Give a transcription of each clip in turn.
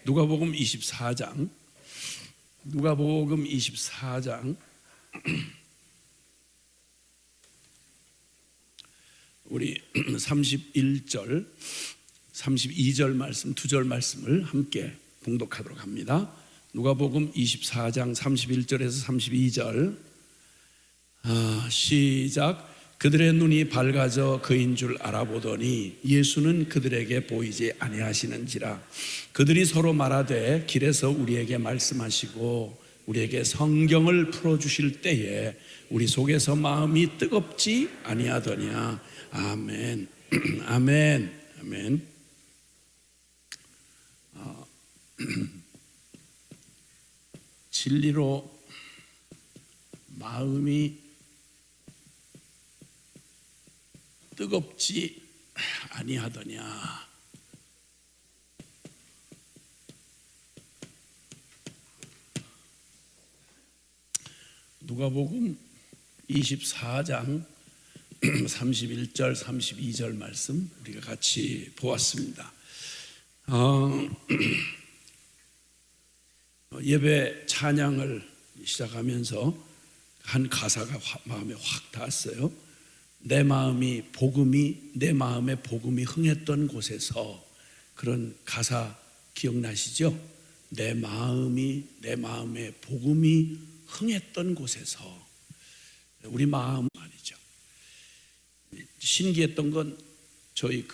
누가복음 24장 누가복음 24장 우리 31절 32절 말씀 두 절 말씀을 함께 봉독하도록 합니다. 누가복음 24장 31절에서 32절 시작. 그들의 눈이 밝아져 그인 줄 알아보더니 예수는 그들에게 보이지 아니하시는지라. 그들이 서로 말하되 길에서 우리에게 말씀하시고 우리에게 성경을 풀어주실 때에 우리 속에서 마음이 뜨겁지 아니하더냐. 아멘. 아멘. 아멘. 진리로 마음이 뜨겁지 아니하더냐. 누가복음 24장 31절 32절 말씀 우리가 같이 보았습니다. 예배 찬양을 시작하면서 한 가사가 마음에 확 닿았어요. 내 마음에 복음이 흥했던 곳에서. 그런 가사 기억나시죠? 내 마음에 복음이 흥했던 곳에서. 우리 마음 아니죠. 신기했던 건 저희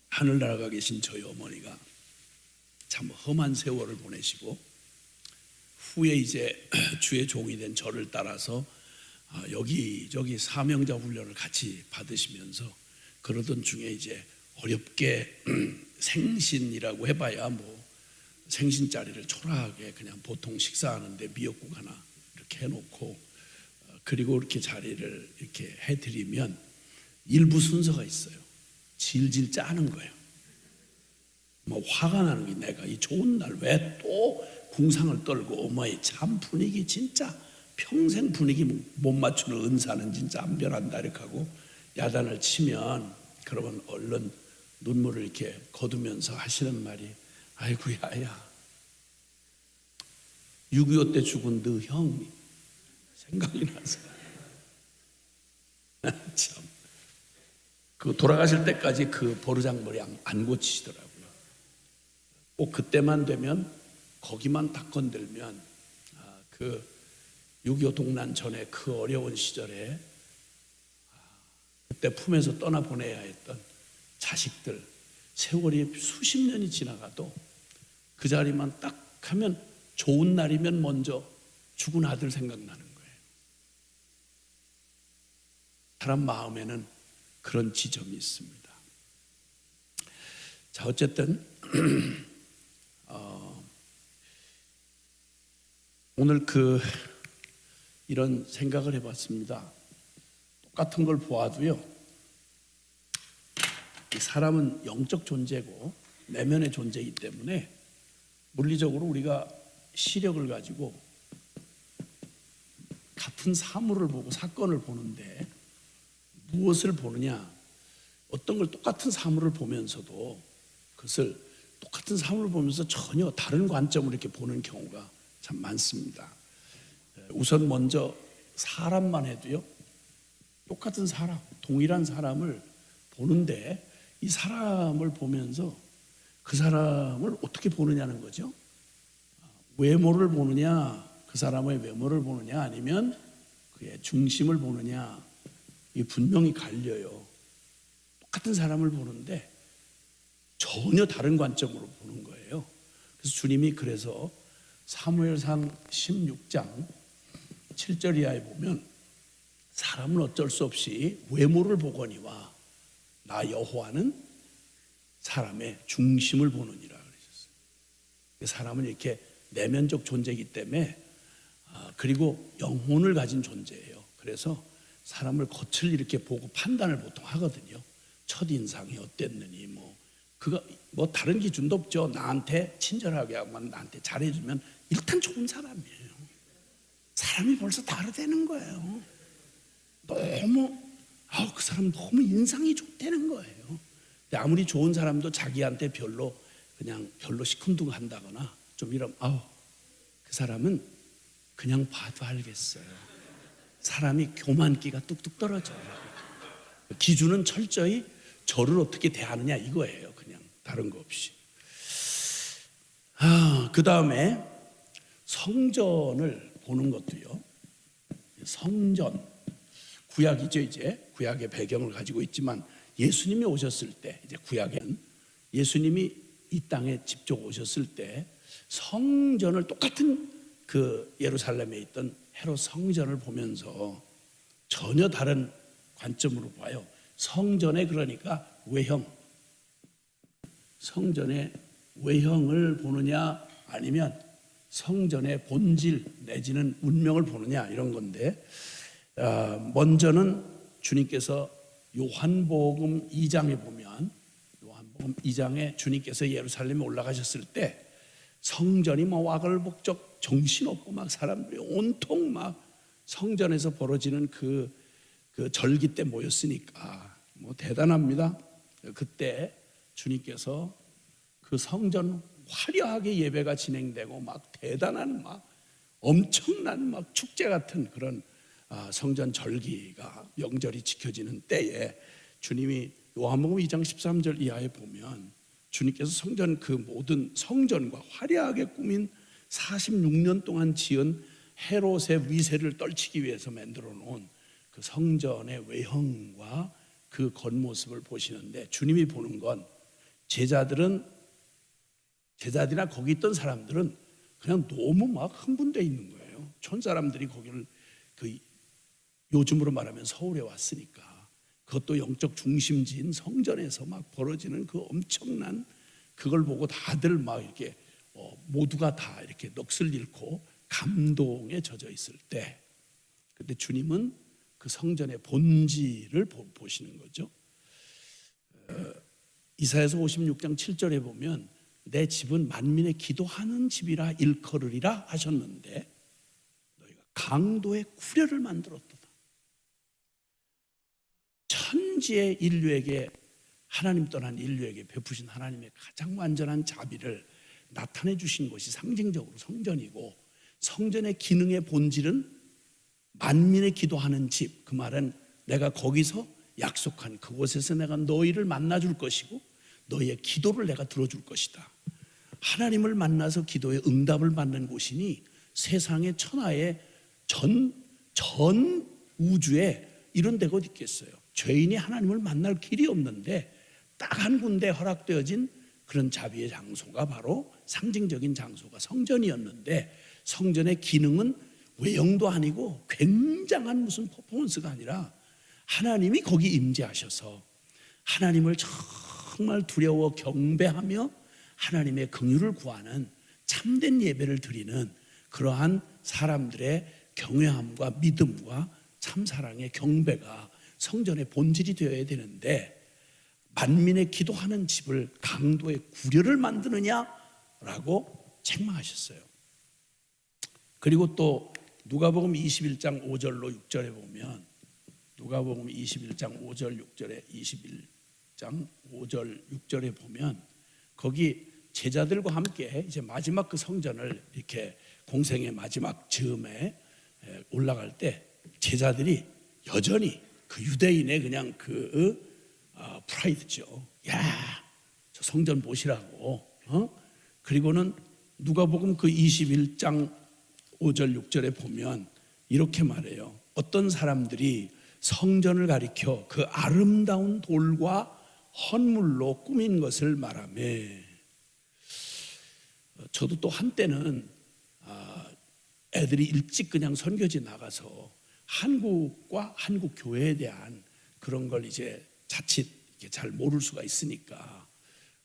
하늘나라가 계신 저희 어머니가 참 험한 세월을 보내시고 후에 이제 주의 종이 된 저를 따라서 여기저기 사명자 훈련을 같이 받으시면서 그러던 중에 이제 어렵게 생신이라고 해봐야 뭐 생신자리를 초라하게 그냥 보통 식사하는데 미역국 하나 이렇게 해놓고 그리고 이렇게 자리를 이렇게 해드리면 일부 순서가 있어요. 질질 짜는 거예요. 뭐 화가 나는 게 내가 이 좋은 날 왜 또 궁상을 떨고 어머니 참 분위기 진짜 평생 분위기 못 맞추는 은사는 진짜 안 변한다 이렇게 하고 야단을 치면 그러면 얼른 눈물을 이렇게 거두면서 하시는 말이 아이고 야야 6.25 때 죽은 너 형 생각이 나서 참 그 돌아가실 때까지 그 버르장머리 안 고치시더라고요. 꼭 그때만 되면 거기만 딱 건들면 그 6.25 동란 전에 그 어려운 시절에 그때 품에서 떠나보내야 했던 자식들 세월이 수십 년이 지나가도 그 자리만 딱 하면 좋은 날이면 먼저 죽은 아들 생각나는 거예요. 사람 마음에는 그런 지점이 있습니다. 자, 어쨌든 오늘 이런 생각을 해봤습니다. 똑같은 걸 보아도요, 이 사람은 영적 존재고 내면의 존재이기 때문에 물리적으로 우리가 시력을 가지고 같은 사물을 보고 사건을 보는데 무엇을 보느냐, 어떤 걸 똑같은 사물을 보면서도 그것을 똑같은 사물을 보면서 전혀 다른 관점으로 이렇게 보는 경우가 참 많습니다. 우선 먼저 사람만 해도요, 똑같은 사람, 동일한 사람을 보는데 이 사람을 보면서 그 사람을 어떻게 보느냐는 거죠. 외모를 보느냐, 그 사람의 외모를 보느냐, 아니면 그의 중심을 보느냐, 이게 분명히 갈려요. 똑같은 사람을 보는데 전혀 다른 관점으로 보는 거예요. 그래서 주님이 그래서 사무엘상 16장 7절 이하에 보면 사람은 어쩔 수 없이 외모를 보거니와 나 여호와는 사람의 중심을 보느니라 그러셨어요. 사람은 이렇게 내면적 존재이기 때문에 그리고 영혼을 가진 존재예요. 그래서 사람을 겉을 이렇게 보고 판단을 보통 하거든요. 첫인상이 어땠느니 그거 다른 기준도 없죠. 나한테 친절하게 하고 나한테 잘해주면 일단 좋은 사람이에요. 사람이 벌써 다르다는 거예요. 너무 그 사람 너무 인상이 좋다는 거예요. 근데 아무리 좋은 사람도 자기한테 별로 그냥 별로 시큰둥한다거나 좀 이런 그 사람은 그냥 봐도 알겠어요. 사람이 교만기가 뚝뚝 떨어져요. 기준은 철저히 저를 어떻게 대하느냐 이거예요. 그냥 다른 거 없이. 그 다음에 성전을 보는 것도요. 성전, 구약이죠. 이제 구약의 배경을 가지고 있지만 예수님이 오셨을 때, 이제 구약엔 예수님이 이 땅에 직접 오셨을 때 성전을 똑같은 그 예루살렘에 있던 헤롯 성전을 보면서 전혀 다른 관점으로 봐요. 성전의 그러니까 외형, 성전의 외형을 보느냐 아니면 성전의 본질 내지는 운명을 보느냐 이런 건데, 먼저는 주님께서 요한복음 2장에 보면, 요한복음 2장에 주님께서 예루살렘에 올라가셨을 때 성전이 뭐 와글복적 정신없고 막 사람들이 온통 막 성전에서 벌어지는 그 절기 때 모였으니까 뭐 대단합니다. 그때 주님께서 그 성전 화려하게 예배가 진행되고 막 대단한 막 엄청난 막 축제 같은 그런 성전 절기가 명절이 지켜지는 때에 주님이 요한복음 2장 13절 이하에 보면 주님께서 성전 그 모든 성전과 화려하게 꾸민 46년 동안 지은 헤롯의 위세를 떨치기 위해서 만들어 놓은 그 성전의 외형과 그 겉모습을 보시는데, 주님이 보는 건 제자들이나 거기 있던 사람들은 그냥 너무 막 흥분되어 있는 거예요. 촌 사람들이 거기를 요즘으로 말하면 서울에 왔으니까 그것도 영적 중심지인 성전에서 막 벌어지는 그 엄청난 그걸 보고 다들 막 이렇게 모두가 다 이렇게 넋을 잃고 감동에 젖어 있을 때, 그때 주님은 그 성전의 본질을 보시는 거죠. 이사야서 56장 7절에 보면 내 집은 만민의 기도하는 집이라 일컬으리라 하셨는데 너희가 강도의 구려를 만들었도다. 천지의 인류에게, 하나님 떠난 인류에게 베푸신 하나님의 가장 완전한 자비를 나타내 주신 것이 상징적으로 성전이고, 성전의 기능의 본질은 만민의 기도하는 집, 그 말은 내가 거기서 약속한 그곳에서 내가 너희를 만나줄 것이고 너희의 기도를 내가 들어줄 것이다. 하나님을 만나서 기도의 응답을 받는 곳이니 세상의 천하의 전 우주에 이런 데가 어디 있겠어요. 죄인이 하나님을 만날 길이 없는데 딱 한 군데 허락되어진 그런 자비의 장소가 바로 상징적인 장소가 성전이었는데, 성전의 기능은 외형도 아니고 굉장한 무슨 퍼포먼스가 아니라 하나님이 거기 임재하셔서 하나님을 정말 두려워 경배하며 하나님의 긍휼을 구하는 참된 예배를 드리는 그러한 사람들의 경외함과 믿음과 참사랑의 경배가 성전의 본질이 되어야 되는데, 만민의 기도하는 집을 강도의 구려를 만드느냐라고 책망하셨어요. 그리고 또 누가복음 21장 5절로 6절에 보면, 누가복음 21장 5절 6절에 21장 5절 6절에 보면 거기 제자들과 함께 이제 마지막 그 성전을 이렇게 공생의 마지막 즈음에 올라갈 때 제자들이 여전히 그 유대인의 그냥 프라이드죠. 야, 저 성전 보시라고. 그리고는 누가복음 그 21장 5절 6절에 보면 이렇게 말해요. 어떤 사람들이 성전을 가리켜 그 아름다운 돌과 헌물로 꾸민 것을 말하며, 저도 또 한때는 애들이 일찍 그냥 선교지 나가서 한국과 한국 교회에 대한 그런 걸 이제 자칫 잘 모를 수가 있으니까,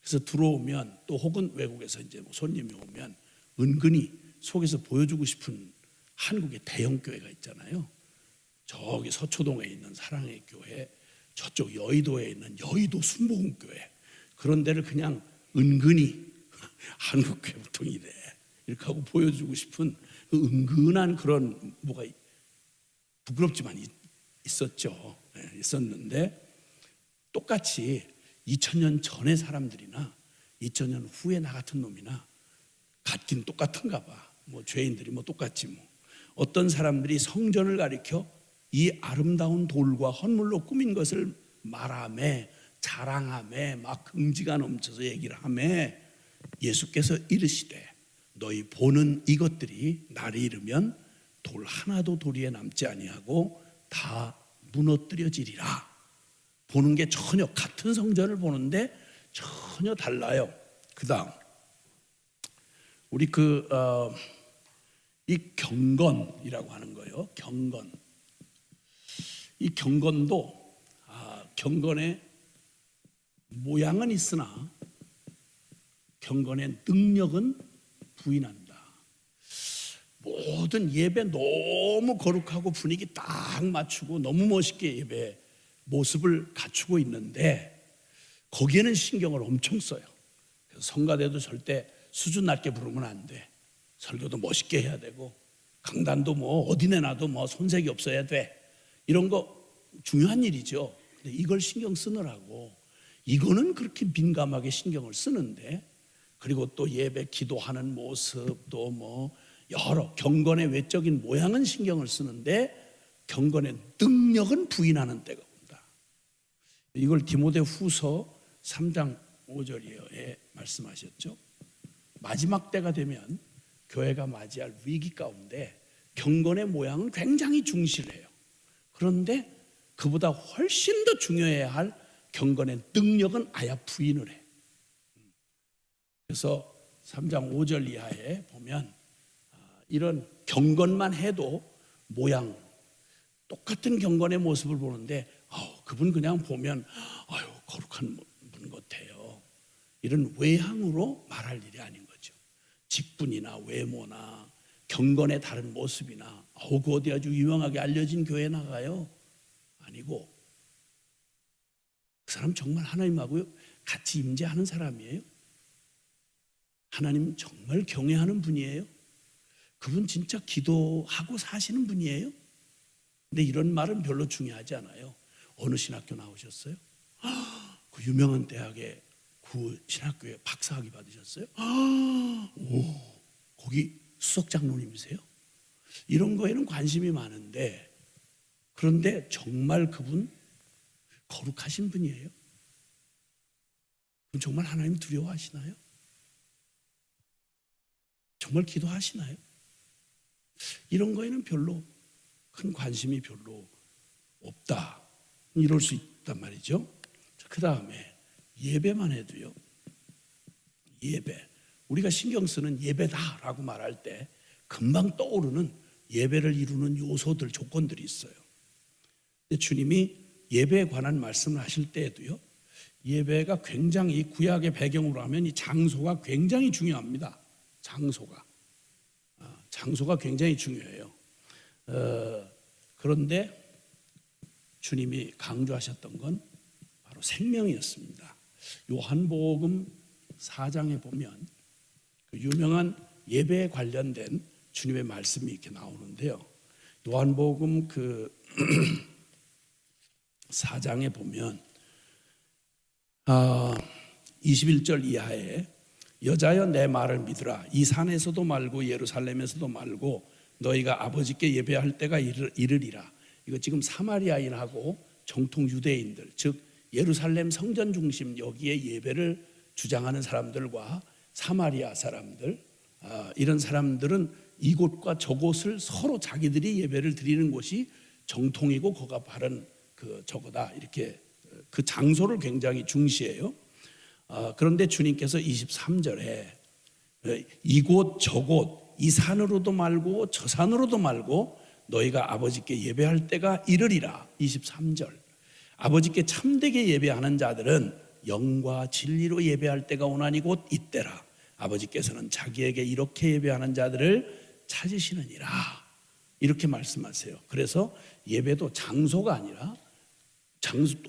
그래서 들어오면 또 혹은 외국에서 이제 뭐 손님이 오면 은근히 속에서 보여주고 싶은 한국의 대형 교회가 있잖아요. 저기 서초동에 있는 사랑의 교회, 저쪽 여의도에 있는 여의도 순복음교회, 그런 데를 그냥 은근히 한국 교회 보통 이래 이렇게 하고 보여주고 싶은 그 은근한 그런 뭐가 부끄럽지만 있었죠. 있었는데 똑같이 2000년 전의 사람들이나 2000년 후에 나 같은 놈이나 같긴 똑같은가 봐. 뭐 죄인들이 뭐 똑같지 뭐. 어떤 사람들이 성전을 가리켜 이 아름다운 돌과 헌물로 꾸민 것을 말하며 자랑하며 막 긍지가 넘쳐서 얘기를 하며 예수께서 이르시되 너희 보는 이것들이 날이 이르면 돌 하나도 도리에 남지 아니하고 다 무너뜨려지리라. 보는 게 전혀 같은 성전을 보는데 전혀 달라요. 그다음 우리 이 경건이라고 하는 거예요. 경건. 이 경건도 경건의 모양은 있으나 경건의 능력은 부인한다. 모든 예배 너무 거룩하고 분위기 딱 맞추고 너무 멋있게 예배 모습을 갖추고 있는데 거기에는 신경을 엄청 써요. 그래서 성가대도 절대 수준 낮게 부르면 안 돼. 설교도 멋있게 해야 되고 강단도 뭐 어디 내놔도 뭐 손색이 없어야 돼. 이런 거 중요한 일이죠. 근데 이걸 신경 쓰느라고 이거는 그렇게 민감하게 신경을 쓰는데 그리고 또 예배 기도하는 모습 또 뭐 여러 경건의 외적인 모양은 신경을 쓰는데 경건의 능력은 부인하는 때가 온다. 이걸 디모데 후서 3장 5절에 말씀하셨죠. 마지막 때가 되면 교회가 맞이할 위기 가운데 경건의 모양은 굉장히 중시해요. 그런데 그보다 훨씬 더 중요해야 할 경건의 능력은 아예 부인을 해. 그래서 3장 5절 이하에 보면 이런 경건만 해도 모양 똑같은 경건의 모습을 보는데 그분 그냥 보면 거룩한 분 같아요. 이런 외향으로 말할 일이 아닌 거죠. 직분이나 외모나 경건의 다른 모습이나 그 어디 아주 유명하게 알려진 교회 나가요? 아니고 그 사람 정말 하나님하고 같이 임재하는 사람이에요? 하나님 정말 경외하는 분이에요? 그분 진짜 기도하고 사시는 분이에요? 근데 이런 말은 별로 중요하지 않아요. 어느 신학교 나오셨어요? 그 유명한 대학의 그 신학교에 박사학위 받으셨어요? 거기 수석 장로님이세요? 이런 거에는 관심이 많은데 그런데 정말 그분 거룩하신 분이에요? 그분 정말 하나님 두려워하시나요? 정말 기도하시나요? 이런 거에는 별로 큰 관심이 별로 없다. 이럴 수 있단 말이죠. 그 다음에 예배만 해도요. 예배. 우리가 신경 쓰는 예배다라고 말할 때 금방 떠오르는 예배를 이루는 요소들, 조건들이 있어요. 근데 주님이 예배에 관한 말씀을 하실 때에도요. 예배가 굉장히 구약의 배경으로 하면 이 장소가 굉장히 중요합니다. 장소가 굉장히 중요해요. 그런데 주님이 강조하셨던 건 바로 생명이었습니다. 요한복음 4장에 보면 그 유명한 예배에 관련된 주님의 말씀이 이렇게 나오는데요. 요한복음 그 4장에 보면 21절 이하에 여자여 내 말을 믿으라. 이 산에서도 말고 예루살렘에서도 말고 너희가 아버지께 예배할 때가 이르리라. 이거 지금 사마리아인하고 정통 유대인들, 즉 예루살렘 성전 중심 여기에 예배를 주장하는 사람들과 사마리아 사람들, 이런 사람들은 이곳과 저곳을 서로 자기들이 예배를 드리는 곳이 정통이고 거가 바른 그 저거다, 이렇게 그 장소를 굉장히 중시해요. 그런데 주님께서 23절에 이곳 저곳 이 산으로도 말고 저 산으로도 말고 너희가 아버지께 예배할 때가 이르리라. 23절. 아버지께 참되게 예배하는 자들은 영과 진리로 예배할 때가 오나니 곧 이때라. 아버지께서는 자기에게 이렇게 예배하는 자들을 찾으시느니라. 이렇게 말씀하세요. 그래서 예배도 장소가 아니라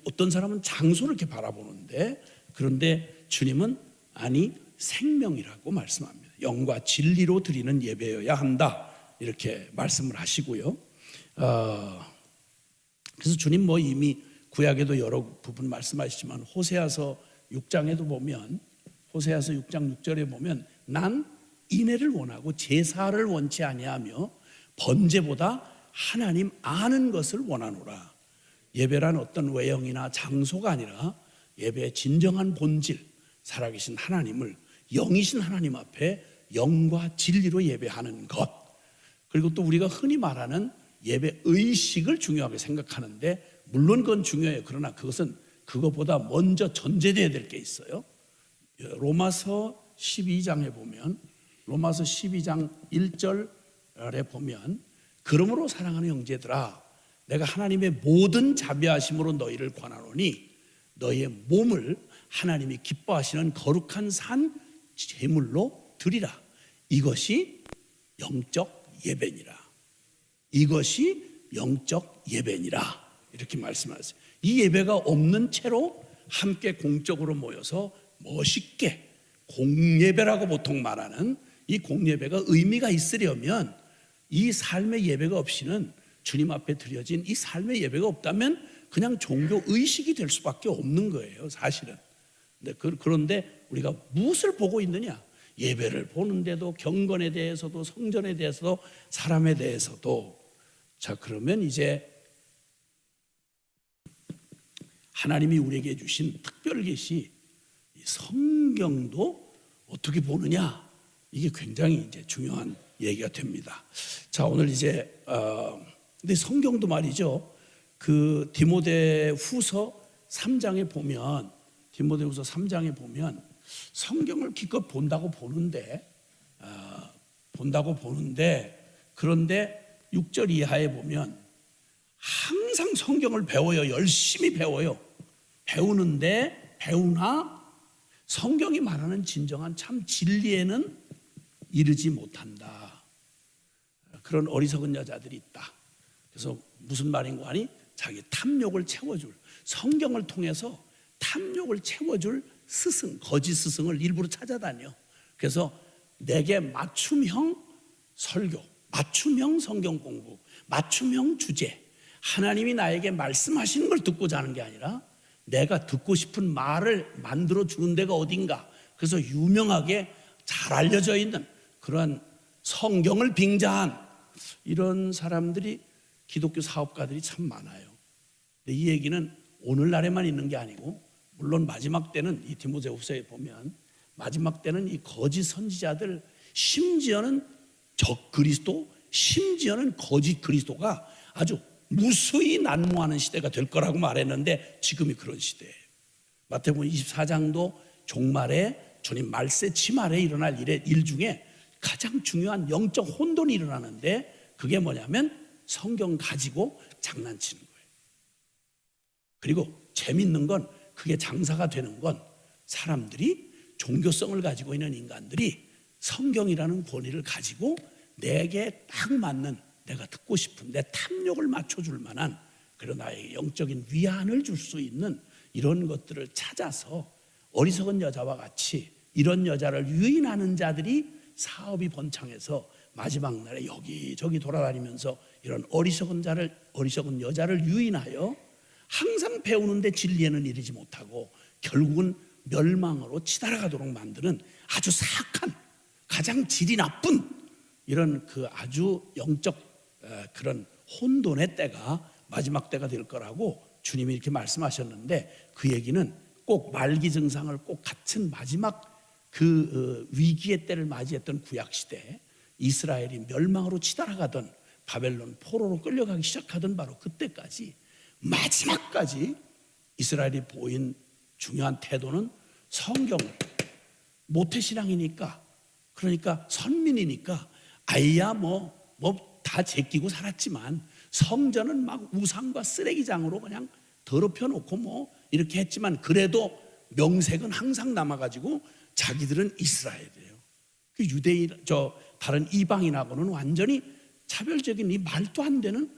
어떤 사람은 장소를 이렇게 바라보는데, 그런데 주님은 아니 생명이라고 말씀합니다. 영과 진리로 드리는 예배여야 한다, 이렇게 말씀을 하시고요. 그래서 주님 뭐 이미 구약에도 여러 부분 말씀하시지만 호세아서 6장에도 보면 호세아서 6장 6절에 보면 난 인애를 원하고 제사를 원치 아니하며 번제보다 하나님 아는 것을 원하노라. 예배란 어떤 외형이나 장소가 아니라 예배의 진정한 본질, 살아계신 하나님을, 영이신 하나님 앞에 영과 진리로 예배하는 것. 그리고 또 우리가 흔히 말하는 예배 의식을 중요하게 생각하는데, 물론 그건 중요해요. 그러나 그것은 그것보다 먼저 전제되어야 될 게 있어요. 로마서 12장에 보면, 로마서 12장 1절에 보면, 그러므로 사랑하는 형제들아, 내가 하나님의 모든 자비하심으로 너희를 권하노니 너희의 몸을 하나님이 기뻐하시는 거룩한 산 제물로 드리라. 이것이 영적 예배니라. 이것이 영적 예배니라. 이렇게 말씀하세요. 이 예배가 없는 채로 함께 공적으로 모여서 멋있게 공예배라고 보통 말하는 이 공예배가 의미가 있으려면, 이 삶의 예배가 없이는, 주님 앞에 드려진 이 삶의 예배가 없다면 그냥 종교 의식이 될 수밖에 없는 거예요, 사실은. 그런데 우리가 무엇을 보고 있느냐? 예배를 보는데도, 경건에 대해서도, 성전에 대해서도, 사람에 대해서도. 자, 그러면 이제 하나님이 우리에게 주신 특별 계시, 성경도 어떻게 보느냐? 이게 굉장히 이제 중요한 얘기가 됩니다. 자, 오늘 이제 근데 성경도 말이죠. 그 디모데후서 3장에 보면, 디모데후서 3장에 보면 성경을 기껏 본다고 보는데 그런데 6절 이하에 보면 항상 성경을 배워요. 열심히 배워요. 배우나 성경이 말하는 진정한 참 진리에는 이르지 못한다. 그런 어리석은 여자들이 있다. 그래서 무슨 말인가 하니, 자기 탐욕을 채워줄, 성경을 통해서 탐욕을 채워줄 스승, 거짓 스승을 일부러 찾아다녀. 그래서 내게 맞춤형 설교, 맞춤형 성경 공부, 맞춤형 주제, 하나님이 나에게 말씀하시는 걸 듣고자 하는 게 아니라 내가 듣고 싶은 말을 만들어 주는 데가 어딘가. 그래서 유명하게 잘 알려져 있는 그런 성경을 빙자한 이런 사람들이, 기독교 사업가들이 참 많아요. 근데 이 얘기는 오늘날에만 있는 게 아니고, 물론 마지막 때는, 이 디모데후서에 보면 마지막 때는 이 거짓 선지자들, 심지어는 적그리스도, 심지어는 거짓 그리스도가 아주 무수히 난무하는 시대가 될 거라고 말했는데, 지금이 그런 시대예요. 마태복음 24장도 종말에, 주님 말세 치말에 일어날 일 중에 가장 중요한 영적 혼돈이 일어나는데, 그게 뭐냐면 성경 가지고 장난치는 거예요. 그리고 재밌는 건, 그게 장사가 되는 건, 사람들이, 종교성을 가지고 있는 인간들이 성경이라는 권위를 가지고 내게 딱 맞는, 내가 듣고 싶은 내 탐욕을 맞춰줄 만한, 그런 나에게 영적인 위안을 줄 수 있는 이런 것들을 찾아서, 어리석은 여자와 같이 이런 여자를 유인하는 자들이 사업이 번창해서 마지막 날에 여기저기 돌아다니면서 이런 어리석은 여자를 유인하여 항상 배우는데 진리에는 이르지 못하고 결국은 멸망으로 치달아가도록 만드는 아주 사악한, 가장 질이 나쁜 이런 그 아주 영적 그런 혼돈의 때가 마지막 때가 될 거라고 주님이 이렇게 말씀하셨는데, 그 얘기는 꼭 말기 증상을 꼭 같은 마지막 그 위기의 때를 맞이했던 구약시대, 이스라엘이 멸망으로 치달아가던, 바벨론 포로로 끌려가기 시작하던 바로 그때까지, 마지막까지 이스라엘이 보인 중요한 태도는 성경을, 모태신앙이니까, 그러니까 선민이니까 아이야 뭐 다 제끼고 살았지만, 성전은 막 우상과 쓰레기장으로 그냥 더럽혀 놓고 뭐 이렇게 했지만, 그래도 명색은 항상 남아가지고 자기들은 이스라엘이에요. 그 유대인, 다른 이방인하고는 완전히 차별적인, 이 말도 안 되는,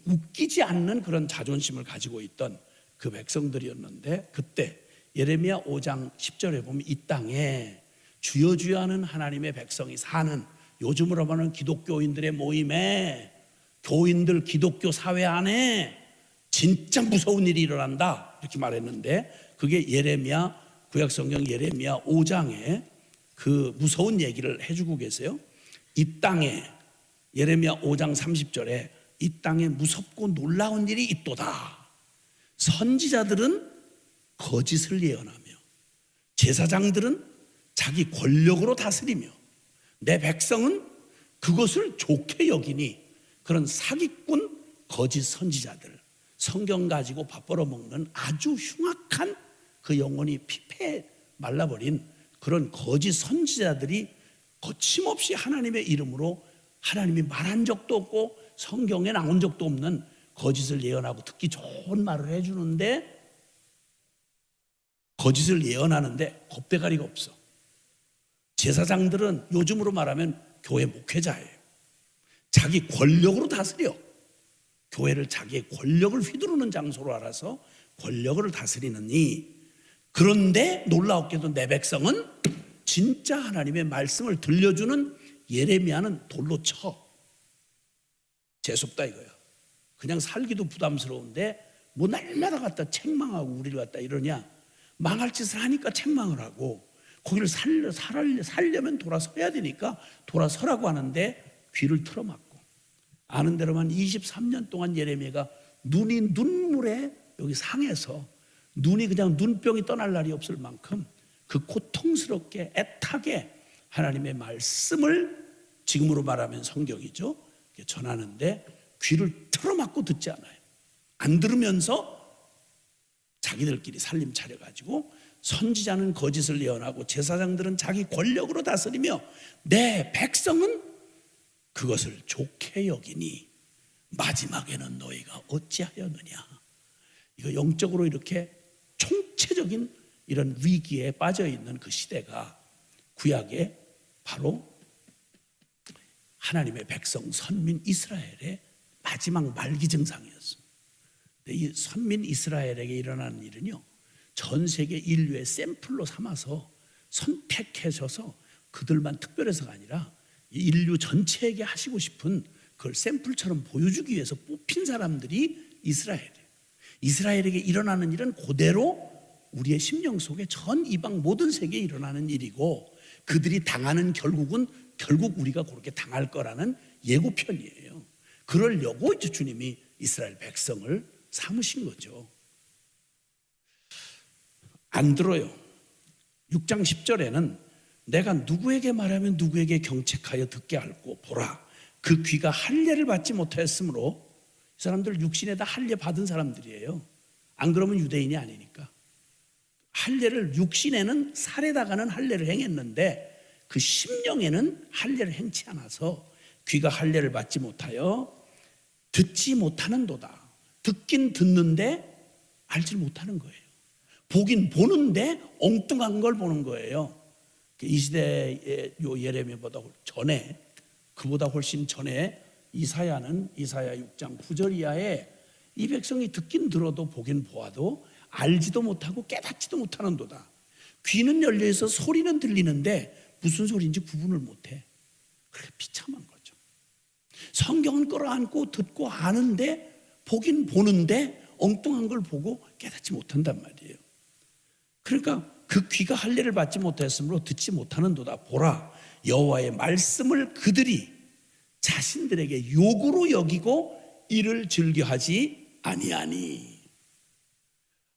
웃기지 않는 그런 자존심을 가지고 있던 그 백성들이었는데, 그때 예레미야 5장 10절에 보면 이 땅에 주여 주여 하는 하나님의 백성이 사는, 요즘으로 말하는 기독교인들의 모임에, 교인들 기독교 사회 안에 진짜 무서운 일이 일어난다, 이렇게 말했는데, 그게 예레미야 구약성경 예레미야 5장에 그 무서운 얘기를 해주고 계세요. 이 땅에, 예레미야 5장 30절에 이 땅에 무섭고 놀라운 일이 있도다. 선지자들은 거짓을 예언하며 제사장들은 자기 권력으로 다스리며 내 백성은 그것을 좋게 여기니, 그런 사기꾼 거짓 선지자들, 성경 가지고 밥 벌어먹는 아주 흉악한 그 영혼이 피폐 말라버린 그런 거짓 선지자들이 거침없이 하나님의 이름으로 하나님이 말한 적도 없고 성경에 나온 적도 없는 거짓을 예언하고 듣기 좋은 말을 해주는데, 거짓을 예언하는데 겁대가리가 없어. 제사장들은 요즘으로 말하면 교회 목회자예요. 자기 권력으로 다스려. 교회를 자기의 권력을 휘두르는 장소로 알아서 권력을 다스리느니, 그런데 놀라웠게도 내 백성은 진짜 하나님의 말씀을 들려주는 예레미야는 돌로 쳐. 재수없다 이거야. 그냥 살기도 부담스러운데 뭐 날마다 갖다 책망하고 우리를 갖다 이러냐. 망할 짓을 하니까 책망을 하고, 거기를 살려면 돌아서야 되니까 돌아서라고 하는데 귀를 틀어막고, 아는 대로만 23년 동안 예레미야가 눈이 눈물에 여기 상해서 눈이 그냥 눈병이 떠날 날이 없을 만큼 그 고통스럽게 애타게 하나님의 말씀을, 지금으로 말하면 성경이죠, 전하는데 귀를 틀어막고 듣지 않아요. 안 들으면서 자기들끼리 살림 차려가지고 선지자는 거짓을 예언하고 제사장들은 자기 권력으로 다스리며 내 백성은 그것을 좋게 여기니 마지막에는 너희가 어찌하였느냐. 이거 영적으로 이렇게 총체적인 이런 위기에 빠져 있는 그 시대가 구약의 바로 하나님의 백성 선민 이스라엘의 마지막 말기 증상이었습니다. 이 선민 이스라엘에게 일어나는 일은요, 전 세계 인류의 샘플로 삼아서 선택하셔서 그들만 특별해서가 아니라 인류 전체에게 하시고 싶은 그걸 샘플처럼 보여주기 위해서 뽑힌 사람들이 이스라엘이에요. 이스라엘에게 일어나는 일은 그대로 우리의 심령 속에 전 이방 모든 세계에 일어나는 일이고, 그들이 당하는 결국은 결국 우리가 그렇게 당할 거라는 예고편이에요. 그러려고 이제 주님이 이스라엘 백성을 삼으신 거죠. 안 들어요. 6장 10절에는 내가 누구에게 말하면 누구에게 경책하여 듣게 할고, 보라 그 귀가 할례를 받지 못하였으므로. 이 사람들 육신에 다 할례 받은 사람들이에요. 안 그러면 유대인이 아니니까. 할례를 육신에는 살에다가는 할례를 행했는데 그 심령에는 할례를 행치 않아서 귀가 할례를 받지 못하여 듣지 못하는도다. 듣긴 듣는데 알지 못하는 거예요. 보긴 보는데 엉뚱한 걸 보는 거예요. 이 시대의 요 예레미야보다 전에, 그보다 훨씬 전에 이사야는 이사야 6장 9절 이하에 이 백성이 듣긴 들어도 보긴 보아도 알지도 못하고 깨닫지도 못하는도다. 귀는 열려있어 소리는 들리는데 무슨 소리인지 구분을 못해. 그렇게 비참한 거죠. 성경은 끌어안고 듣고 아는데 보긴 보는데 엉뚱한 걸 보고 깨닫지 못한단 말이에요. 그러니까 그 귀가 할례를 받지 못했으므로 듣지 못하는도다. 보라 여호와의 말씀을 그들이 자신들에게 욕으로 여기고 이를 즐겨하지 아니하니.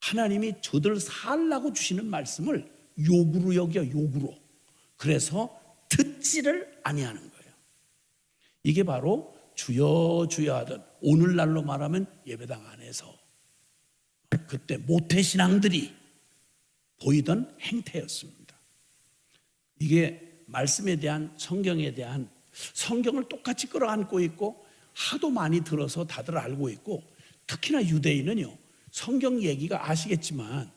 하나님이 저들 살라고 주시는 말씀을 욕으로 여겨, 욕으로. 그래서 듣지를 아니하는 거예요. 이게 바로 주여 주여 하던, 오늘날로 말하면 예배당 안에서 그때 모태신앙들이 보이던 행태였습니다. 이게 말씀에 대한, 성경에 대한, 성경을 똑같이 끌어안고 있고 하도 많이 들어서 다들 알고 있고, 특히나 유대인은요, 성경 얘기가 아시겠지만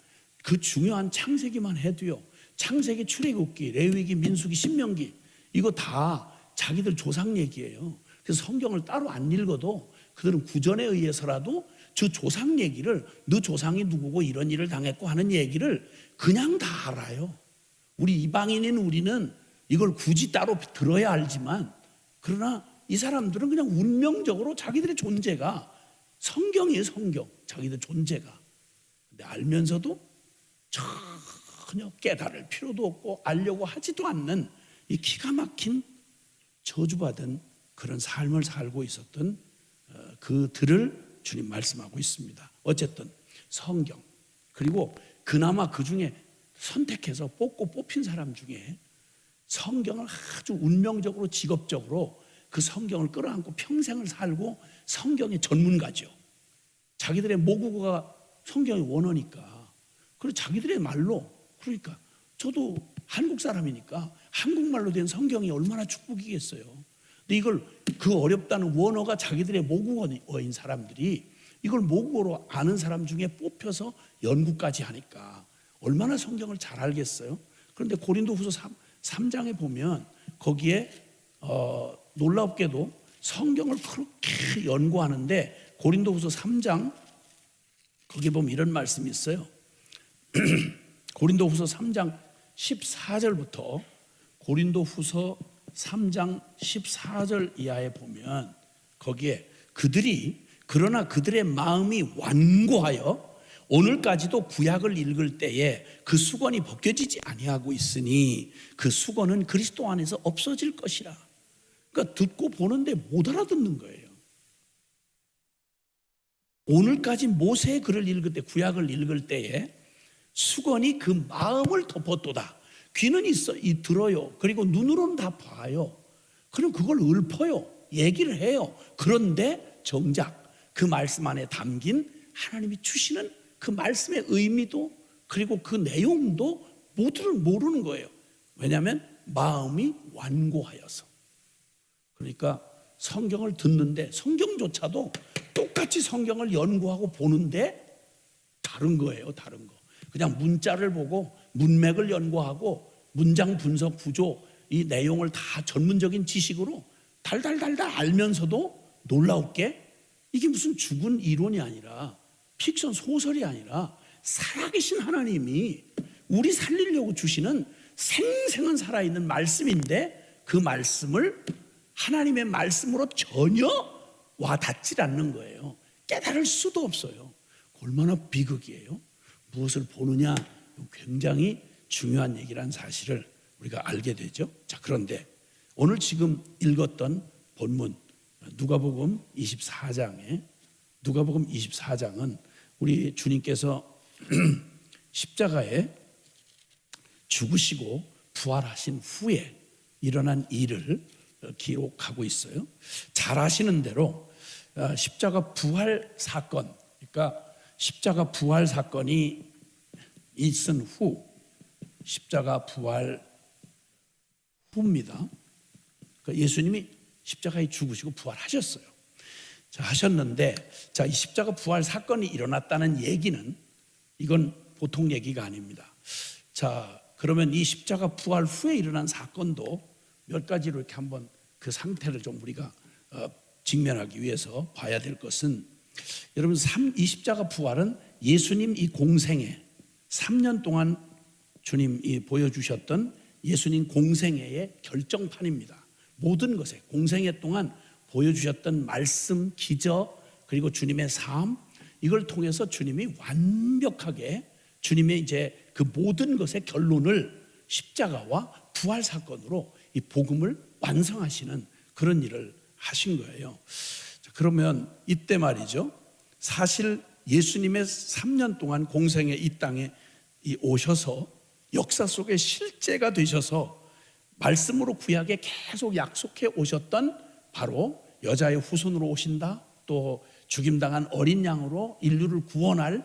그 중요한 창세기만 해도요, 창세기, 출애굽기, 레위기, 민수기, 신명기, 이거 다 자기들 조상 얘기예요. 그래서 성경을 따로 안 읽어도 그들은 구전에 의해서라도 저 조상 얘기를, 너 조상이 누구고 이런 일을 당했고 하는 얘기를 그냥 다 알아요. 우리 이방인인 우리는 이걸 굳이 따로 들어야 알지만, 그러나 이 사람들은 그냥 운명적으로 자기들의 존재가 성경이에요. 성경, 자기들 존재가. 근데 알면서도 전혀 깨달을 필요도 없고 알려고 하지도 않는 이 기가 막힌 저주받은 그런 삶을 살고 있었던 그들을 주님 말씀하고 있습니다. 어쨌든 성경, 그리고 그나마 그 중에 선택해서 뽑힌 사람 중에 성경을 아주 운명적으로 직업적으로 그 성경을 끌어안고 평생을 살고 성경의 전문가죠. 자기들의 모국어가 성경의 원어니까, 그리고 자기들의 말로, 그러니까 저도 한국 사람이니까 한국말로 된 성경이 얼마나 축복이겠어요. 근데 이걸 그 어렵다는 원어가 자기들의 모국어인 사람들이 이걸 모국어로 아는 사람 중에 뽑혀서 연구까지 하니까 얼마나 성경을 잘 알겠어요. 그런데 고린도후서 3장에 보면 거기에 놀랍게도 성경을 그렇게 연구하는데 고린도후서 3장 거기 보면 이런 말씀이 있어요. 고린도후서 3장 14절부터 고린도후서 3장 14절 이하에 보면 거기에 그러나 그들의 마음이 완고하여 오늘까지도 구약을 읽을 때에 그 수건이 벗겨지지 아니하고 있으니 그 수건은 그리스도 안에서 없어질 것이라. 그러니까 듣고 보는데 못 알아듣는 거예요. 오늘까지 모세의 글을 읽을 때, 구약을 읽을 때에 수건이 그 마음을 덮었도다. 귀는 들어요. 그리고 눈으로는 다 봐요. 그럼 그걸 읊어요. 얘기를 해요. 그런데 정작 그 말씀 안에 담긴 하나님이 주시는 그 말씀의 의미도 그리고 그 내용도 모르는 거예요. 왜냐하면 마음이 완고하여서. 그러니까 성경을 듣는데 성경조차도 똑같이 성경을 연구하고 보는데 다른 거예요. 다른 거. 그냥 문자를 보고 문맥을 연구하고 문장 분석 구조 이 내용을 다 전문적인 지식으로 달달달달 알면서도 놀라웠게 이게 무슨 죽은 이론이 아니라 픽션 소설이 아니라 살아계신 하나님이 우리 살리려고 주시는 생생한 살아있는 말씀인데 그 말씀을 하나님의 말씀으로 전혀 와닿질 않는 거예요. 깨달을 수도 없어요. 얼마나 비극이에요. 무엇을 보느냐, 굉장히 중요한 얘기란 사실을 우리가 알게 되죠. 자, 그런데 오늘 지금 읽었던 본문 누가복음 24장은 우리 주님께서 십자가에 죽으시고 부활하신 후에 일어난 일을 기록하고 있어요. 잘 아시는 대로 십자가 부활 사건, 그러니까 십자가 부활 사건이 있은 후, 십자가 부활 후입니다. 그러니까 예수님이 십자가에 죽으시고 부활하셨어요. 자, 하셨는데, 자, 이 십자가 부활 사건이 일어났다는 얘기는 이건 보통 얘기가 아닙니다. 자, 그러면 이 십자가 부활 후에 일어난 사건도 몇 가지로 이렇게 한번 그 상태를 좀 우리가 직면하기 위해서 봐야 될 것은, 여러분 이 십자가 부활은 예수님 이 공생애 3년 동안 주님이 보여주셨던 예수님 공생애의 결정판입니다. 모든 것에 공생애 동안 보여주셨던 말씀, 기적, 그리고 주님의 삶, 이걸 통해서 주님이 완벽하게 주님의 이제 그 모든 것의 결론을 십자가와 부활 사건으로 이 복음을 완성하시는 그런 일을 하신 거예요. 그러면 이때 말이죠, 사실 예수님의 3년 동안 공생에 이 땅에 오셔서 역사 속에 실제가 되셔서 말씀으로 구약에 계속 약속해 오셨던 바로 여자의 후손으로 오신다, 또 죽임당한 어린 양으로 인류를 구원할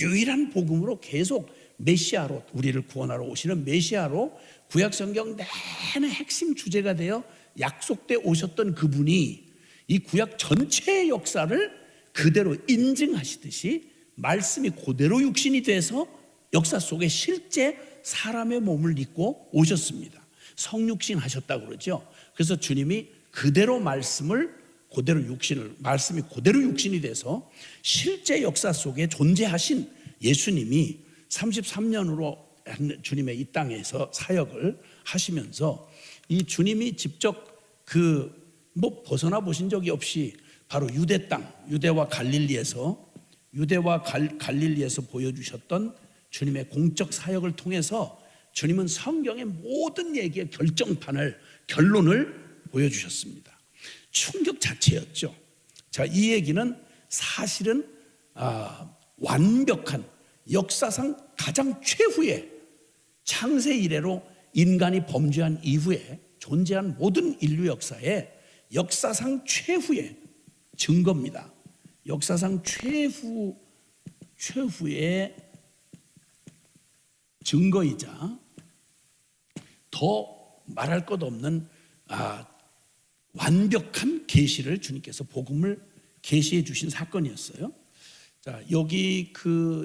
유일한 복음으로 계속 메시아로 우리를 구원하러 오시는 메시아로 구약 성경 내내 핵심 주제가 되어 약속돼 오셨던 그분이 이 구약 전체의 역사를 그대로 인증하시듯이 말씀이 그대로 육신이 돼서 역사 속에 실제 사람의 몸을 입고 오셨습니다. 성육신 하셨다고 그러죠. 그래서 주님이 그대로 말씀이 그대로 육신이 돼서 실제 역사 속에 존재하신 예수님이 33년으로 주님의 이 땅에서 사역을 하시면서 이 주님이 직접 벗어나 보신 적이 없이 바로 유대 땅, 유대와 갈릴리에서 보여주셨던 주님의 공적 사역을 통해서 주님은 성경의 모든 얘기의 결론을 보여주셨습니다. 충격 자체였죠. 자, 이 얘기는 사실은 완벽한 역사상 가장 최후의 창세 이래로 인간이 범죄한 이후에 존재한 모든 인류 역사의 역사상 최후의 증거입니다. 역사상 최후의 증거이자 더 말할 것 없는 완벽한 계시를 주님께서 복음을 계시해 주신 사건이었어요. 자, 여기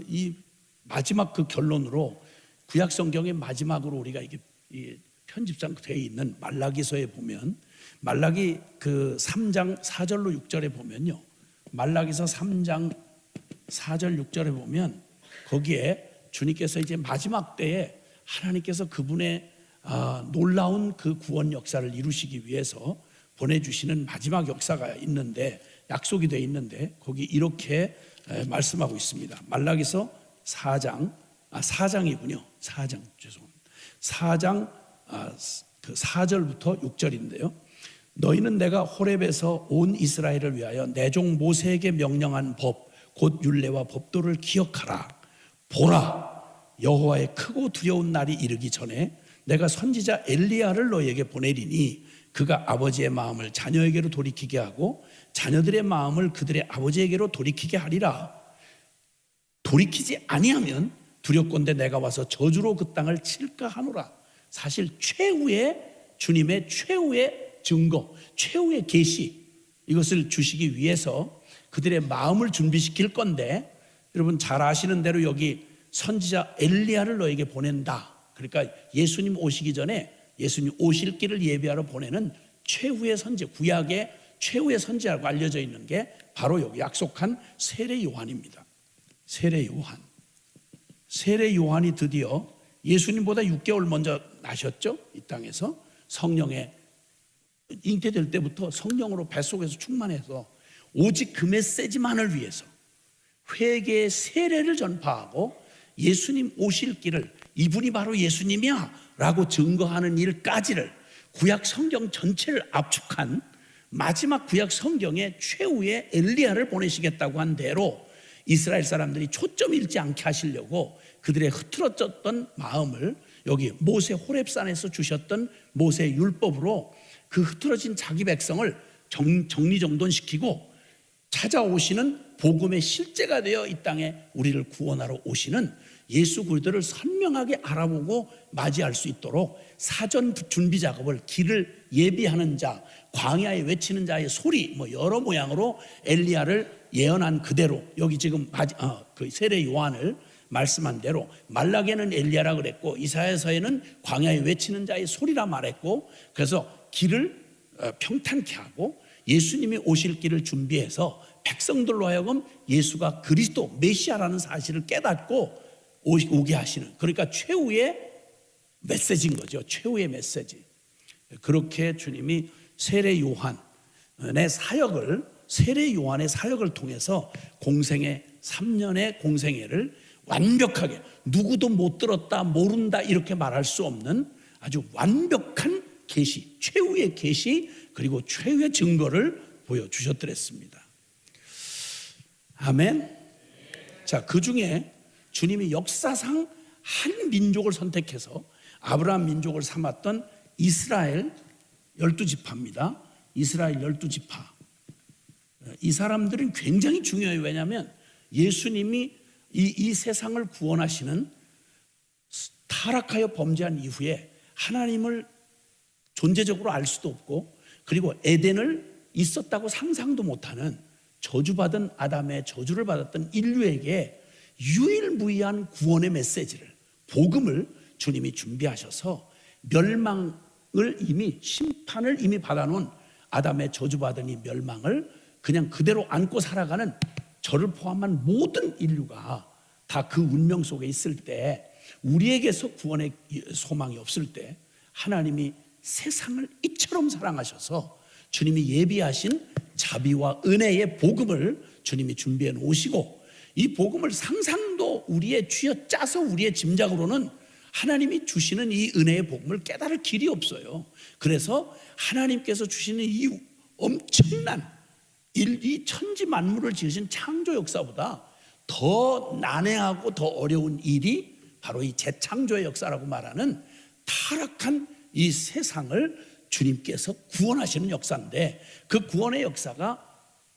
이 마지막 그 결론으로 구약 성경의 마지막으로 우리가 이게 편집상 되어 있는 말라기서에 보면 말라기 그 3장 4절로 6절에 보면요. 말라기서 3장 4절 6절에 보면 거기에 주님께서 이제 마지막 때에 하나님께서 그분의 놀라운 그 구원 역사를 이루시기 위해서 보내주시는 마지막 역사가 있는데 약속이 되어 있는데 거기 이렇게 말씀하고 있습니다. 말라기서 4장이군요. 4장 죄송합니다. 4장 그 4절부터 6절인데요. 너희는 내가 호렙에서 온 이스라엘을 위하여 내 종 모세에게 명령한 법 곧 율례와 법도를 기억하라. 보라, 여호와의 크고 두려운 날이 이르기 전에 내가 선지자 엘리야를 너희에게 보내리니 그가 아버지의 마음을 자녀에게로 돌이키게 하고 자녀들의 마음을 그들의 아버지에게로 돌이키게 하리라. 돌이키지 아니하면 두렵건대 내가 와서 저주로 그 땅을 칠까 하노라. 사실 주님의 최후의 증거, 최후의 계시, 이것을 주시기 위해서 그들의 마음을 준비시킬 건데, 여러분 잘 아시는 대로 여기 선지자 엘리야를 너에게 보낸다. 그러니까 예수님 오시기 전에 예수님 오실 길을 예비하러 보내는 최후의 선지, 구약의 최후의 선지자라고 알려져 있는 게 바로 여기 약속한 세례 요한입니다. 세례 요한이 드디어 예수님보다 6개월 먼저 나셨죠. 이 땅에서 성령에 잉태될 때부터 성령으로 뱃속에서 충만해서 오직 그 메시지만을 위해서 회개의 세례를 전파하고 예수님 오실 길을 이분이 바로 예수님이야 라고 증거하는 일까지를 구약 성경 전체를 압축한 마지막 구약 성경의 최후의 엘리야를 보내시겠다고 한 대로 이스라엘 사람들이 초점 잃지 않게 하시려고 그들의 흐트러졌던 마음을 여기 모세 호렙산에서 주셨던 모세의 율법으로 그 흐트러진 자기 백성을 정리정돈시키고 찾아오시는 복음의 실제가 되어 이 땅에 우리를 구원하러 오시는 예수 그리스도를 선명하게 알아보고 맞이할 수 있도록 사전 준비 작업을, 길을 예비하는 자, 광야에 외치는 자의 소리, 여러 모양으로 엘리야를 예언한 그대로 여기 지금 그 세례 요한을 말씀한 대로 말라기에는 엘리야라 그랬고 이사야서에는 광야에 외치는 자의 소리라 말했고, 그래서 길을 평탄케 하고 예수님이 오실 길을 준비해서 백성들로 하여금 예수가 그리스도 메시아라는 사실을 깨닫고 오게 하시는, 그러니까 최후의 메시지인 거죠. 최후의 메시지. 그렇게 주님이 세례 요한의 사역을 통해서 공생애 3년의 공생애를 완벽하게 누구도 못 들었다 모른다 이렇게 말할 수 없는 아주 완벽한 계시, 최후의 계시, 그리고 최후의 증거를 보여주셨더랬습니다. 아멘. 자, 그 중에 주님이 역사상 한 민족을 선택해서 아브라함 민족을 삼았던 이스라엘 12지파입니다. 이스라엘 12지파. 이 사람들은 굉장히 중요해요. 왜냐하면 예수님이 이 세상을 구원하시는 타락하여 범죄한 이후에 하나님을 존재적으로 알 수도 없고, 그리고 에덴을 있었다고 상상도 못하는 저주받은 아담의 저주를 받았던 인류에게 유일무이한 구원의 메시지를, 복음을 주님이 준비하셔서 심판을 이미 받아놓은 아담의 저주받은 이 멸망을 그냥 그대로 안고 살아가는 저를 포함한 모든 인류가 다 그 운명 속에 있을 때, 우리에게서 구원의 소망이 없을 때 하나님이 세상을 이처럼 사랑하셔서 주님이 예비하신 자비와 은혜의 복음을 주님이 준비해 놓으시고, 이 복음을 상상도 우리의 쥐어짜서 우리의 짐작으로는 하나님이 주시는 이 은혜의 복음을 깨달을 길이 없어요. 그래서 하나님께서 주시는 이 엄청난 이 천지 만물을 지으신 창조 역사보다 더 난해하고 더 어려운 일이 바로 이 재창조의 역사라고 말하는 타락한 이 세상을 주님께서 구원하시는 역사인데, 그 구원의 역사가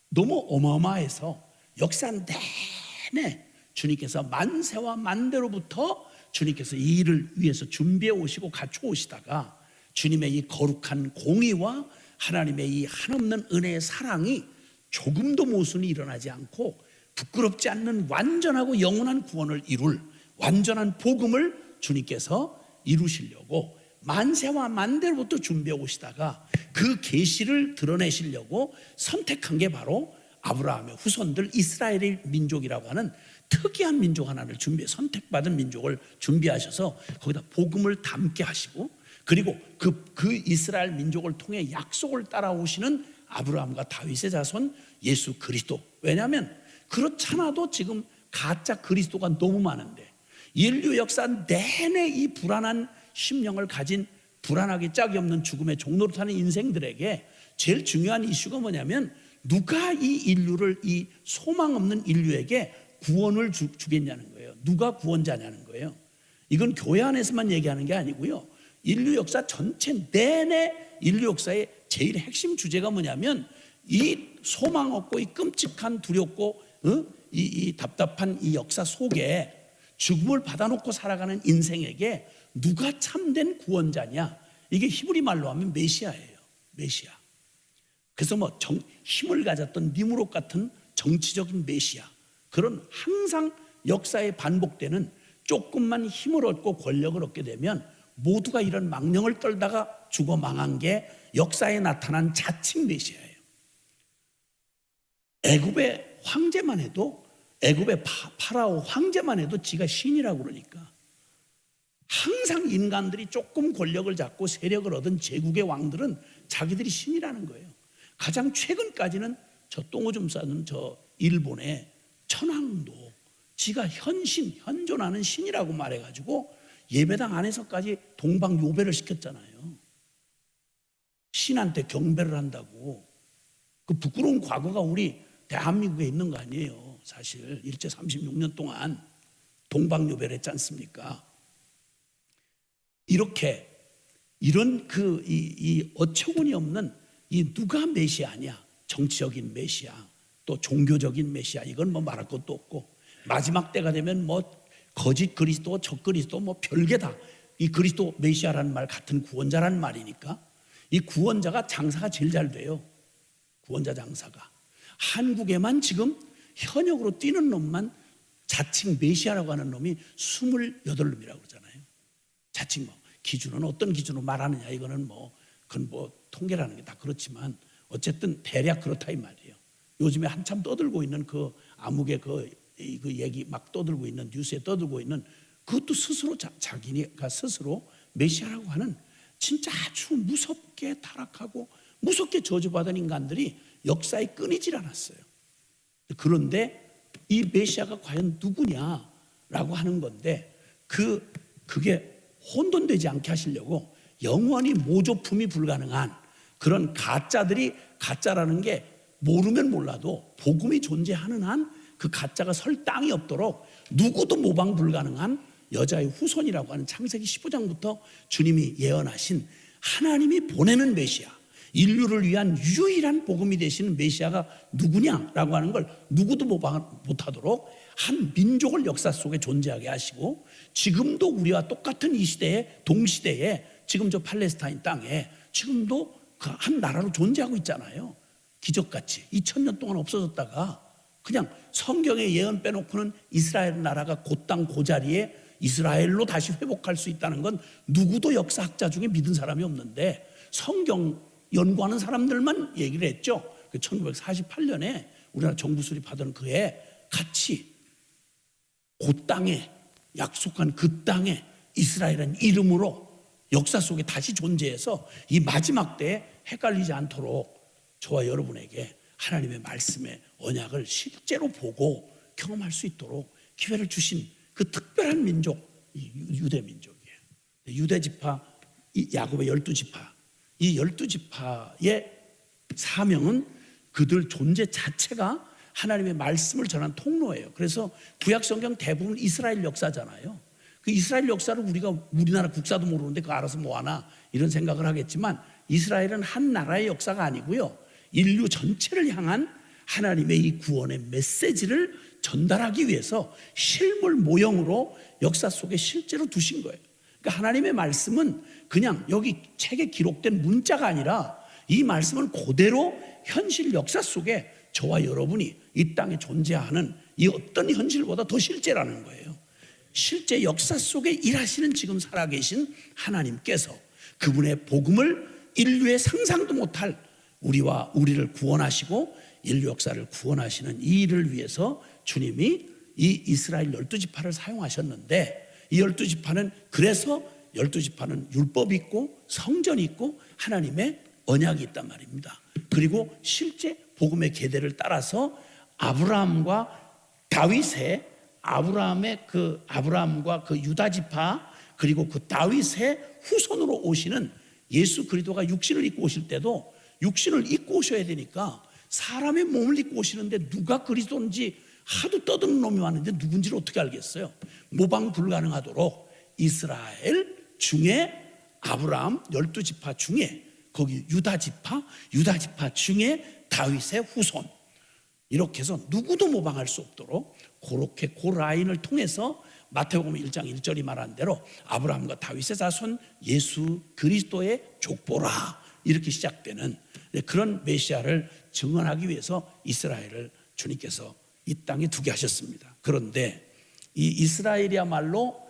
너무 어마어마해서 역사 내내 주님께서 만세와 만대로부터 주님께서 이 일을 위해서 준비해 오시고 갖춰 오시다가 주님의 이 거룩한 공의와 하나님의 이 한없는 은혜의 사랑이 조금도 모순이 일어나지 않고 부끄럽지 않는 완전하고 영원한 구원을 이룰 완전한 복음을 주님께서 이루시려고 만세와 만대로부터 준비해 오시다가 그 계시를 드러내시려고 선택한 게 바로 아브라함의 후손들 이스라엘의 민족이라고 하는 특이한 민족 하나를 선택받은 민족을 준비하셔서 거기다 복음을 담게 하시고, 그리고 그 이스라엘 민족을 통해 약속을 따라오시는 아브라함과 다윗의 자손 예수 그리스도. 왜냐하면 그렇잖아도 지금 가짜 그리스도가 너무 많은데, 인류 역사 내내 이 불안한 심령을 가진 불안하게 짝이 없는 죽음의 종로를 타는 인생들에게 제일 중요한 이슈가 뭐냐면, 누가 이 인류를, 이 소망 없는 인류에게 구원을 주겠냐는 거예요. 누가 구원자냐는 거예요. 이건 교회 안에서만 얘기하는 게 아니고요, 인류 역사 전체 내내 인류 역사의 제일 핵심 주제가 뭐냐면, 이 소망 없고 이 끔찍한 두렵고 이 답답한 이 역사 속에 죽음을 받아놓고 살아가는 인생에게 누가 참된 구원자냐, 이게 히브리 말로 하면 메시아예요. 메시아. 그래서 힘을 가졌던 니무롯 같은 정치적인 메시아, 그런 항상 역사에 반복되는, 조금만 힘을 얻고 권력을 얻게 되면 모두가 이런 망령을 떨다가 죽어 망한 게 역사에 나타난 자칭 메시아예요. 애굽의 황제만 해도, 애굽의 파라오 황제만 해도 지가 신이라고 그러니까, 항상 인간들이 조금 권력을 잡고 세력을 얻은 제국의 왕들은 자기들이 신이라는 거예요. 가장 최근까지는 저 똥오줌 싸는 저 일본의 천황도 지가 현존하는 신이라고 말해가지고 예배당 안에서까지 동방요배를 시켰잖아요. 신한테 경배를 한다고. 그 부끄러운 과거가 우리 대한민국에 있는 거 아니에요. 사실 일제 36년 동안 동방요배를 했지 않습니까? 이런 이 어처구니 없는 이 누가 메시아냐, 정치적인 메시아, 또 종교적인 메시아, 이건 말할 것도 없고, 마지막 때가 되면 거짓 그리스도, 적 그리스도 별게 다 이 그리스도 메시아라는 말 같은 구원자라는 말이니까, 이 구원자가 장사가 제일 잘 돼요. 구원자 장사가. 한국에만 지금 현역으로 뛰는 놈만 자칭 메시아라고 하는 놈이 28놈이라고 그러잖아요. 자칭 기준은 어떤 기준으로 말하느냐, 이거는 그건 통계라는 게 다 그렇지만 어쨌든 대략 그렇다 이 말이에요. 요즘에 한참 떠들고 있는 그 암흑의 그 얘기 막 떠들고 있는, 뉴스에 떠들고 있는, 그것도 스스로 자기가 스스로 메시아라고 하는 진짜 아주 무섭게 타락하고 무섭게 저주받은 인간들이 역사에 끊이질 않았어요. 그런데 이 메시아가 과연 누구냐라고 하는 건데, 그게 혼돈되지 않게 하시려고 영원히 모조품이 불가능한 그런 가짜들이, 가짜라는 게 모르면 몰라도 복음이 존재하는 한 그 가짜가 설 땅이 없도록 누구도 모방 불가능한 여자의 후손이라고 하는 창세기 15장부터 주님이 예언하신 하나님이 보내는 메시아, 인류를 위한 유일한 복음이 되시는 메시아가 누구냐라고 하는 걸 누구도 모방 못하도록 한 민족을 역사 속에 존재하게 하시고, 지금도 우리와 똑같은 이 시대에, 동시대에 지금 저 팔레스타인 땅에 지금도 그 한 나라로 존재하고 있잖아요. 기적같이 2000년 동안 없어졌다가 그냥 성경의 예언 빼놓고는 이스라엘 나라가 그 땅 그 자리에 이스라엘로 다시 회복할 수 있다는 건 누구도 역사학자 중에 믿은 사람이 없는데, 성경 연구하는 사람들만 얘기를 했죠. 1948년에 우리나라 정부 수립하던 그해 같이 그 땅에, 약속한 그 땅에 이스라엘은 이름으로 역사 속에 다시 존재해서 이 마지막 때에 헷갈리지 않도록 저와 여러분에게 하나님의 말씀의 언약을 실제로 보고 경험할 수 있도록 기회를 주신 그 특별한 민족, 이 유대 민족이에요. 유대 지파, 이 야곱의 12지파, 이 12지파의 사명은 그들 존재 자체가 하나님의 말씀을 전하는 통로예요. 그래서 구약 성경 대부분 이스라엘 역사잖아요. 그 이스라엘 역사를 우리가 우리나라 국사도 모르는데 그거 알아서 뭐하나 이런 생각을 하겠지만, 이스라엘은 한 나라의 역사가 아니고요, 인류 전체를 향한 하나님의 이 구원의 메시지를 전달하기 위해서 실물 모형으로 역사 속에 실제로 두신 거예요. 그러니까 하나님의 말씀은 그냥 여기 책에 기록된 문자가 아니라 이 말씀은 그대로 현실 역사 속에 저와 여러분이 이 땅에 존재하는 이 어떤 현실보다 더 실제라는 거예요. 실제 역사 속에 일하시는 지금 살아계신 하나님께서 그분의 복음을 인류의 상상도 못할 우리를 구원하시고 인류 역사를 구원하시는 이 일을 위해서 주님이 이 이스라엘 12지파를 사용하셨는데, 이 12지파는 그래서 12지파는 율법이 있고 성전이 있고 하나님의 언약이 있단 말입니다. 그리고 실제 복음의 계대를 따라서 아브라함과 다윗의 아브라함과 그 유다 지파, 그리고 그 다윗의 후손으로 오시는 예수 그리스도가 육신을 입고 오실 때도 육신을 입고 오셔야 되니까 사람의 몸을 입고 오시는데 누가 그리스도인지 하도 떠드는 놈이 왔는데 누군지를 어떻게 알겠어요? 모방 불가능하도록 이스라엘 중에 아브라함 12지파 중에 거기 유다 지파 중에 다윗의 후손, 이렇게 해서 누구도 모방할 수 없도록 그렇게 그 라인을 통해서 마태복음 1장 1절이 말한 대로 아브라함과 다윗의 자손 예수 그리스도의 족보라, 이렇게 시작되는 그런 메시아를 증언하기 위해서 이스라엘을 주님께서 이 땅에 두게 하셨습니다. 그런데 이 이스라엘이야말로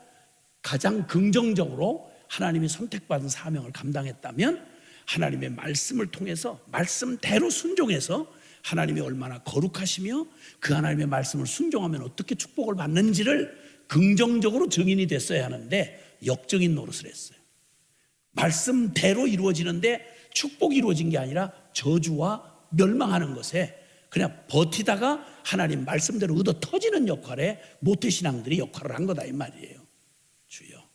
가장 긍정적으로 하나님이 선택받은 사명을 감당했다면, 하나님의 말씀을 통해서 말씀대로 순종해서 하나님이 얼마나 거룩하시며 그 하나님의 말씀을 순종하면 어떻게 축복을 받는지를 긍정적으로 증인이 됐어야 하는데 역증인 노릇을 했어요. 말씀대로 이루어지는데 축복이 이루어진 게 아니라 저주와 멸망하는 것에 그냥 버티다가 하나님 말씀대로 얻어 터지는 역할에 모태신앙들이 역할을 한 거다 이 말이에요. 주여,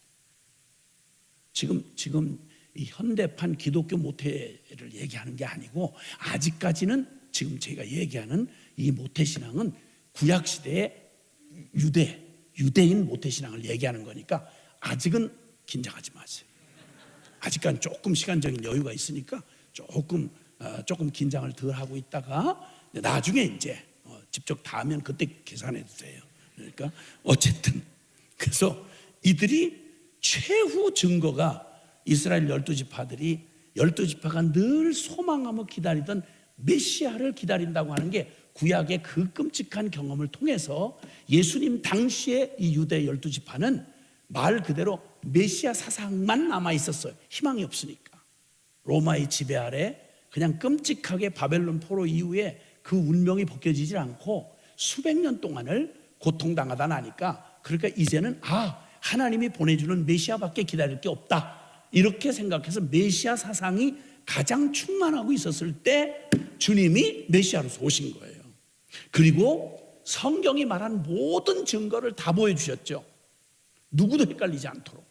지금 이 현대판 기독교 모태를 얘기하는 게 아니고, 아직까지는 지금 제가 얘기하는 이 모태신앙은 구약시대의 유대인 모태신앙을 얘기하는 거니까 아직은 긴장하지 마세요. 아직까지 조금 시간적인 여유가 있으니까 조금 긴장을 덜 하고 있다가 나중에 이제 직접 다 하면 그때 계산해도 돼요. 그러니까 어쨌든 그래서 이들이 최후 증거가 이스라엘 12지파가 늘 소망하며 기다리던 메시아를 기다린다고 하는 게 구약의 그 끔찍한 경험을 통해서 예수님 당시에 이 유대 12지파는 말 그대로 메시아 사상만 남아 있었어요. 희망이 없으니까. 로마의 지배 아래 그냥 끔찍하게 바벨론 포로 이후에 그 운명이 벗겨지질 않고 수백 년 동안을 고통당하다 나니까, 그러니까 이제는 하나님이 보내주는 메시아밖에 기다릴 게 없다, 이렇게 생각해서 메시아 사상이 가장 충만하고 있었을 때 주님이 메시아로서 오신 거예요. 그리고 성경이 말한 모든 증거를 다 보여주셨죠. 누구도 헷갈리지 않도록.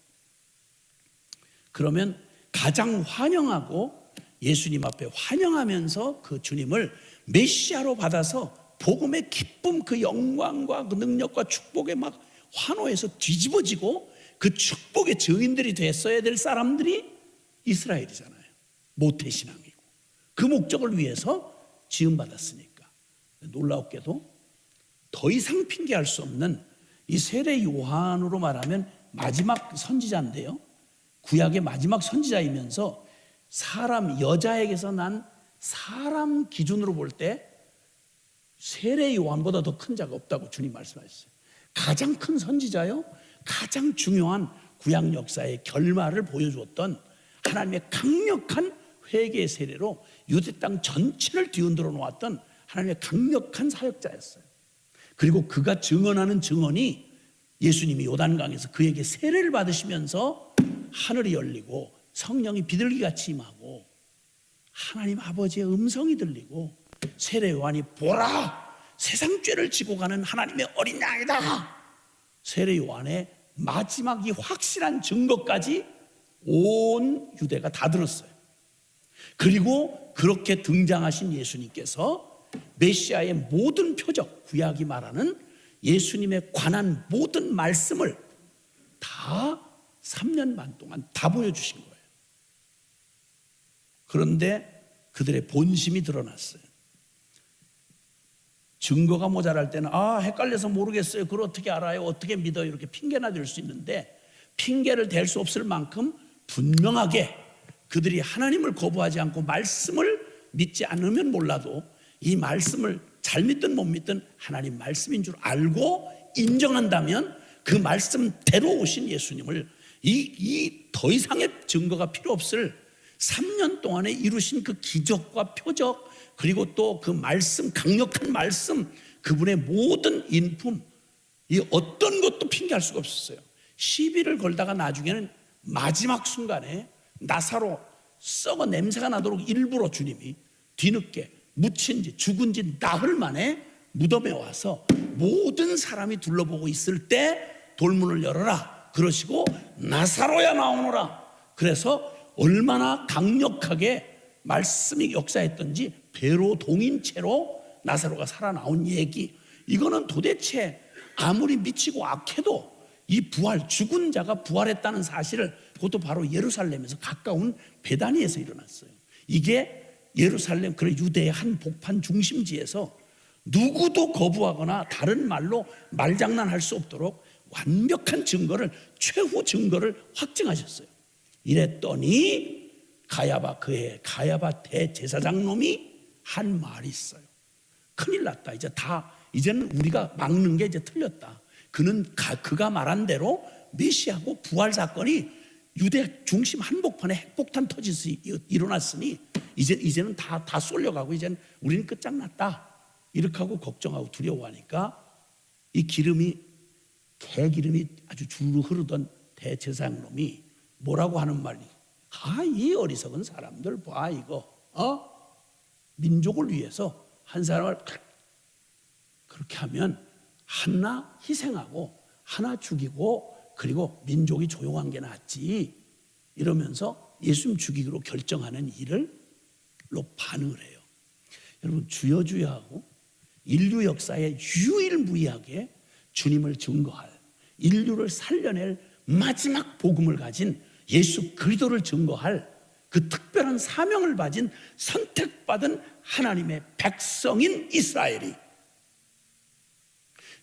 그러면 가장 환영하고 예수님 앞에 환영하면서 그 주님을 메시아로 받아서 복음의 기쁨, 그 영광과 그 능력과 축복에 막 환호해서 뒤집어지고 그 축복의 증인들이 됐어야 될 사람들이 이스라엘이잖아요. 모태신앙이고 그 목적을 위해서 지음받았으니까. 놀라웠게도 더 이상 핑계할 수 없는 이 세례 요한으로 말하면 마지막 선지자인데요, 구약의 마지막 선지자이면서 여자에게서 난 사람 기준으로 볼 때 세례 요한보다 더 큰 자가 없다고 주님 말씀하셨어요. 가장 큰 선지자요, 가장 중요한 구약 역사의 결말을 보여주었던 하나님의 강력한 회개의 세례로 유대 땅 전체를 뒤흔들어 놓았던 하나님의 강력한 사역자였어요. 그리고 그가 증언하는 증언이 예수님이 요단강에서 그에게 세례를 받으시면서 하늘이 열리고 성령이 비둘기같이 임하고 하나님 아버지의 음성이 들리고 세례 요한이 보라, 세상 죄를 지고 가는 하나님의 어린 양이다. 세례 요한의 마지막 이 확실한 증거까지 온 유대가 다 들었어요. 그리고 그렇게 등장하신 예수님께서 메시아의 모든 표적, 구약이 말하는 예수님에 관한 모든 말씀을 다 3년 반 동안 다 보여주신 거예요. 그런데 그들의 본심이 드러났어요. 증거가 모자랄 때는 헷갈려서 모르겠어요, 그걸 어떻게 알아요, 어떻게 믿어요, 이렇게 핑계나 댈 수 있는데, 핑계를 댈 수 없을 만큼 분명하게 그들이 하나님을 거부하지 않고 말씀을 믿지 않으면 몰라도 이 말씀을 잘 믿든 못 믿든 하나님 말씀인 줄 알고 인정한다면 그 말씀대로 오신 예수님을 이 더 이상의 증거가 필요 없을 3년 동안에 이루신 그 기적과 표적, 그리고 또 그 말씀, 강력한 말씀, 그분의 모든 인품, 이 어떤 것도 핑계할 수가 없었어요. 시비를 걸다가 나중에는 마지막 순간에 나사로 썩어 냄새가 나도록 일부러 주님이 뒤늦게 묻힌 지 죽은 지 나흘 만에 무덤에 와서 모든 사람이 둘러보고 있을 때 돌문을 열어라 그러시고 나사로야 나오너라. 그래서 얼마나 강력하게 말씀이 역사했던지 배로 동인 채로 나사로가 살아나온 얘기, 이거는 도대체 아무리 미치고 악해도 이 부활, 죽은 자가 부활했다는 사실을, 그것도 바로 예루살렘에서 가까운 베다니에서 일어났어요. 이게 예루살렘, 그래 유대의 한 복판 중심지에서 누구도 거부하거나 다른 말로 말장난할 수 없도록 완벽한 증거를, 최후 증거를 확증하셨어요. 이랬더니 가야바, 그의 가야바 대제사장 놈이 한 말이 있어요. 큰일 났다. 이제는 우리가 막는 게 이제 틀렸다. 그가 말한 대로 메시아고 부활 사건이 유대 중심 한복판에 핵폭탄 터지듯이 일어났으니 이제는 다 쏠려가고 이제는 우리는 끝장났다. 이렇게 하고 걱정하고 두려워하니까 이 개기름이 아주 줄로 흐르던 대제사장 놈이 뭐라고 하는 말이, 이 어리석은 사람들 봐, 이거 민족을 위해서 한 사람을 그렇게 하면 하나 희생하고 하나 죽이고 그리고 민족이 조용한 게 낫지, 이러면서 예수님 죽이기로 결정하는 일로 반응을 해요. 여러분, 주여주여하고 인류 역사에 유일무이하게 주님을 증거할, 인류를 살려낼 마지막 복음을 가진 예수 그리스도를 증거할 그 특별한 사명을 가진 선택받은 하나님의 백성인 이스라엘이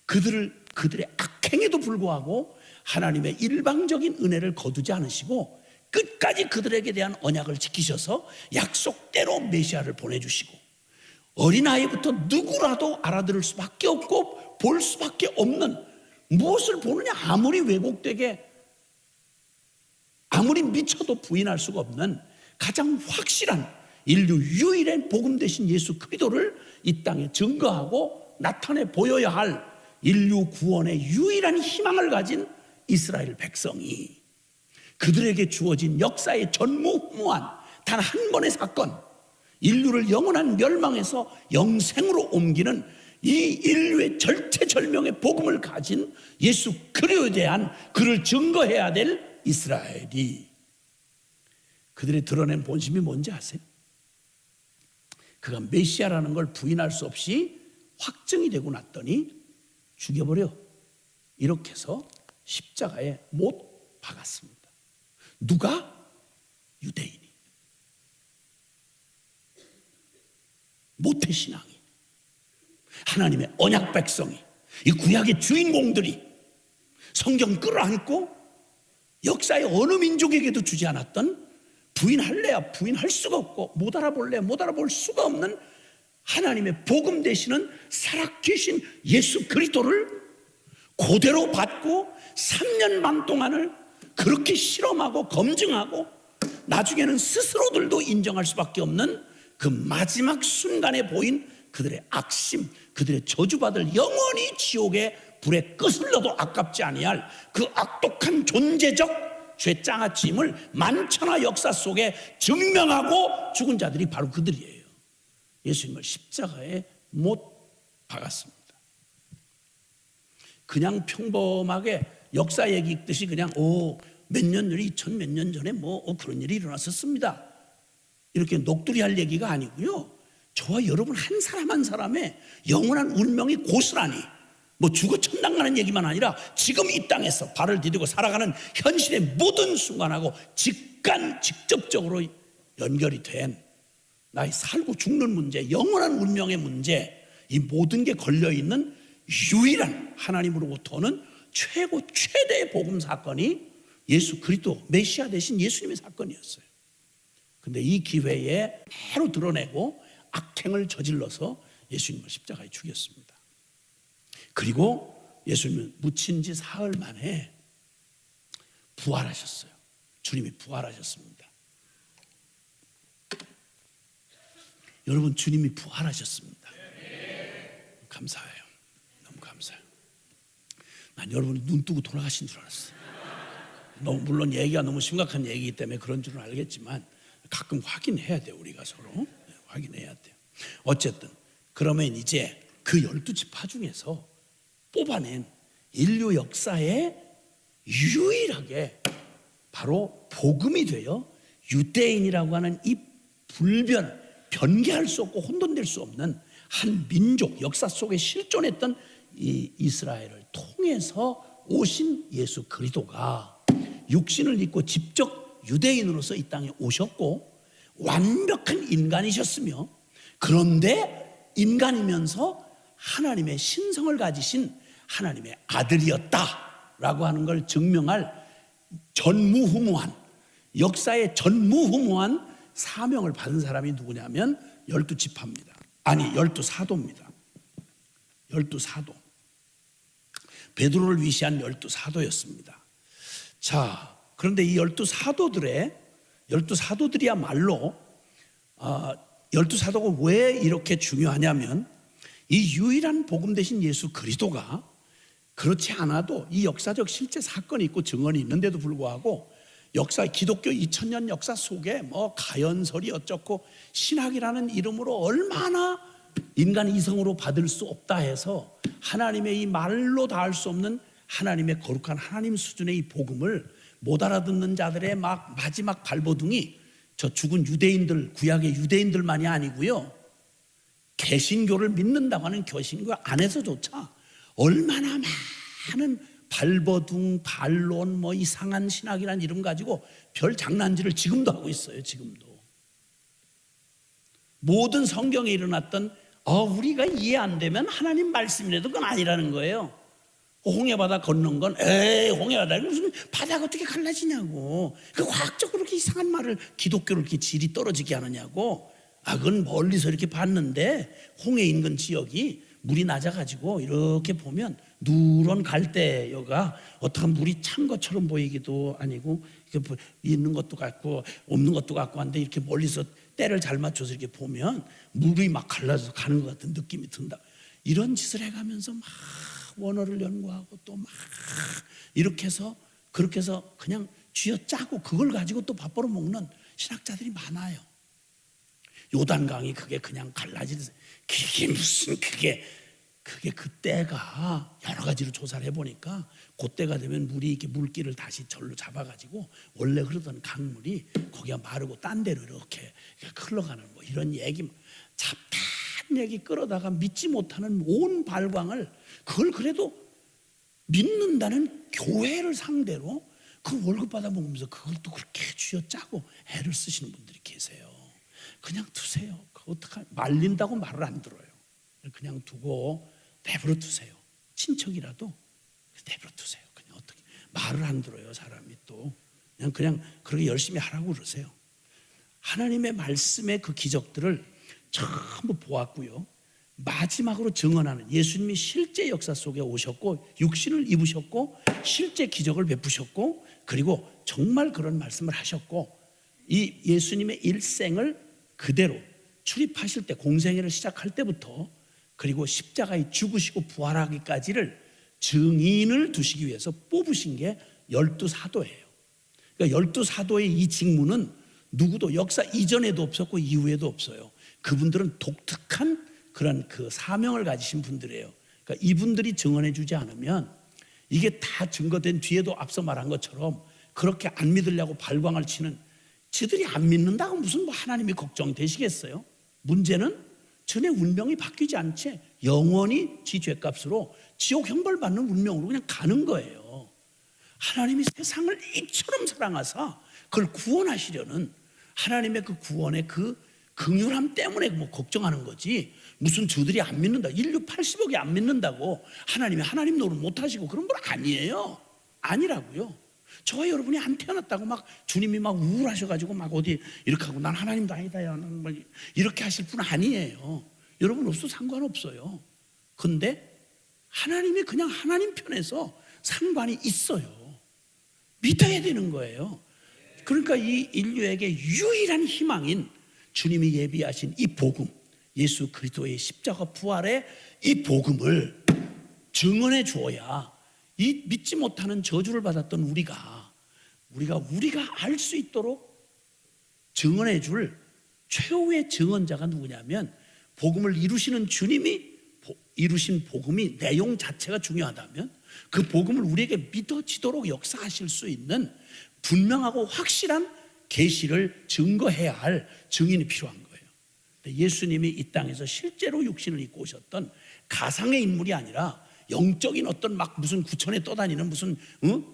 그들의 악행에도 불구하고 하나님의 일방적인 은혜를 거두지 않으시고 끝까지 그들에게 대한 언약을 지키셔서 약속대로 메시아를 보내주시고, 어린아이부터 누구라도 알아들을 수밖에 없고 볼 수밖에 없는, 무엇을 보느냐 아무리 왜곡되게 아무리 미쳐도 부인할 수가 없는 가장 확실한 인류 유일의 복음 되신 예수 그리스도를 이 땅에 증거하고 나타내 보여야 할 인류 구원의 유일한 희망을 가진 이스라엘 백성이, 그들에게 주어진 역사의 전무후무한 단 한 번의 사건, 인류를 영원한 멸망에서 영생으로 옮기는 이 인류의 절체절명의 복음을 가진 예수 그리스도에 대한 그를 증거해야 될 이스라엘이, 그들이 드러낸 본심이 뭔지 아세요? 그가 메시아라는 걸 부인할 수 없이 확증이 되고 났더니 죽여버려, 이렇게 해서 십자가에 못 박았습니다. 누가? 유대인이, 모태신앙이, 하나님의 언약 백성이, 이 구약의 주인공들이 성경 끌어안고 역사의 어느 민족에게도 주지 않았던, 부인할래야 부인할 수가 없고 못 알아볼래야 못 알아볼 수가 없는 하나님의 복음 되시는 살아계신 예수 그리스도를 그대로 받고 3년 반 동안을 그렇게 실험하고 검증하고 나중에는 스스로들도 인정할 수밖에 없는 그 마지막 순간에 보인 그들의 악심, 그들의 저주받을 영원히 지옥의 불에 끝을 넣어도 아깝지 아니할 그 악독한 존재적 죄장아침을 만천하 역사 속에 증명하고 죽은 자들이 바로 그들이에요. 예수님을 십자가에 못 박았습니다. 그냥 평범하게 역사 얘기 읽듯이 그냥 몇 년 전에 2000 몇 년 전에 그런 일이 일어났었습니다, 이렇게 녹두리할 얘기가 아니고요. 저와 여러분 한 사람 한 사람의 영원한 운명이 고스란히 죽어 천당 가는 얘기만 아니라 지금 이 땅에서 발을 디디고 살아가는 현실의 모든 순간하고 직접적으로 연결이 된 나의 살고 죽는 문제, 영원한 운명의 문제, 이 모든 게 걸려있는 유일한 하나님으로부터 오는 최대의 복음 사건이 예수 그리스도 메시아 되신 예수님의 사건이었어요. 근데 이 기회에 바로 드러내고 악행을 저질러서 예수님을 십자가에 죽였습니다. 그리고 예수님은 묻힌 지 사흘 만에 부활하셨어요. 주님이 부활하셨습니다. 여러분, 주님이 부활하셨습니다. 감사해요. 너무 감사해요. 난 여러분이 눈 뜨고 돌아가신 줄 알았어요. 물론 얘기가 너무 심각한 얘기이기 때문에 그런 줄은 알겠지만 가끔 확인해야 돼요. 우리가 서로 확인해야 돼요. 어쨌든 그러면 이제 그 12지파 중에서 뽑아낸 인류 역사에 유일하게 바로 복음이 되어 유대인이라고 하는 이 변개할 수 없고 혼돈될 수 없는 한 민족 역사 속에 실존했던 이 이스라엘을 통해서 오신 예수 그리스도가 육신을 입고 직접 유대인으로서 이 땅에 오셨고 완벽한 인간이셨으며, 그런데 인간이면서 하나님의 신성을 가지신 하나님의 아들이었다라고 하는 걸 증명할 전무후무한, 역사의 전무후무한 사명을 받은 사람이 누구냐면 12지파입니다. 아니 12사도입니다. 12사도. 베드로를 위시한 12사도였습니다. 자, 그런데 이 12사도들이야말로 12사도가 왜 이렇게 중요하냐면, 이 유일한 복음 되신 예수 그리스도가 그렇지 않아도 이 역사적 실제 사건이 있고 증언이 있는데도 불구하고 기독교 2000년 역사 속에 가연설이 어쩌고 신학이라는 이름으로 얼마나 인간 이성으로 받을 수 없다 해서 하나님의 이 말로 다 할 수 없는 하나님의 거룩한 하나님 수준의 이 복음을 못 알아듣는 자들의 마지막 발버둥이 저 죽은 유대인들, 구약의 유대인들만이 아니고요, 개신교를 믿는다고 하는 개신교 안에서조차 얼마나 많은 발버둥, 반론, 이상한 신학이라는 이름 가지고 별 장난질을 지금도 하고 있어요. 지금도 모든 성경에 일어났던 우리가 이해 안 되면 하나님 말씀이라도 그건 아니라는 거예요. 홍해바다 건넌 건 홍해바다는 무슨 바다가 어떻게 갈라지냐고, 그 과학적으로 그렇게 이상한 말을 기독교를 이렇게 질이 떨어지게 하느냐고. 그건 멀리서 이렇게 봤는데 홍해 인근 지역이 물이 낮아가지고 이렇게 보면 누런 갈대여가 어떻게 물이 찬 것처럼 보이기도 아니고 있는 것도 같고 없는 것도 같고 한데, 이렇게 멀리서 때를 잘 맞춰서 이렇게 보면 물이 막 갈라져서 가는 것 같은 느낌이 든다. 이런 짓을 해가면서 막 원어를 연구하고 또 막 이렇게 해서 그렇게 해서 그냥 쥐어짜고 그걸 가지고 또 밥 벌어 먹는 신학자들이 많아요. 요단강이 그게 그냥 갈라지는, 그게 무슨 그게 그때가 여러 가지로 조사를 해보니까 그때가 되면 물이 이렇게 물길을 다시 절로 잡아가지고 원래 흐르던 강물이 거기가 마르고 딴 데로 이렇게 흘러가는 이런 얘기, 잡다한 얘기 끌어다가 믿지 못하는 온 발광을, 그걸 그래도 믿는다는 교회를 상대로 그 월급 받아 먹으면서 그걸 또 그렇게 쥐어짜고 애를 쓰시는 분들이 계세요. 그냥 두세요. 어떡하냐, 말린다고 말을 안 들어요. 그냥 두고 내버려 두세요. 친척이라도 내버려 두세요. 그냥 어떻게 말을 안 들어요. 사람이 또 그냥 그렇게 열심히 하라고 그러세요. 하나님의 말씀의 그 기적들을 전부 보았고요, 마지막으로 증언하는 예수님이 실제 역사 속에 오셨고 육신을 입으셨고 실제 기적을 베푸셨고, 그리고 정말 그런 말씀을 하셨고, 이 예수님의 일생을 그대로 출입하실 때, 공생애를 시작할 때부터 그리고 십자가에 죽으시고 부활하기까지를 증인을 두시기 위해서 뽑으신 게 12사도예요. 그러니까 12사도의 이 직무는 누구도 역사 이전에도 없었고 이후에도 없어요. 그분들은 독특한 그런 그 사명을 가지신 분들이에요. 그러니까 이분들이 증언해 주지 않으면 이게 다 증거된 뒤에도 앞서 말한 것처럼 그렇게 안 믿으려고 발광을 치는, 지들이 안 믿는다고 무슨 뭐 하나님이 걱정되시겠어요? 문제는 전의 운명이 바뀌지 않지 영원히 지 죄값으로 지옥 형벌 받는 운명으로 그냥 가는 거예요. 하나님이 세상을 이처럼 사랑하사 그걸 구원하시려는 하나님의 그 구원의 그 긍휼함 때문에 뭐 걱정하는 거지, 무슨 저들이 안 믿는다, 인류 80억이 안 믿는다고 하나님이 하나님 노릇 못하시고 그런 건 아니에요. 아니라고요. 저와 여러분이 안 태어났다고 막 주님이 막 우울하셔가지고 막 어디 이렇게 하고 난 하나님도 아니다 야 뭐 이렇게 하실 분 아니에요. 여러분 없어도 상관없어요. 근데 하나님이 그냥 하나님 편에서 상관이 있어요. 믿어야 되는 거예요. 그러니까 이 인류에게 유일한 희망인 주님이 예비하신 이 복음, 예수 그리스도의 십자가 부활의 이 복음을 증언해 주어야 이 믿지 못하는 저주를 받았던 우리가 알 수 있도록 증언해 줄 최후의 증언자가 누구냐면, 복음을 이루시는 주님이 이루신 복음이 내용 자체가 중요하다면 그 복음을 우리에게 믿어지도록 역사하실 수 있는 분명하고 확실한 계시를 증거해야 할 증인이 필요한 거예요. 예수님이 이 땅에서 실제로 육신을 입고 오셨던 가상의 인물이 아니라 영적인 어떤 막 무슨 구천에 떠다니는 무슨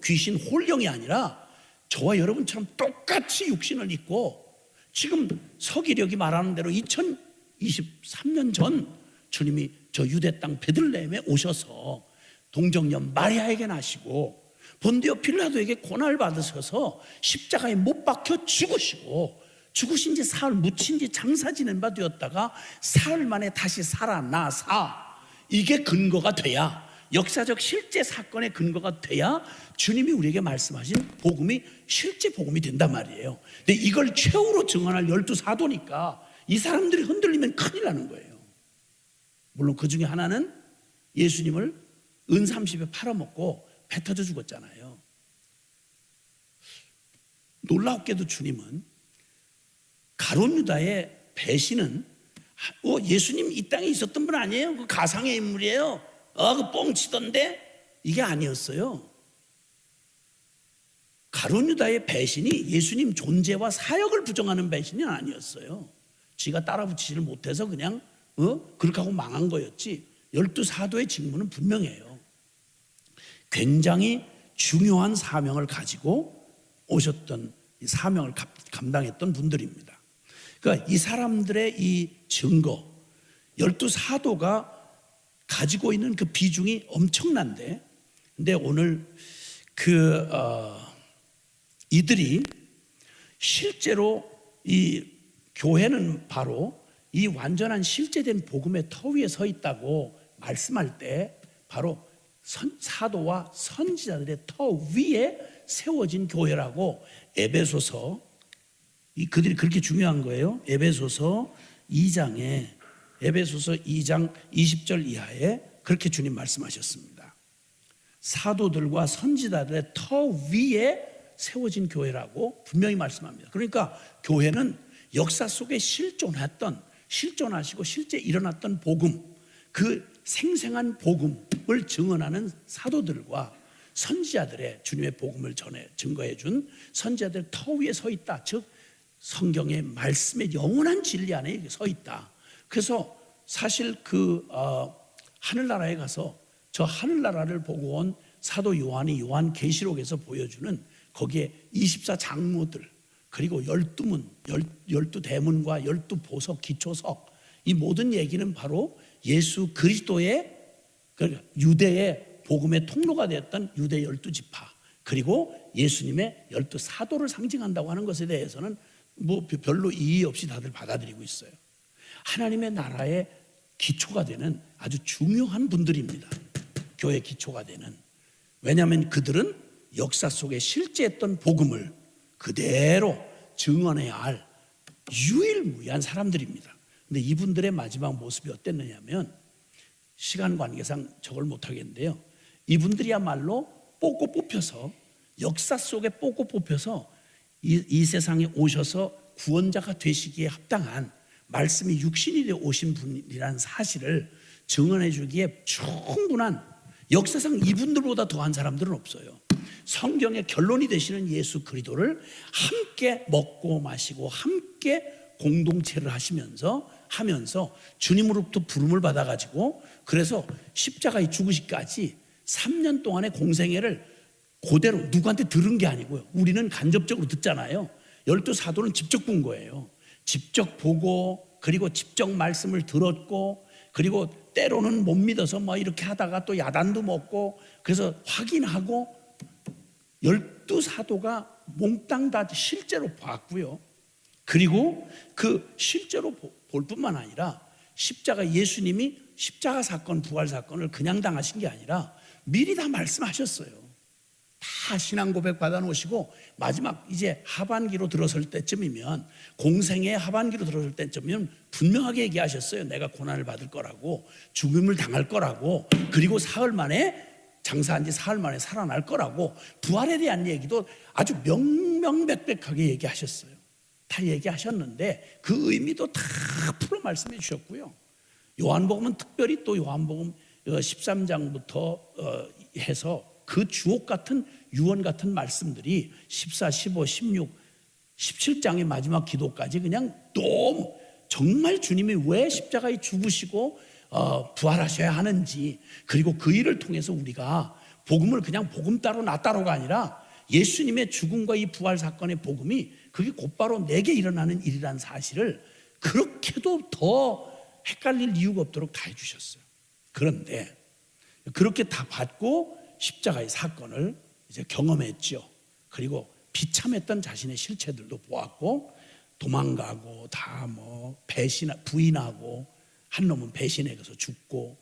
귀신 홀령이 아니라 저와 여러분처럼 똑같이 육신을 입고 지금 서기력이 말하는 대로 2023년 전 주님이 저 유대 땅 베들레헴에 오셔서 동정녀 마리아에게 나시고 본디오 빌라도에게 고난을 받으셔서 십자가에 못 박혀 죽으시고, 죽으신 지 사흘, 묻힌 지 장사 지낸 바 되었다가 사흘 만에 다시 살아나사, 이게 근거가 돼야, 역사적 실제 사건의 근거가 돼야 주님이 우리에게 말씀하신 복음이 실제 복음이 된단 말이에요. 근데 이걸 최후로 증언할 12사도니까 이 사람들이 흔들리면 큰일 나는 거예요. 물론 그 중에 하나는 예수님을 은 30에 팔아먹고 배 터져 죽었잖아요. 놀랍게도 주님은 가룟 유다의 배신은 예수님 이 땅에 있었던 분 아니에요? 그 가상의 인물이에요. 그 뻥치던데, 이게 아니었어요. 가룟 유다의 배신이 예수님 존재와 사역을 부정하는 배신이 아니었어요. 지가 따라붙이지를 못해서 그냥 그렇게 하고 망한 거였지, 12사도의 직무는 분명해요. 굉장히 중요한 사명을 가지고 오셨던, 이 사명을 감당했던 분들입니다. 그러니까 이 사람들의 이 증거, 12사도가 가지고 있는 그 비중이 엄청난데, 근데 오늘 이들이 실제로 이 교회는 바로 이 완전한 실제된 복음의 터 위에 서 있다고 말씀할 때 바로 사도와 선지자들의 터 위에 세워진 교회라고 에베소서, 그들이 그렇게 중요한 거예요. 에베소서 2장 20절 이하에 그렇게 주님 말씀하셨습니다. 사도들과 선지자들의 터 위에 세워진 교회라고 분명히 말씀합니다. 그러니까 교회는 역사 속에 실존하시고 실제 일어났던 복음, 그 생생한 복음을 증언하는 사도들과 선지자들의 주님의 복음을 증거해 준 선지자들 터 위에 서 있다. 즉 성경의 말씀의 영원한 진리 안에 서 있다. 그래서 사실 하늘나라에 가서 저 하늘나라를 보고 온 사도 요한이 요한계시록에서 보여주는 거기에 24장로들, 그리고 12문, 12대문과 12보석, 기초석, 이 모든 얘기는 바로 예수 그리스도의 유대의 복음의 통로가 되었던 유대 12지파, 그리고 예수님의 12사도를 상징한다고 하는 것에 대해서는 뭐 별로 이의 없이 다들 받아들이고 있어요. 하나님의 나라의 기초가 되는 아주 중요한 분들입니다. 교회 기초가 되는. 왜냐하면 그들은 역사 속에 실제했던 복음을 그대로 증언해야 할 유일무이한 사람들입니다. 근데 이분들의 마지막 모습이 어땠느냐면, 시간 관계상 저걸 못하겠는데요, 이분들이야말로 뽑고 뽑혀서, 역사 속에 뽑고 뽑혀서 이 세상에 오셔서 구원자가 되시기에 합당한 말씀이 육신이 되어 오신 분이라는 사실을 증언해 주기에 충분한, 역사상 이분들보다 더한 사람들은 없어요. 성경의 결론이 되시는 예수 그리스도를 함께 먹고 마시고 함께 공동체를 하면서 주님으로부터 부름을 받아가지고, 그래서 십자가에 죽으시기까지 3년 동안의 공생애를 그대로 누구한테 들은 게 아니고요. 우리는 간접적으로 듣잖아요. 12사도는 직접 본 거예요. 직접 보고, 그리고 직접 말씀을 들었고, 그리고 때로는 못 믿어서 뭐 이렇게 하다가 또 야단도 먹고, 그래서 확인하고, 12사도가 몽땅 다 실제로 봤고요. 그리고 그 실제로 볼 뿐만 아니라 십자가, 예수님이 십자가 사건, 부활 사건을 그냥 당하신 게 아니라 미리 다 말씀하셨어요. 다 신앙 고백 받아놓으시고 마지막 이제 하반기로 들어설 때쯤이면, 공생의 하반기로 들어설 때쯤이면 분명하게 얘기하셨어요. 내가 고난을 받을 거라고, 죽음을 당할 거라고, 그리고 사흘 만에, 장사한 지 사흘 만에 살아날 거라고, 부활에 대한 얘기도 아주 명명백백하게 얘기하셨어요. 다 얘기하셨는데 그 의미도 다 풀어 말씀해 주셨고요. 요한복음은 특별히 또 요한복음 13장부터 해서 그 주옥 같은, 유언 같은 말씀들이 14, 15, 16, 17장의 마지막 기도까지 그냥 너무, 정말 주님이 왜 십자가에 죽으시고 부활하셔야 하는지, 그리고 그 일을 통해서 우리가 복음을 그냥 복음 따로 나 따로가 아니라 예수님의 죽음과 이 부활 사건의 복음이 그게 곧바로 내게 일어나는 일이라는 사실을 그렇게도 더 헷갈릴 이유가 없도록 다 해주셨어요. 그런데 그렇게 다 받고 십자가의 사건을 이제 경험했죠. 그리고 비참했던 자신의 실체들도 보았고, 도망가고 다 뭐 부인하고, 한 놈은 배신해 가서 죽고,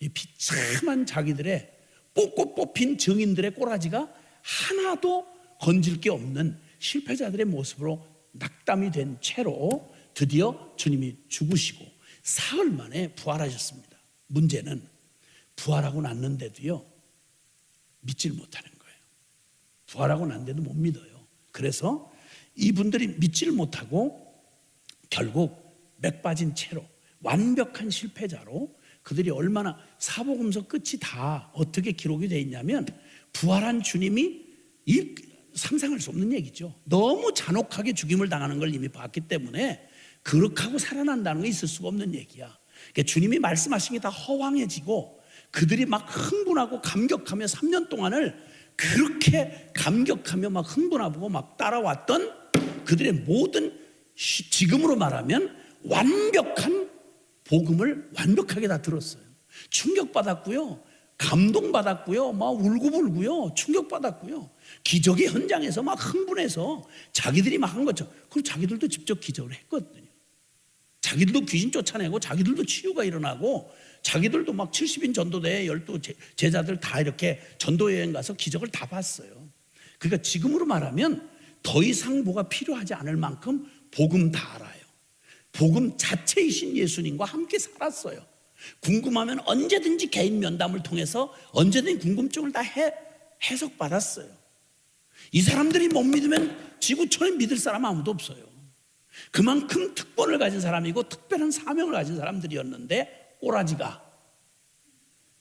이 비참한 자기들의 뽑고 뽑힌 증인들의 꼬라지가 하나도 건질 게 없는 실패자들의 모습으로 낙담이 된 채로 드디어 주님이 죽으시고 사흘 만에 부활하셨습니다. 문제는 부활하고 났는데도요, 믿질 못하는 거예요. 부활하고 난데도 못 믿어요. 그래서 이분들이 믿지를 못하고 결국 맥 빠진 채로 완벽한 실패자로, 그들이 얼마나, 사복음서 끝이 다 어떻게 기록이 되어 있냐면, 부활한 주님이, 상상할 수 없는 얘기죠. 너무 잔혹하게 죽임을 당하는 걸 이미 봤기 때문에 그렇게 하고 살아난다는 게 있을 수가 없는 얘기야. 그러니까 주님이 말씀하신 게 다 허황해지고, 그들이 막 흥분하고 감격하며 3년 동안을 그렇게 감격하며 막 흥분하고 막 따라왔던 그들의 모든, 지금으로 말하면 완벽한 복음을 완벽하게 다 들었어요. 충격받았고요, 감동받았고요, 막 울고불고요, 충격받았고요, 기적의 현장에서 막 흥분해서 자기들이 막 한 것처럼, 그리고 자기들도 직접 기적을 했거든요. 자기들도 귀신 쫓아내고, 자기들도 치유가 일어나고, 자기들도 막 70인 전도대에 12 제자들 다 이렇게 전도여행 가서 기적을 다 봤어요. 그러니까 지금으로 말하면 더 이상 뭐가 필요하지 않을 만큼 복음 다 알아요. 복음 자체이신 예수님과 함께 살았어요. 궁금하면 언제든지 개인 면담을 통해서 언제든지 궁금증을 다 해석받았어요. 이 사람들이 못 믿으면 지구촌에 믿을 사람 아무도 없어요. 그만큼 특권을 가진 사람이고 특별한 사명을 가진 사람들이었는데, 꼬라지가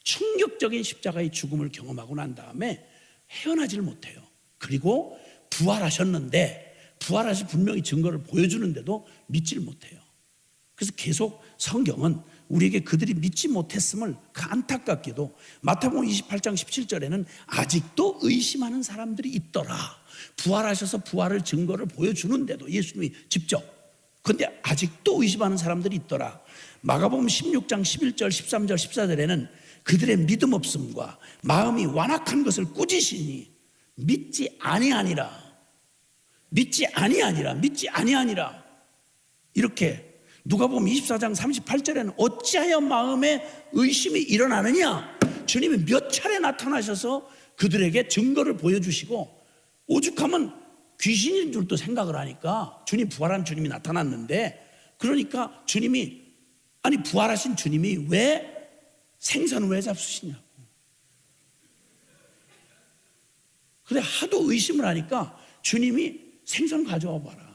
충격적인 십자가의 죽음을 경험하고 난 다음에 헤어나지를 못해요. 그리고 부활하셨는데, 부활하신 분명히 증거를 보여주는데도 믿지를 못해요. 그래서 계속 성경은 우리에게 그들이 믿지 못했음을, 그 안타깝게도 마태복음 28장 17절에는 아직도 의심하는 사람들이 있더라. 부활하셔서 부활을 증거를 보여주는데도, 예수님이 직접, 근데 아직도 의심하는 사람들이 있더라. 마가복음 16장 11절 13절 14절에는 그들의 믿음 없음과 마음이 완악한 것을 꾸짖으니 믿지 아니하니라. 이렇게. 누가복음 24장 38절에는 어찌하여 마음에 의심이 일어나느냐. 주님이 몇 차례 나타나셔서 그들에게 증거를 보여주시고, 오죽하면 귀신인 줄도 생각을 하니까, 주님, 부활한 주님이 나타났는데, 그러니까 주님이, 아니 부활하신 주님이 왜 생선을 왜 잡수시냐고. 근데 하도 의심을 하니까 주님이 생선 가져와 봐라.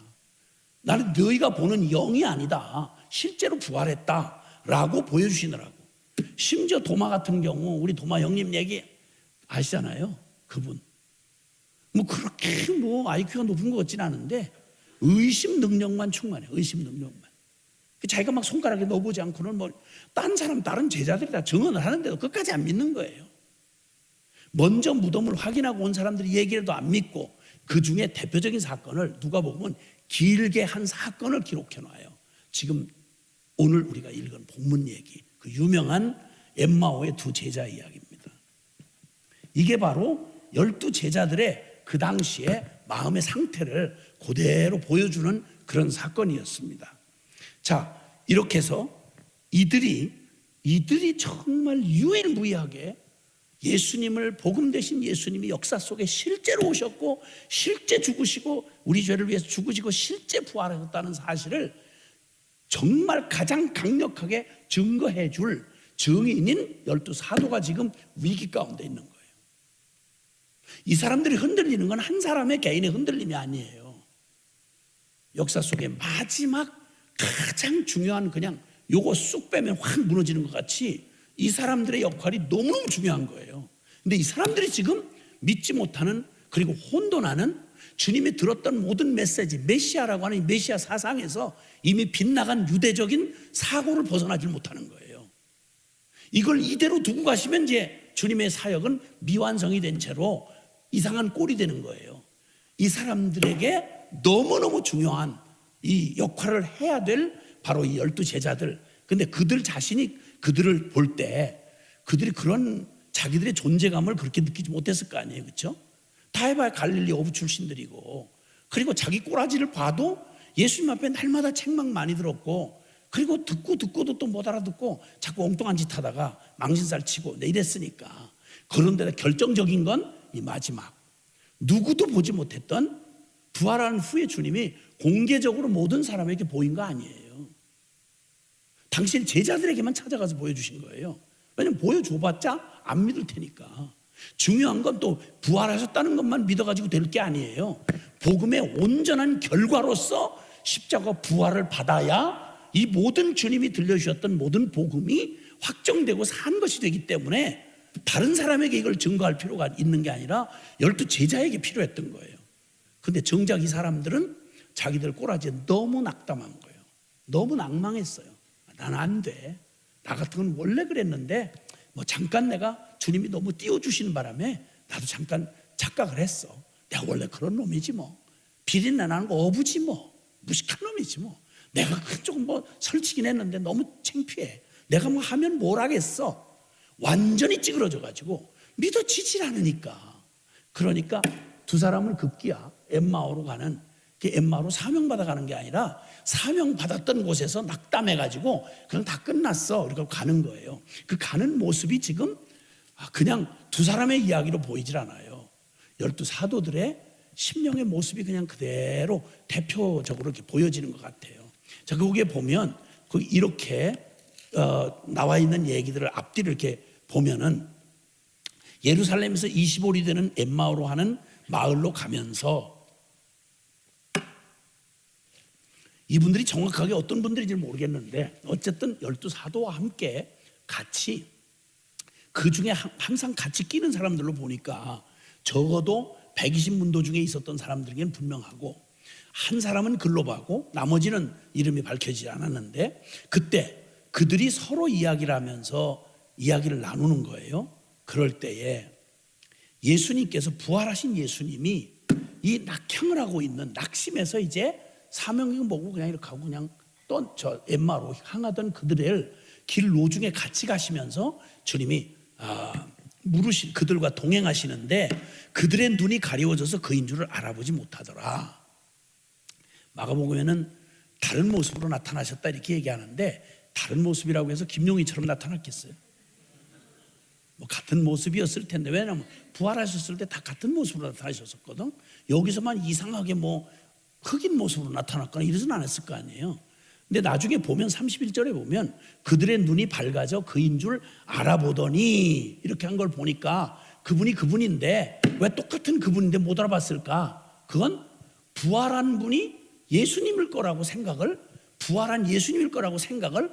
나는 너희가 보는 영이 아니다. 실제로 부활했다라고 보여주시더라고. 심지어 도마 같은 경우 우리 도마 형님 얘기 아시잖아요. 그분 뭐 그렇게 뭐 IQ가 높은 것 같진 않은데 의심 능력만 충만해. 의심 능력만. 자기가 막 손가락에 넣어보지 않고는 뭐 다른 제자들이 다 증언을 하는데도 끝까지 안 믿는 거예요. 먼저 무덤을 확인하고 온 사람들이 얘기해도 안 믿고, 그 중에 대표적인 사건을 누가복음은 길게 한 사건을 기록해 놔요. 지금 오늘 우리가 읽은 본문 얘기, 그 유명한 엠마오의 두 제자 이야기입니다. 이게 바로 12제자들의 그 당시에 마음의 상태를 그대로 보여주는 그런 사건이었습니다. 자, 이렇게 해서 이들이 정말 유일무이하게 예수님을, 복음 되신 예수님이 역사 속에 실제로 오셨고 실제 죽으시고 우리 죄를 위해서 죽으시고 실제 부활하셨다는 사실을 정말 가장 강력하게 증거해 줄 증인인 12사도가 지금 위기 가운데 있는 거예요. 이 사람들이 흔들리는 건 한 사람의 개인의 흔들림이 아니에요. 역사 속에 마지막 가장 중요한, 그냥 요거 쑥 빼면 확 무너지는 것 같이 이 사람들의 역할이 너무너무 중요한 거예요. 근데 이 사람들이 지금 믿지 못하는, 그리고 혼돈하는, 주님이 들었던 모든 메시지, 메시아라고 하는 이 메시아 사상에서 이미 빗나간 유대적인 사고를 벗어나지 못하는 거예요. 이걸 이대로 두고 가시면 이제 주님의 사역은 미완성이 된 채로 이상한 꼴이 되는 거예요. 이 사람들에게 너무너무 중요한 이 역할을 해야 될 바로 이 12제자들. 근데 그들 자신이 그들을 볼 때 그들이 그런 자기들의 존재감을 그렇게 느끼지 못했을 거 아니에요. 그렇죠? 다 해봐야 갈릴리 어부 출신들이고, 그리고 자기 꼬라지를 봐도 예수님 앞에 날마다 책망 많이 들었고, 그리고 듣고도 또 못 알아듣고 자꾸 엉뚱한 짓 하다가 망신살 치고 이랬으니까. 그런데 결정적인 건 이 마지막, 누구도 보지 못했던 부활한 후에 주님이 공개적으로 모든 사람에게 보인 거 아니에요. 당신 제자들에게만 찾아가서 보여주신 거예요. 왜냐면 보여줘봤자 안 믿을 테니까. 중요한 건 또 부활하셨다는 것만 믿어가지고 될 게 아니에요. 복음의 온전한 결과로서 십자가 부활을 받아야 이 모든 주님이 들려주셨던 모든 복음이 확정되고 산 것이 되기 때문에 다른 사람에게 이걸 증거할 필요가 있는 게 아니라 12제자에게 필요했던 거예요. 근데 정작 이 사람들은 자기들 꼬라지에 너무 낙담한 거예요. 너무 낭망했어요. 나는 안 돼. 나 같은 건 원래 그랬는데 뭐 잠깐 내가 주님이 너무 띄워주시는 바람에 나도 잠깐 착각을 했어. 내가 원래 그런 놈이지 뭐. 비린내 나는 거 어부지 뭐. 무식한 놈이지 뭐. 내가 조금 뭐 설치긴 했는데 너무 창피해. 내가 뭐 하면 뭘 하겠어. 완전히 찌그러져가지고 믿어지질 않으니까. 그러니까 두 사람은 급기야 엠마오로 가는, 엠마오로 사명받아 가는 게 아니라 사명받았던 곳에서 낙담해가지고 그냥 다 끝났어. 그러니까 가는 거예요. 그 가는 모습이 지금 그냥 두 사람의 이야기로 보이질 않아요. 12사도들의 심령의 모습이 그냥 그대로 대표적으로 이렇게 보여지는 것 같아요. 자, 거기에 보면 이렇게 나와 있는 얘기들을 앞뒤를 이렇게 보면은 예루살렘에서 25리 되는 엠마오로 하는 마을로 가면서 이분들이 정확하게 어떤 분들인지 모르겠는데 어쨌든 12사도와 함께 같이 그 중에 항상 같이 끼는 사람들로 보니까 적어도 120문도 중에 있었던 사람들에게는 분명하고, 한 사람은 글로바고 나머지는 이름이 밝혀지지 않았는데, 그때 그들이 서로 이야기를 하면서 이야기를 나누는 거예요. 그럴 때에 예수님께서, 부활하신 예수님이 이 낙향을 하고 있는 낙심에서 이제 사명이 보고 그냥 이렇게 하고 그냥 또 저 엠마로 향하던 그들을 길 노중에 같이 가시면서 주님이 그들과 동행하시는데 그들의 눈이 가리워져서 그인 줄을 알아보지 못하더라. 마가복음에는 다른 모습으로 나타나셨다 이렇게 얘기하는데, 다른 모습이라고 해서 김용희처럼 나타났겠어요? 뭐 같은 모습이었을 텐데, 왜냐하면 부활하셨을 때 다 같은 모습으로 나타나셨었거든. 여기서만 이상하게 뭐 흑인 모습으로 나타났거나 이러진 않았을 거 아니에요. 근데 나중에 보면 31절에 보면 그들의 눈이 밝아져 그인 줄 알아보더니 이렇게 한 걸 보니까 그분이 그분인데 왜 똑같은 그분인데 못 알아봤을까? 그건 부활한 분이 예수님일 거라고 생각을 부활한 예수님일 거라고 생각을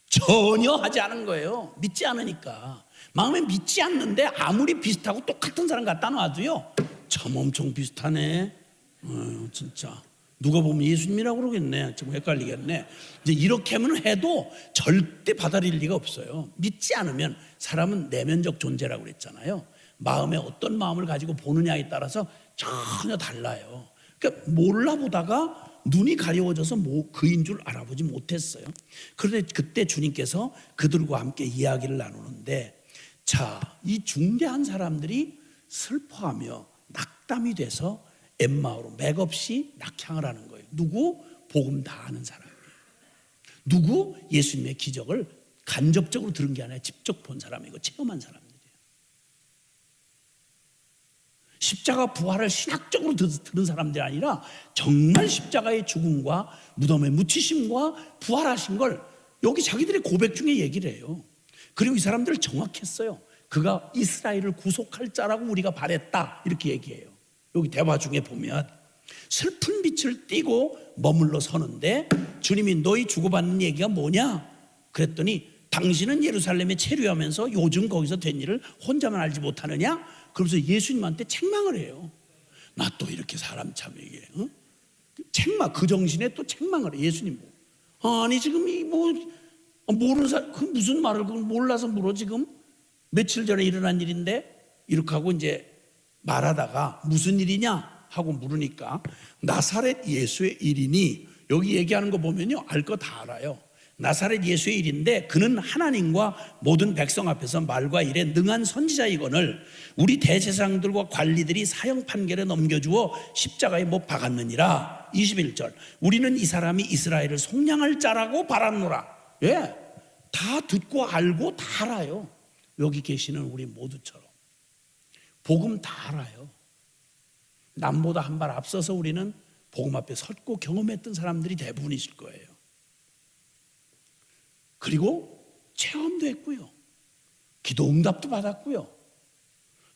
전혀 하지 않은 거예요. 믿지 않으니까. 마음에 믿지 않는데 아무리 비슷하고 똑같은 사람 갖다 놔도요, 참 엄청 비슷하네. 진짜 누가 보면 예수님이라고 그러겠네. 좀 헷갈리겠네. 이제 이렇게만 해도 절대 받아들일 리가 없어요. 믿지 않으면 사람은 내면적 존재라고 그랬잖아요. 마음에 어떤 마음을 가지고 보느냐에 따라서 전혀 달라요. 그러니까 몰라보다가 눈이 가려워져서 그인 줄 알아보지 못했어요. 그런데 그때 주님께서 그들과 함께 이야기를 나누는데, 자, 이 중대한 사람들이 슬퍼하며 낙담이 돼서 엠마오로 맥없이 낙향을 하는 거예요. 누구? 복음 다 아는 사람이에요. 누구? 예수님의 기적을 간접적으로 들은 게 아니라 직접 본 사람이고 체험한 사람들이에요. 십자가 부활을 신학적으로 들은 사람들이 아니라 정말 십자가의 죽음과 무덤의 묻히심과 부활하신 걸 여기 자기들의 고백 중에 얘기를 해요. 그리고 이 사람들을 정확했어요. 그가 이스라엘을 구속할 자라고 우리가 바랬다, 이렇게 얘기해요. 여기 대화 중에 보면 슬픈 빛을 띠고 머물러 서는데 주님이 너희 주고받는 얘기가 뭐냐? 그랬더니 당신은 예루살렘에 체류하면서 요즘 거기서 된 일을 혼자만 알지 못하느냐? 그러면서 예수님한테 책망을 해요. 나 또 이렇게 사람 참 얘기해. 책망, 그 정신에 또 책망을 해. 예수님 아니 지금 이 모르는 사람 그 무슨 말을 그걸 몰라서 물어. 지금 며칠 전에 일어난 일인데 이렇게 하고 이제 말하다가 무슨 일이냐 하고 물으니까 나사렛 예수의 일이니, 여기 얘기하는 거 보면요 알 거 다 알아요. 나사렛 예수의 일인데 그는 하나님과 모든 백성 앞에서 말과 일에 능한 선지자이거늘 우리 대제사장들과 관리들이 사형 판결에 넘겨주어 십자가에 못 박았느니라. 21절 우리는 이 사람이 이스라엘을 속량할 자라고 바랐노라. 예, 다 듣고 알고 다 알아요. 여기 계시는 우리 모두처럼 복음 다 알아요. 남보다 한 발 앞서서 우리는 복음 앞에 섰고 경험했던 사람들이 대부분이실 거예요. 그리고 체험도 했고요, 기도 응답도 받았고요.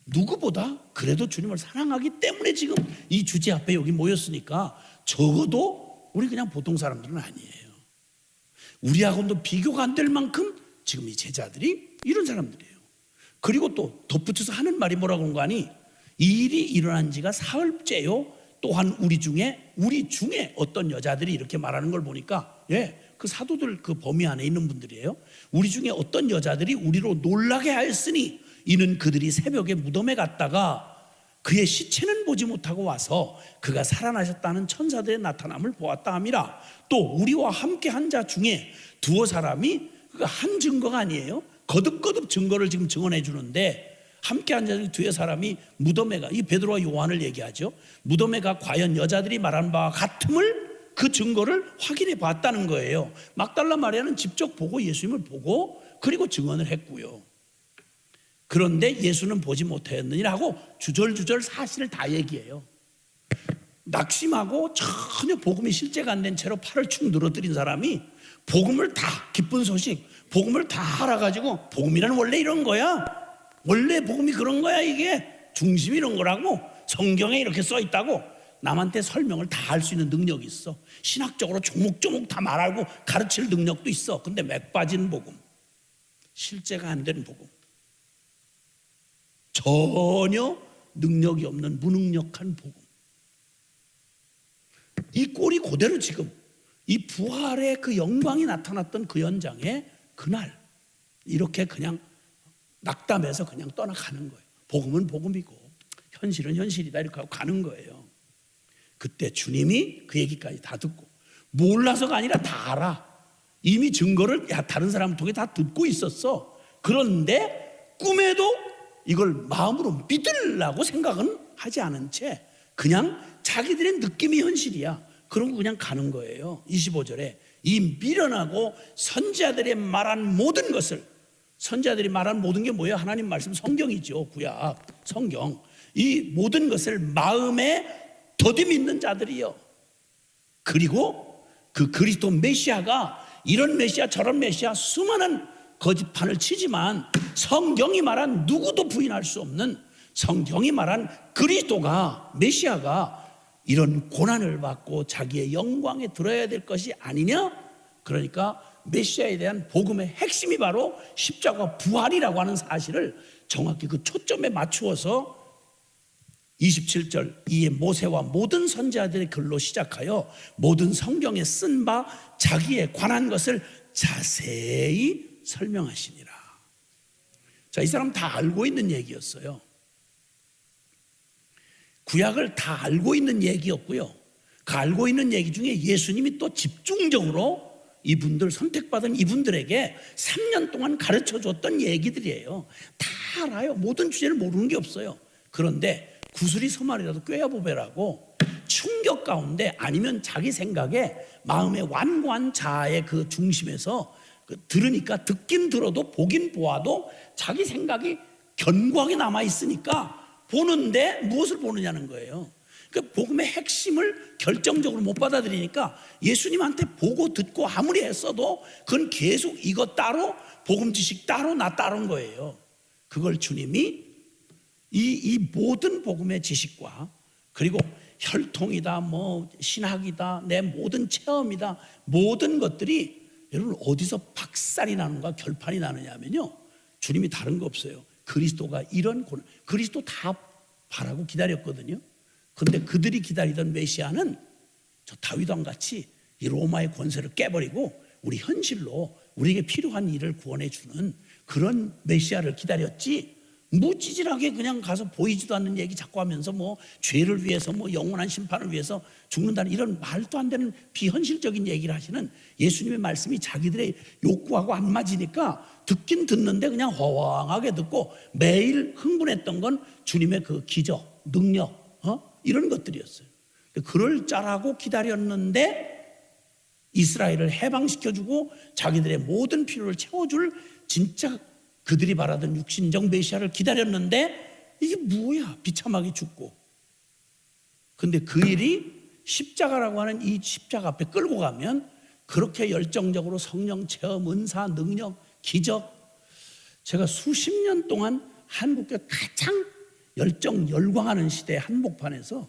누구보다 그래도 주님을 사랑하기 때문에 지금 이 주제 앞에 여기 모였으니까 적어도 우리 그냥 보통 사람들은 아니에요. 우리하고도 비교가 안 될 만큼 지금 이 제자들이 이런 사람들이에요. 그리고 또 덧붙여서 하는 말이 뭐라고 하는 거 아니? 이 일이 일어난 지가 사흘째요. 또한 우리 중에 어떤 여자들이 이렇게 말하는 걸 보니까, 예, 그 사도들 그 범위 안에 있는 분들이에요. 우리 중에 어떤 여자들이 우리로 놀라게 하였으니 이는 그들이 새벽에 무덤에 갔다가 그의 시체는 보지 못하고 와서 그가 살아나셨다는 천사들의 나타남을 보았다 함이라. 또 우리와 함께 한 자 중에 두어 사람이, 한 증거가 아니에요, 거듭거듭 증거를 지금 증언해 주는데, 함께 한 자 중에 두어 사람이 무덤에 가, 이 베드로와 요한을 얘기하죠. 무덤에 가 과연 여자들이 말한 바와 같음을, 그 증거를 확인해 봤다는 거예요. 막달라 마리아는 직접 보고 예수님을 보고 그리고 증언을 했고요. 그런데 예수는 보지 못하였느니라고 주절주절 사실을 다 얘기해요. 낙심하고 전혀 복음이 실제가 안 된 채로 팔을 축 늘어뜨린 사람이 복음을 다, 기쁜 소식, 복음을 다 알아가지고, 복음이란 원래 이런 거야, 원래 복음이 그런 거야, 이게 중심이 이런 거라고 성경에 이렇게 써 있다고 남한테 설명을 다 할 수 있는 능력이 있어. 신학적으로 조목조목 다 말하고 가르칠 능력도 있어. 근데 맥 빠진 복음, 실제가 안 된 복음, 전혀 능력이 없는 무능력한 복음, 이 꼴이 그대로 지금 이 부활의 그 영광이 나타났던 그 현장에 그날 이렇게 그냥 낙담해서 그냥 떠나가는 거예요. 복음은 복음이고 현실은 현실이다, 이렇게 하고 가는 거예요. 그때 주님이 그 얘기까지 다 듣고, 몰라서가 아니라 다 알아. 이미 증거를 다른 사람 통해 다 듣고 있었어. 그런데 꿈에도 이걸 마음으로 믿으려고 생각은 하지 않은 채 그냥 자기들의 느낌이 현실이야. 그러고 그냥 가는 거예요. 25절에 이 미련하고 선지자들이 말한 모든 것을, 선지자들이 말한 모든 게 뭐예요? 하나님 말씀, 성경이죠. 구약 성경. 이 모든 것을 마음에 더디 믿는 자들이요. 그리고 그 그리스도 메시아가 이런 메시아 저런 메시아 수많은 거짓판을 치지만 성경이 말한, 누구도 부인할 수 없는 성경이 말한 그리스도가, 메시아가 이런 고난을 받고 자기의 영광에 들어야 될 것이 아니냐? 그러니까 메시아에 대한 복음의 핵심이 바로 십자가 부활이라고 하는 사실을 정확히 그 초점에 맞추어서 27절 이에 모세와 모든 선지자들의 글로 시작하여 모든 성경에 쓴 바 자기에 관한 것을 자세히 설명하시니라. 자, 이 사람 다 알고 있는 얘기였어요. 구약을 다 알고 있는 얘기였고요. 그 알고 있는 얘기 중에 예수님이 또 집중적으로 이분들, 선택받은 이분들에게 3년 동안 가르쳐 줬던 얘기들이에요. 다 알아요. 모든 주제를 모르는 게 없어요. 그런데 구슬이 서말이라도 꿰어보배라고 충격 가운데 아니면 자기 생각에 마음의 완고한 자아의 그 중심에서 들으니까 듣긴 들어도 보긴 보아도 자기 생각이 견고하게 남아있으니까 보는데 무엇을 보느냐는 거예요. 그 복음의 핵심을 결정적으로 못 받아들이니까 예수님한테 보고 듣고 아무리 했어도 그건 계속 이것 따로 복음 지식 따로 나 따른 거예요. 그걸 주님이 이 모든 복음의 지식과 그리고 혈통이다 뭐 신학이다 내 모든 체험이다 모든 것들이 여러분 어디서 박살이 나는가 결판이 나느냐 하면요, 주님이 다른 거 없어요. 그리스도가 이런 고난, 그리스도 다 바라고 기다렸거든요. 근데 그들이 기다리던 메시아는 저 다윗왕 같이 이 로마의 권세를 깨버리고 우리 현실로 우리에게 필요한 일을 구원해 주는 그런 메시아를 기다렸지, 무찌질하게 그냥 가서 보이지도 않는 얘기 자꾸 하면서 뭐 죄를 위해서 뭐 영원한 심판을 위해서 죽는다는 이런 말도 안 되는 비현실적인 얘기를 하시는 예수님의 말씀이 자기들의 욕구하고 안 맞으니까 듣긴 듣는데 그냥 허황하게 듣고 매일 흥분했던 건 주님의 그 기적, 능력 이런 것들이었어요. 그럴 자라고 기다렸는데 이스라엘을 해방시켜주고 자기들의 모든 필요를 채워줄 진짜 그들이 바라던 육신적 메시아를 기다렸는데 이게 뭐야, 비참하게 죽고. 근데 그 일이 십자가라고 하는 이 십자가 앞에 끌고 가면 그렇게 열정적으로 성령 체험, 은사, 능력, 기적, 제가 수십 년 동안 한국교회 가장 열광하는 시대의 한복판에서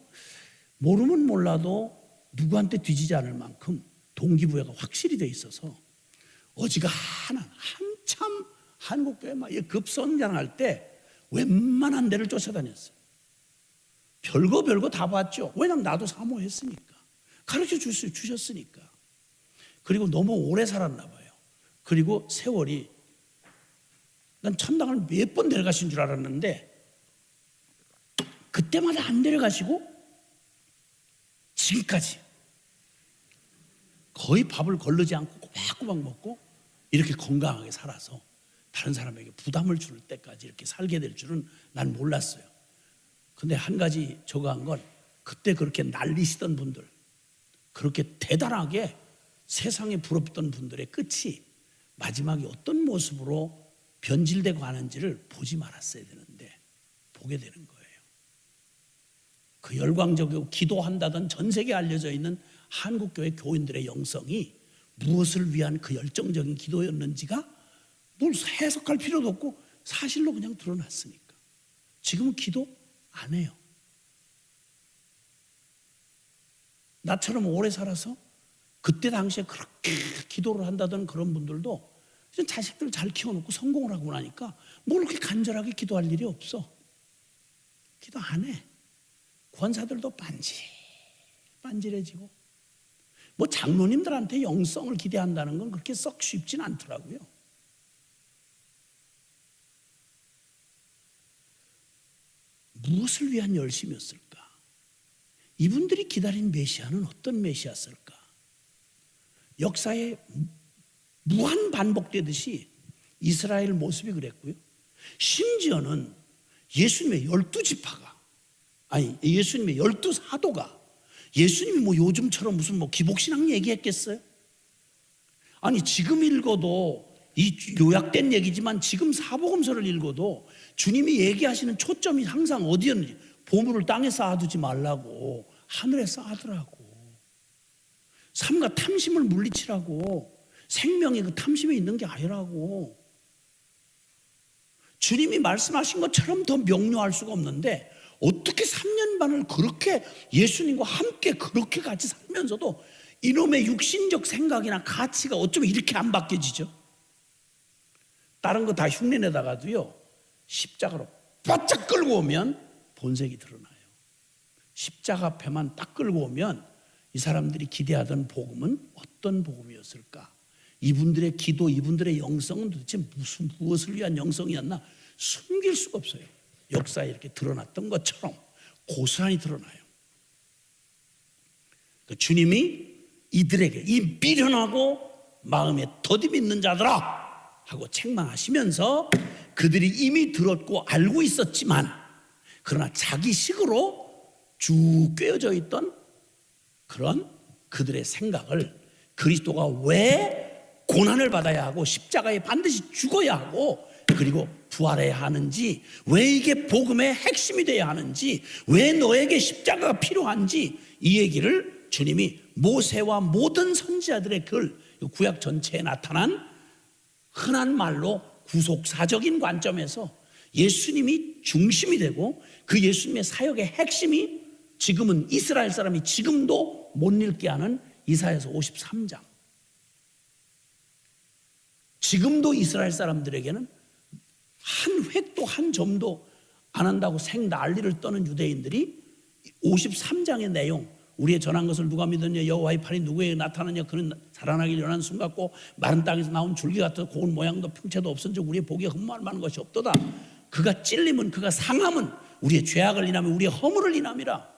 모르면 몰라도 누구한테 뒤지지 않을 만큼 동기부여가 확실히 돼 있어서 어지간한 한참 한국교회 막 급성장할 때 웬만한 데를 쫓아다녔어요. 별거 다 봤죠. 왜냐면 나도 사모했으니까, 가르쳐 주셨으니까. 그리고 너무 오래 살았나 봐요. 그리고 세월이, 난 천당을 몇 번 데려가신 줄 알았는데 그때마다 안 데려가시고 지금까지 거의 밥을 거르지 않고 꼬박꼬박 먹고 이렇게 건강하게 살아서 다른 사람에게 부담을 줄 때까지 이렇게 살게 될 줄은 난 몰랐어요. 근데 한 가지 저거한 건 그때 그렇게 난리시던 분들, 그렇게 대단하게 세상에 부럽던 분들의 끝이 마지막에 어떤 모습으로 변질되고 하는지를 보지 말았어야 되는데 보게 되는 거예요. 그 열광적이고 기도한다던 전 세계에 알려져 있는 한국교회 교인들의 영성이 무엇을 위한 그 열정적인 기도였는지가 뭘 해석할 필요도 없고 사실로 그냥 드러났으니까. 지금은 기도 안 해요. 나처럼 오래 살아서 그때 당시에 그렇게 기도를 한다던 그런 분들도 자식들 잘 키워놓고 성공을 하고 나니까 뭘 그렇게 간절하게 기도할 일이 없어. 기도 안 해. 권사들도 반질해지고 뭐 장로님들한테 영성을 기대한다는 건 그렇게 썩 쉽진 않더라고요. 무엇을 위한 열심이었을까? 이분들이 기다린 메시아는 어떤 메시아였을까? 역사에 무한 반복되듯이 이스라엘 모습이 그랬고요. 심지어는 예수님의 12지파가, 아니 예수님의 12사도가 예수님이 뭐 요즘처럼 무슨 뭐 기복신앙 얘기했겠어요? 아니 지금 읽어도 이 요약된 얘기지만 지금 사복음서를 읽어도 주님이 얘기하시는 초점이 항상 어디였는지, 보물을 땅에 쌓아두지 말라고 하늘에 쌓아두라고, 삶과 탐심을 물리치라고, 생명이 그 탐심에 있는 게 아니라고. 주님이 말씀하신 것처럼 더 명료할 수가 없는데 어떻게 3년 반을 그렇게 예수님과 함께 그렇게 같이 살면서도 이놈의 육신적 생각이나 가치가 어쩌면 이렇게 안 바뀌어지죠? 다른 거 다 흉내내다가도요, 십자가로 바짝 끌고 오면 본색이 드러나요. 십자가 앞에만 딱 끌고 오면 이 사람들이 기대하던 복음은 어떤 복음이었을까? 이분들의 기도, 이분들의 영성은 도대체 무엇을 위한 영성이었나? 숨길 수가 없어요. 역사에 이렇게 드러났던 것처럼 고스란히 드러나요. 주님이 이들에게 이 미련하고 마음에 더디 있는 자들아 하고 책망하시면서 그들이 이미 들었고 알고 있었지만 그러나 자기식으로 쭉 꿰어져 있던 그런 그들의 생각을 그리스도가 왜 고난을 받아야 하고 십자가에 반드시 죽어야 하고 그리고 부활해야 하는지, 왜 이게 복음의 핵심이 돼야 하는지, 왜 너에게 십자가가 필요한지, 이 얘기를 주님이 모세와 모든 선지자들의 글, 구약 전체에 나타난 흔한 말로 구속사적인 관점에서 예수님이 중심이 되고 그 예수님의 사역의 핵심이 지금은 이스라엘 사람이 지금도 못 읽게 하는 이사야서 53장. 지금도 이스라엘 사람들에게는 한 획도 한 점도 안 한다고 생 난리를 떠는 유대인들이 53장의 내용, 우리의 전한 것을 누가 믿었냐, 여호와의 팔이 누구에게 나타나냐, 그는 살아나길 연한 순 같고 마른 땅에서 나온 줄기 같아 고운 모양도 평체도 없은즉 우리의 보기에 흠모할 만한 것이 없도다. 그가 찔림은, 그가 상함은 우리의 죄악을 인하며 우리의 허물을 인함이라.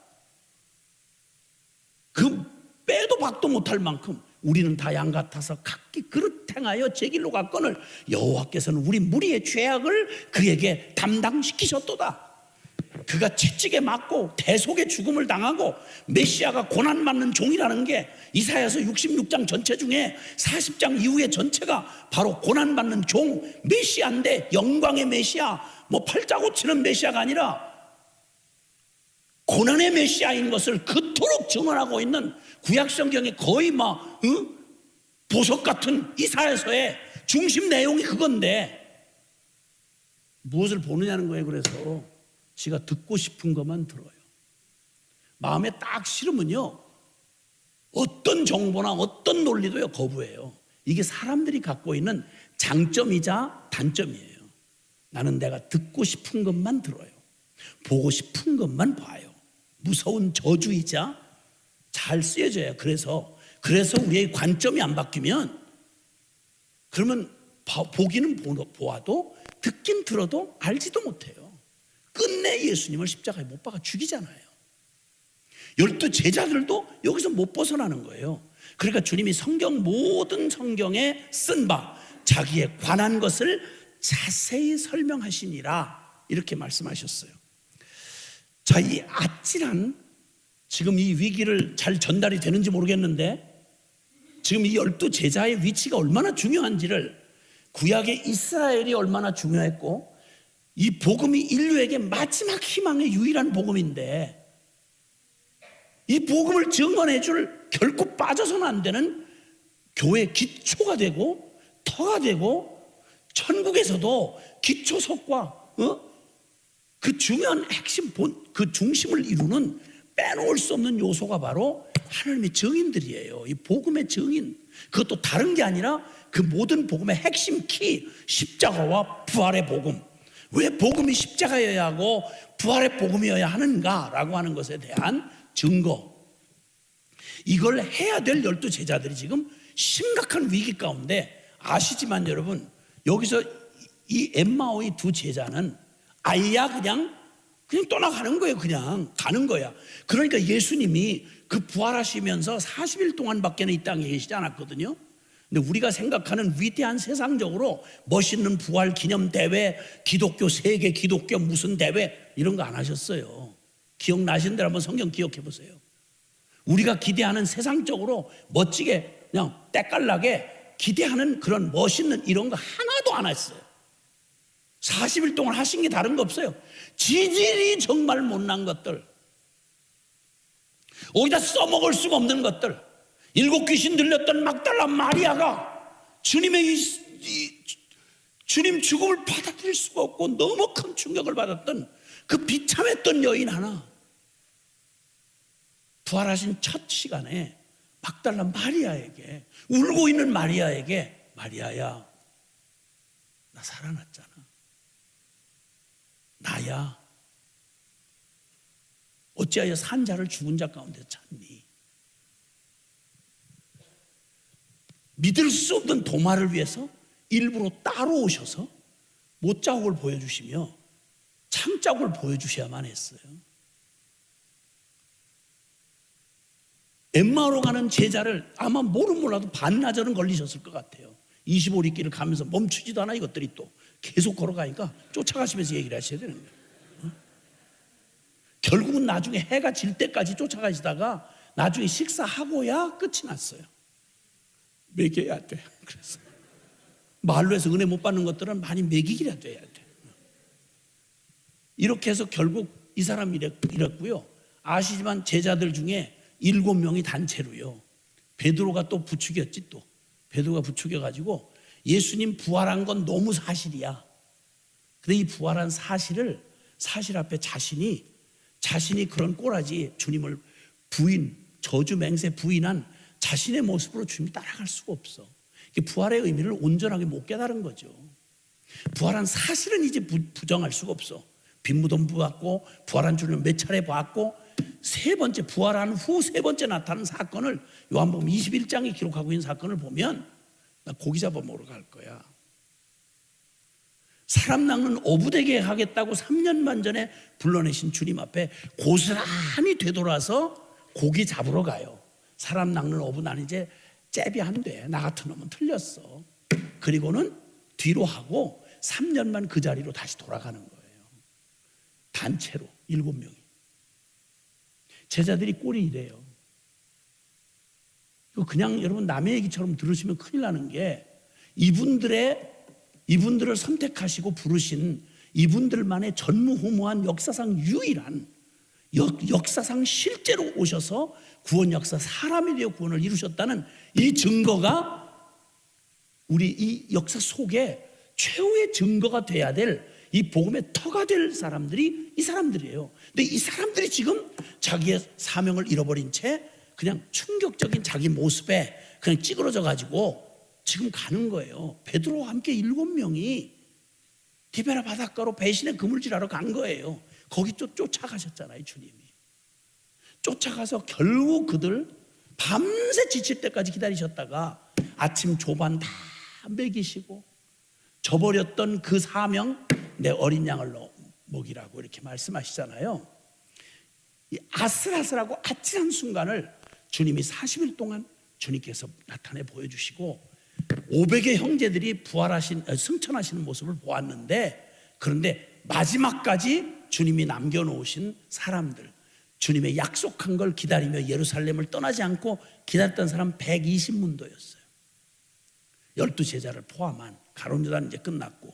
그 빼도 박도 못할 만큼 우리는 다 양 같아서 각기 그릇 행하여 제 길로 갔거늘 여호와께서는 우리 무리의 죄악을 그에게 담당시키셨도다. 그가 채찍에 맞고 대속의 죽음을 당하고 메시아가 고난받는 종이라는 게 이사야서 66장 전체 중에 40장 이후의 전체가 바로 고난받는 종 메시아인데, 영광의 메시아, 뭐 팔자고 치는 메시아가 아니라 고난의 메시아인 것을 그토록 증언하고 있는 구약성경의 거의 막 보석 같은 이사야서의 중심 내용이 그건데 무엇을 보느냐는 거예요. 그래서 지가 듣고 싶은 것만 들어요. 마음에 딱 싫으면요, 어떤 정보나 어떤 논리도요 거부해요. 이게 사람들이 갖고 있는 장점이자 단점이에요. 나는 내가 듣고 싶은 것만 들어요. 보고 싶은 것만 봐요. 무서운 저주이자 잘 쓰여져요. 그래서 우리의 관점이 안 바뀌면, 그러면 보기는 보아도 듣긴 들어도 알지도 못해요. 끝내 예수님을 십자가에 못 박아 죽이잖아요. 12 제자들도 여기서 못 벗어나는 거예요. 그러니까 주님이 모든 성경에 쓴 바 자기에 관한 것을 자세히 설명하시니라 이렇게 말씀하셨어요. 자, 이 아찔한 지금 이 위기를 잘 전달이 되는지 모르겠는데, 지금 이 12 제자의 위치가 얼마나 중요한지를, 구약의 이스라엘이 얼마나 중요했고 이 복음이 인류에게 마지막 희망의 유일한 복음인데, 이 복음을 증언해 줄 결코 빠져서는 안 되는 교회의 기초가 되고 터가 되고, 천국에서도 기초석과 그 중요한 핵심 그 중심을 이루는 빼놓을 수 없는 요소가 바로 하나님의 증인들이에요. 이 복음의 증인. 그것도 다른 게 아니라 그 모든 복음의 핵심 키, 십자가와 부활의 복음. 왜 복음이 십자가여야 하고 부활의 복음이어야 하는가라고 하는 것에 대한 증거. 이걸 해야 될 12 제자들이 지금 심각한 위기 가운데, 아시지만 여러분, 여기서 이 엠마오의 2 제자는 아이야 그냥 떠나가는 거예요. 그냥 가는 거야. 그러니까 예수님이 그 부활하시면서 40일 동안밖에 이 땅에 계시지 않았거든요. 근데 우리가 생각하는 위대한 세상적으로 멋있는 부활 기념 대회, 기독교 세계 기독교 무슨 대회 이런 거 안 하셨어요. 기억나시는 대로 한번 성경 기억해 보세요. 우리가 기대하는 세상적으로 멋지게 그냥 때깔나게 기대하는 그런 멋있는 이런 거 하나도 안 했어요. 40일 동안 하신 게 다른 거 없어요. 지질이 정말 못난 것들, 어디다 써먹을 수가 없는 것들. 7 귀신 들렸던 막달라 마리아가 주님의 주님 죽음을 받아들일 수가 없고 너무 큰 충격을 받았던 그 비참했던 여인 하나, 부활하신 첫 시간에 막달라 마리아에게, 울고 있는 마리아에게, 마리아야, 나 살아났잖아. 나야. 어찌하여 산 자를 죽은 자 가운데 찾니? 믿을 수 없는 도마를 위해서 일부러 따로 오셔서 못자국을 보여주시며 창자국을 보여주셔야만 했어요. 엠마오로 가는 제자를 아마 몰라도 반나절은 걸리셨을 것 같아요. 25리 길을 가면서 멈추지도 않아. 이것들이 또 계속 걸어가니까 쫓아가시면서 얘기를 하셔야 되는 거예요. 결국은 나중에 해가 질 때까지 쫓아가시다가 나중에 식사하고야 끝이 났어요. 먹여야 돼. 그래서 말로 해서 은혜 못 받는 것들은 많이 먹이기라 돼야 돼. 이렇게 해서 결국 이 사람이 이랬고요. 아시지만 제자들 중에 7명이 단체로요. 베드로가 또 부추겼지. 또 베드로가 부추겨가지고 예수님 부활한 건 너무 사실이야. 근데 이 부활한 사실 앞에 자신이 그런 꼬라지 주님을 저주 맹세 부인한 자신의 모습으로 주님이 따라갈 수가 없어. 부활의 의미를 온전하게 못 깨달은 거죠. 부활한 사실은 이제 부정할 수가 없어. 빈무덤 봤고, 부활한 주님을 몇 차례 봤고, 부활한 후 세 번째 나타난 사건을 요한복음 21장에 기록하고 있는 사건을 보면 나 고기 잡아 먹으러 갈 거야. 사람 낚는 어부되게 하겠다고 3년만 전에 불러내신 주님 앞에 고스란히 되돌아서 고기 잡으러 가요. 사람 낚는 어부, 난 이제 잽이 안 돼. 나 같은 놈은 틀렸어. 그리고는 뒤로 하고 3년만 그 자리로 다시 돌아가는 거예요. 단체로 7명이. 제자들이 꼴이 이래요. 이거 그냥 여러분 남의 얘기처럼 들으시면 큰일 나는 게, 이분들을 선택하시고 부르신 이분들만의 전무후무한 역사상 유일한, 역사상 실제로 오셔서 구원 역사, 사람이 되어 구원을 이루셨다는 이 증거가 우리 이 역사 속에 최후의 증거가 돼야 될, 이 복음의 터가 될 사람들이 이 사람들이에요. 근데 이 사람들이 지금 자기의 사명을 잃어버린 채 그냥 충격적인 자기 모습에 그냥 찌그러져 가지고 지금 가는 거예요. 베드로와 함께 7명이 디베라 바닷가로 배신의 그물질하러 간 거예요. 거기 쫓아가셨잖아요, 주님이. 쫓아가서 결국 그들 밤새 지칠 때까지 기다리셨다가 아침 조반 다 먹이시고, 저버렸던 그 사명, 내 어린 양을 먹이라고 이렇게 말씀하시잖아요. 이 아슬아슬하고 아찔한 순간을 주님이 40일 동안 주님께서 나타내 보여주시고, 500의 형제들이 승천하시는 모습을 보았는데, 그런데 마지막까지 주님이 남겨놓으신 사람들, 주님의 약속한 걸 기다리며 예루살렘을 떠나지 않고 기다렸던 사람 120문도였어요. 12제자를 포함한. 가룟 유다는 이제 끝났고,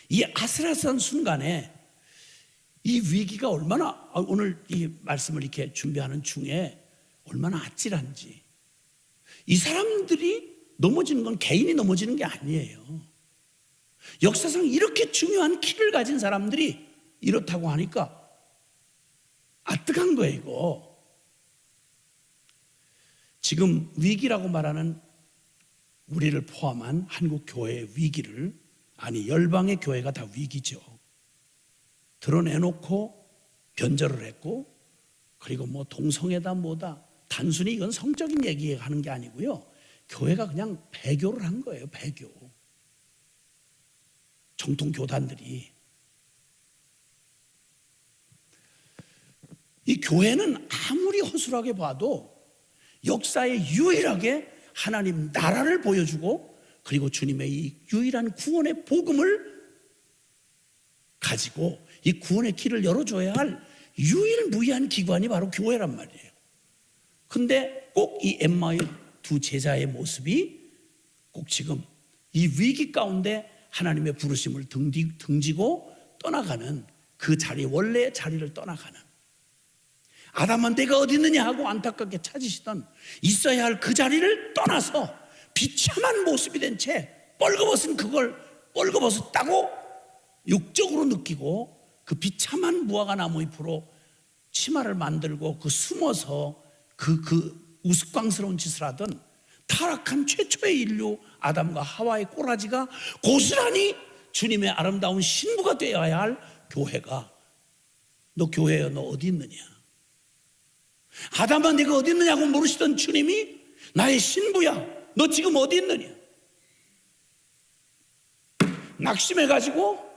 이 아슬아슬한 순간에 이 위기가 얼마나, 오늘 이 말씀을 이렇게 준비하는 중에 얼마나 아찔한지. 이 사람들이 넘어지는 건 개인이 넘어지는 게 아니에요. 역사상 이렇게 중요한 키를 가진 사람들이 이렇다고 하니까 아뜨간 거예요, 이거. 지금 위기라고 말하는 우리를 포함한 한국 교회의 위기를, 열방의 교회가 다 위기죠. 드러내놓고 변절을 했고, 그리고 뭐 동성애다 뭐다, 단순히 이건 성적인 얘기하는 게 아니고요. 교회가 그냥 배교를 한 거예요, 배교. 정통 교단들이. 이 교회는 아무리 허술하게 봐도 역사에 유일하게 하나님 나라를 보여주고, 그리고 주님의 이 유일한 구원의 복음을 가지고 이 구원의 길을 열어줘야 할 유일무이한 기관이 바로 교회란 말이에요. 근데 꼭 이 엠마오의 두 제자의 모습이 꼭 지금 이 위기 가운데 하나님의 부르심을 등지고 떠나가는 그 자리, 원래의 자리를 떠나가는, 아담한 데가 어디 있느냐 하고 안타깝게 찾으시던 있어야 할 그 자리를 떠나서 비참한 모습이 된 채 뻘거벗은 그걸 뻘거벗었다고 육적으로 느끼고 그 비참한 무화과 나무 잎으로 치마를 만들고 그 숨어서 그 우스꽝스러운 짓을 하던 타락한 최초의 인류 아담과 하와의 꼬라지가 고스란히 주님의 아름다운 신부가 되어야 할 교회가, 너 교회야, 너 어디 있느냐? 아담아, 네가 어디 있느냐고 물으시던 주님이 나의 신부야, 너 지금 어디 있느냐? 낙심해가지고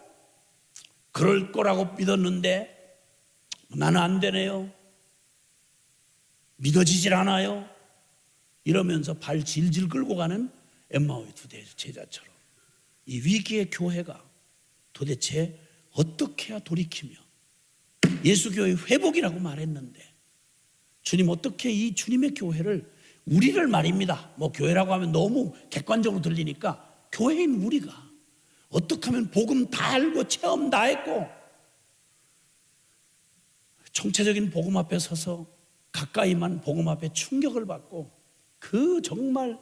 그럴 거라고 믿었는데 나는 안 되네요, 믿어지질 않아요, 이러면서 발 질질 끌고 가는 엠마오의 두 제자처럼 이 위기의 교회가 도대체 어떻게 해야 돌이키며, 예수교회 회복이라고 말했는데 주님 어떻게 이 주님의 교회를, 우리를 말입니다, 뭐 교회라고 하면 너무 객관적으로 들리니까 교회인 우리가 어떻게 하면 복음 다 알고 체험 다 했고 총체적인 복음 앞에 서서 가까이만 복음 앞에 충격을 받고 그 정말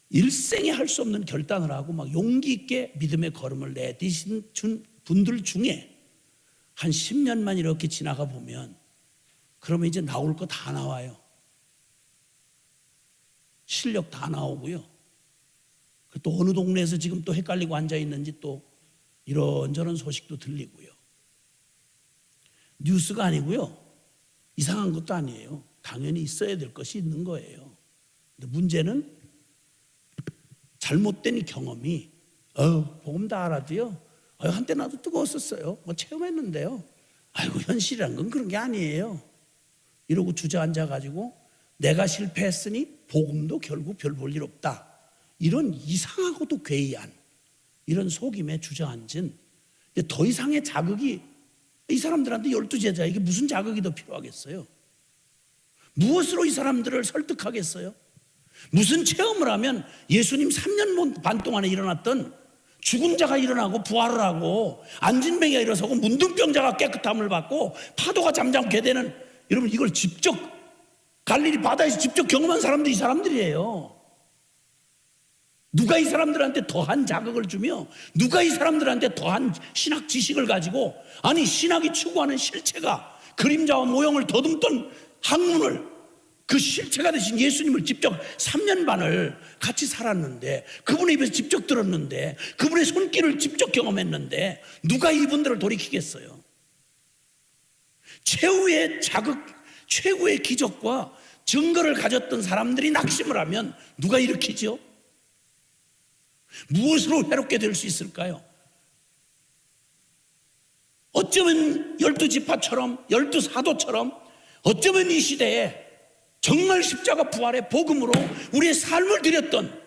일생에 할 수 없는 결단을 하고 막 용기 있게 믿음의 걸음을 내디신 분들 중에 한 10년만 이렇게 지나가 보면 그러면 이제 나올 거 다 나와요. 실력 다 나오고요. 또 어느 동네에서 지금 또 헷갈리고 앉아 있는지 또 이런저런 소식도 들리고요. 뉴스가 아니고요, 이상한 것도 아니에요. 당연히 있어야 될 것이 있는 거예요. 근데 문제는 잘못된 경험이 복음 다 알아도요, 한때 나도 뜨거웠었어요, 뭐 체험했는데요, 아이고 현실이란 건 그런 게 아니에요 이러고 주저앉아가지고 내가 실패했으니 복음도 결국 별 볼 일 없다, 이런 이상하고도 괴이한 이런 속임에 주저앉은, 더 이상의 자극이 이 사람들한테 12제자, 이게 무슨 자극이 더 필요하겠어요? 무엇으로 이 사람들을 설득하겠어요? 무슨 체험을 하면 예수님 3년 반 동안에 일어났던 죽은 자가 일어나고 부활을 하고 안진뱅이가 일어서고 문둥병자가 깨끗함을 받고 파도가 잠잠게 되는, 여러분 이걸 직접 갈릴리 바다에서 직접 경험한 사람들이 이 사람들이에요. 누가 이 사람들한테 더한 자극을 주며 누가 이 사람들한테 더한 신학 지식을 가지고, 아니 신학이 추구하는 실체가 그림자와 모형을 더듬던 학문을, 그 실체가 되신 예수님을 직접 3년 반을 같이 살았는데, 그분의 입에서 직접 들었는데, 그분의 손길을 직접 경험했는데 누가 이분들을 돌이키겠어요? 최후의 자극, 최고의 기적과 증거를 가졌던 사람들이 낙심을 하면 누가 일으키죠? 무엇으로 회롭게 될 수 있을까요? 어쩌면 12지파처럼 12사도처럼 어쩌면 이 시대에 정말 십자가 부활의 복음으로 우리의 삶을 드렸던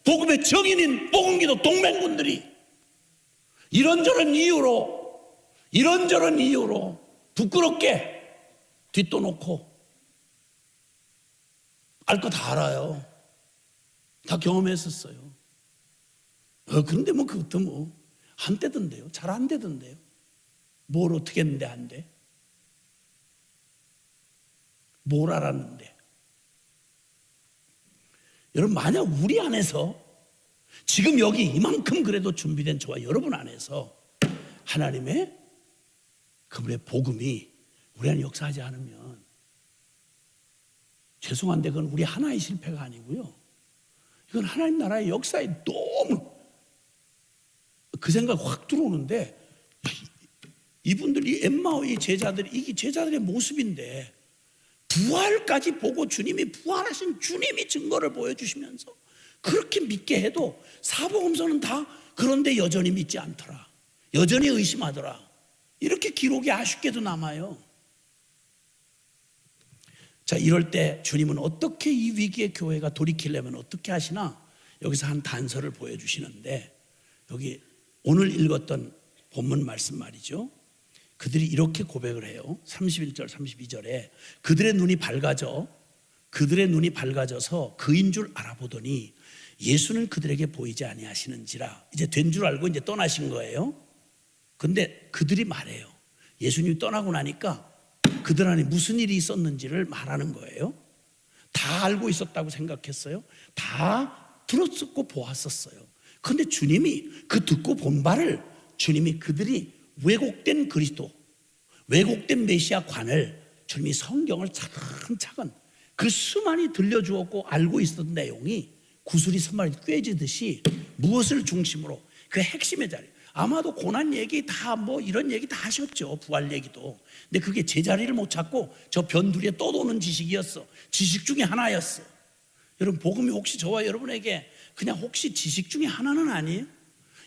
복음의 정인인 복음기도 동맹군들이 이런저런 이유로 부끄럽게 뒷도 놓고, 알 거 다 알아요, 다 경험했었어요. 그런데 뭐 그것도 뭐 안 되던데요, 잘 안 되던데요. 뭘 어떻게 했는데 안 돼? 뭘 알았는데? 여러분, 만약 우리 안에서 지금 여기 이만큼 그래도 준비된 저와 여러분 안에서 하나님의 그분의 복음이 우리 안에 역사하지 않으면, 죄송한데 그건 우리 하나의 실패가 아니고요, 이건 하나님 나라의 역사에 너무 그 생각 확 들어오는데, 이분들이 엠마오의 제자들이, 이게 제자들의 모습인데 부활까지 보고 주님이, 부활하신 주님이 증거를 보여주시면서 그렇게 믿게 해도 사복음서는 다 그런데 여전히 믿지 않더라, 여전히 의심하더라, 이렇게 기록이 아쉽게도 남아요. 자, 이럴 때 주님은 어떻게 이 위기의 교회가 돌이키려면 어떻게 하시나, 여기서 한 단서를 보여주시는데, 여기 오늘 읽었던 본문 말씀 말이죠. 그들이 이렇게 고백을 해요. 31절 32절에 그들의 눈이 밝아져서 그인 줄 알아보더니 예수는 그들에게 보이지 아니하시는지라. 이제 된 줄 알고 이제 떠나신 거예요. 근데 그들이 말해요. 예수님이 떠나고 나니까 그들 안에 무슨 일이 있었는지를 말하는 거예요. 다 알고 있었다고 생각했어요. 다 들었었고 보았었어요. 그런데 주님이 그 듣고 본 바를, 주님이 그들이 왜곡된 그리스도, 왜곡된 메시아관을 주님이 성경을 차근차근 그 수많이 들려주었고 알고 있었던 내용이 구슬이 선말이 꿰지듯이 무엇을 중심으로 그 핵심의 자리, 아마도 고난 얘기 다 뭐 이런 얘기 다 하셨죠. 부활 얘기도. 근데 그게 제자리를 못 찾고 저 변두리에 떠도는 지식이었어. 지식 중에 하나였어. 여러분, 복음이 혹시 저와 여러분에게 그냥 혹시 지식 중에 하나는 아니에요?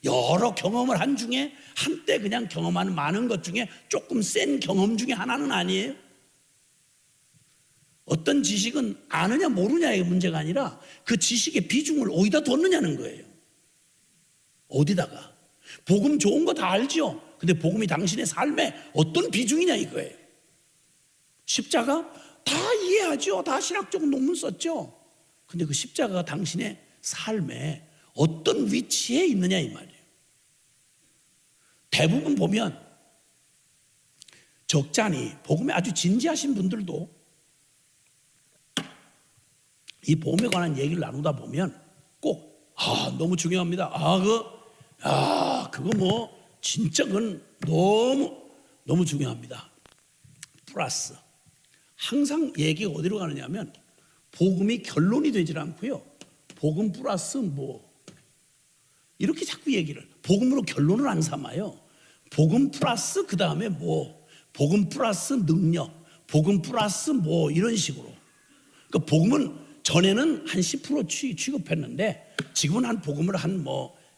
여러 경험을 한 중에 한때 그냥 경험하는 많은 것 중에 조금 센 경험 중에 하나는 아니에요? 어떤 지식은 아느냐 모르냐의 문제가 아니라 그 지식의 비중을 어디다 뒀느냐는 거예요. 어디다가. 복음 좋은 거 다 알죠? 근데 복음이 당신의 삶에 어떤 비중이냐 이거예요. 십자가 다 이해하죠. 다 신학적 논문 썼죠. 근데 그 십자가가 당신의 삶에 어떤 위치에 있느냐 이 말이에요. 대부분 보면 적잖이 복음에 아주 진지하신 분들도 이 복음에 관한 얘기를 나누다 보면 꼭 너무 중요합니다. 그거 뭐 진짜 그건 너무 중요합니다. 플러스 항상 얘기가 어디로 가느냐면 복음이 결론이 되질 않고요. 복음 플러스 뭐 이렇게 자꾸 얘기를 복음으로 결론을 안 삼아요. 복음 플러스 그 다음에 뭐 복음 플러스 능력, 복음 플러스 뭐 이런 식으로. 그러니까 복음은 전에는 한 10% 취급했는데 지금은 한 복음을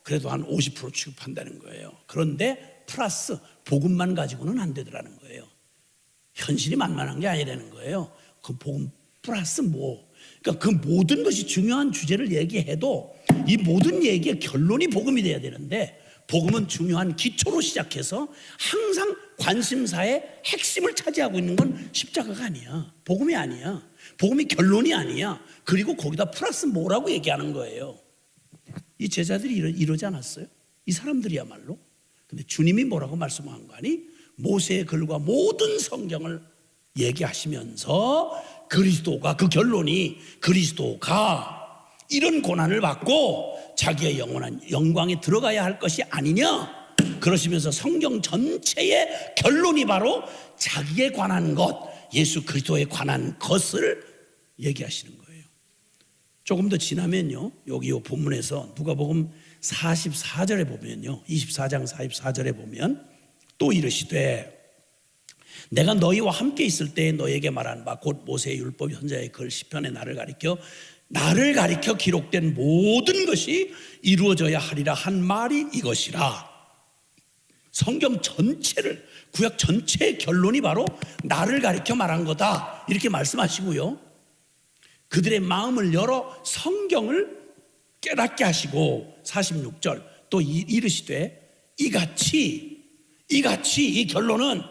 그래도 한 50% 취급한다는 거예요. 그런데 플러스 복음만 가지고는 안 되더라는 거예요. 현실이 만만한 게 아니라는 거예요. 그 복음 플러스 뭐. 그러니까 그 모든 것이 중요한 주제를 얘기해도 이 모든 얘기의 결론이 복음이 돼야 되는데 복음은 중요한 기초로 시작해서 항상 관심사의 핵심을 차지하고 있는 건 십자가가 아니야. 복음이 아니야. 복음이 결론이 아니야. 그리고 거기다 플러스 뭐라고 얘기하는 거예요. 이 제자들이 이러지 않았어요? 이 사람들이야말로. 근데 주님이 뭐라고 말씀한 거 아니? 모세의 글과 모든 성경을 얘기하시면서 그리스도가, 그 결론이 그리스도가 이런 고난을 받고 자기의 영원한 영광에 들어가야 할 것이 아니냐? 그러시면서 성경 전체의 결론이 바로 자기에 관한 것, 예수 그리스도에 관한 것을 얘기하시는 거예요. 조금 더 지나면요, 여기 이 본문에서 누가복음 44절에 보면요, 24장 44절에 보면 또 이르시되 내가 너희와 함께 있을 때에 너희에게 말한 바 곧 모세의 율법 현자의 글 시편에 나를 가리켜 기록된 모든 것이 이루어져야 하리라 한 말이 이것이라. 성경 전체를, 구약 전체의 결론이 바로 나를 가리켜 말한 거다 이렇게 말씀하시고요, 그들의 마음을 열어 성경을 깨닫게 하시고 46절 또 이르시되 이같이 이 결론은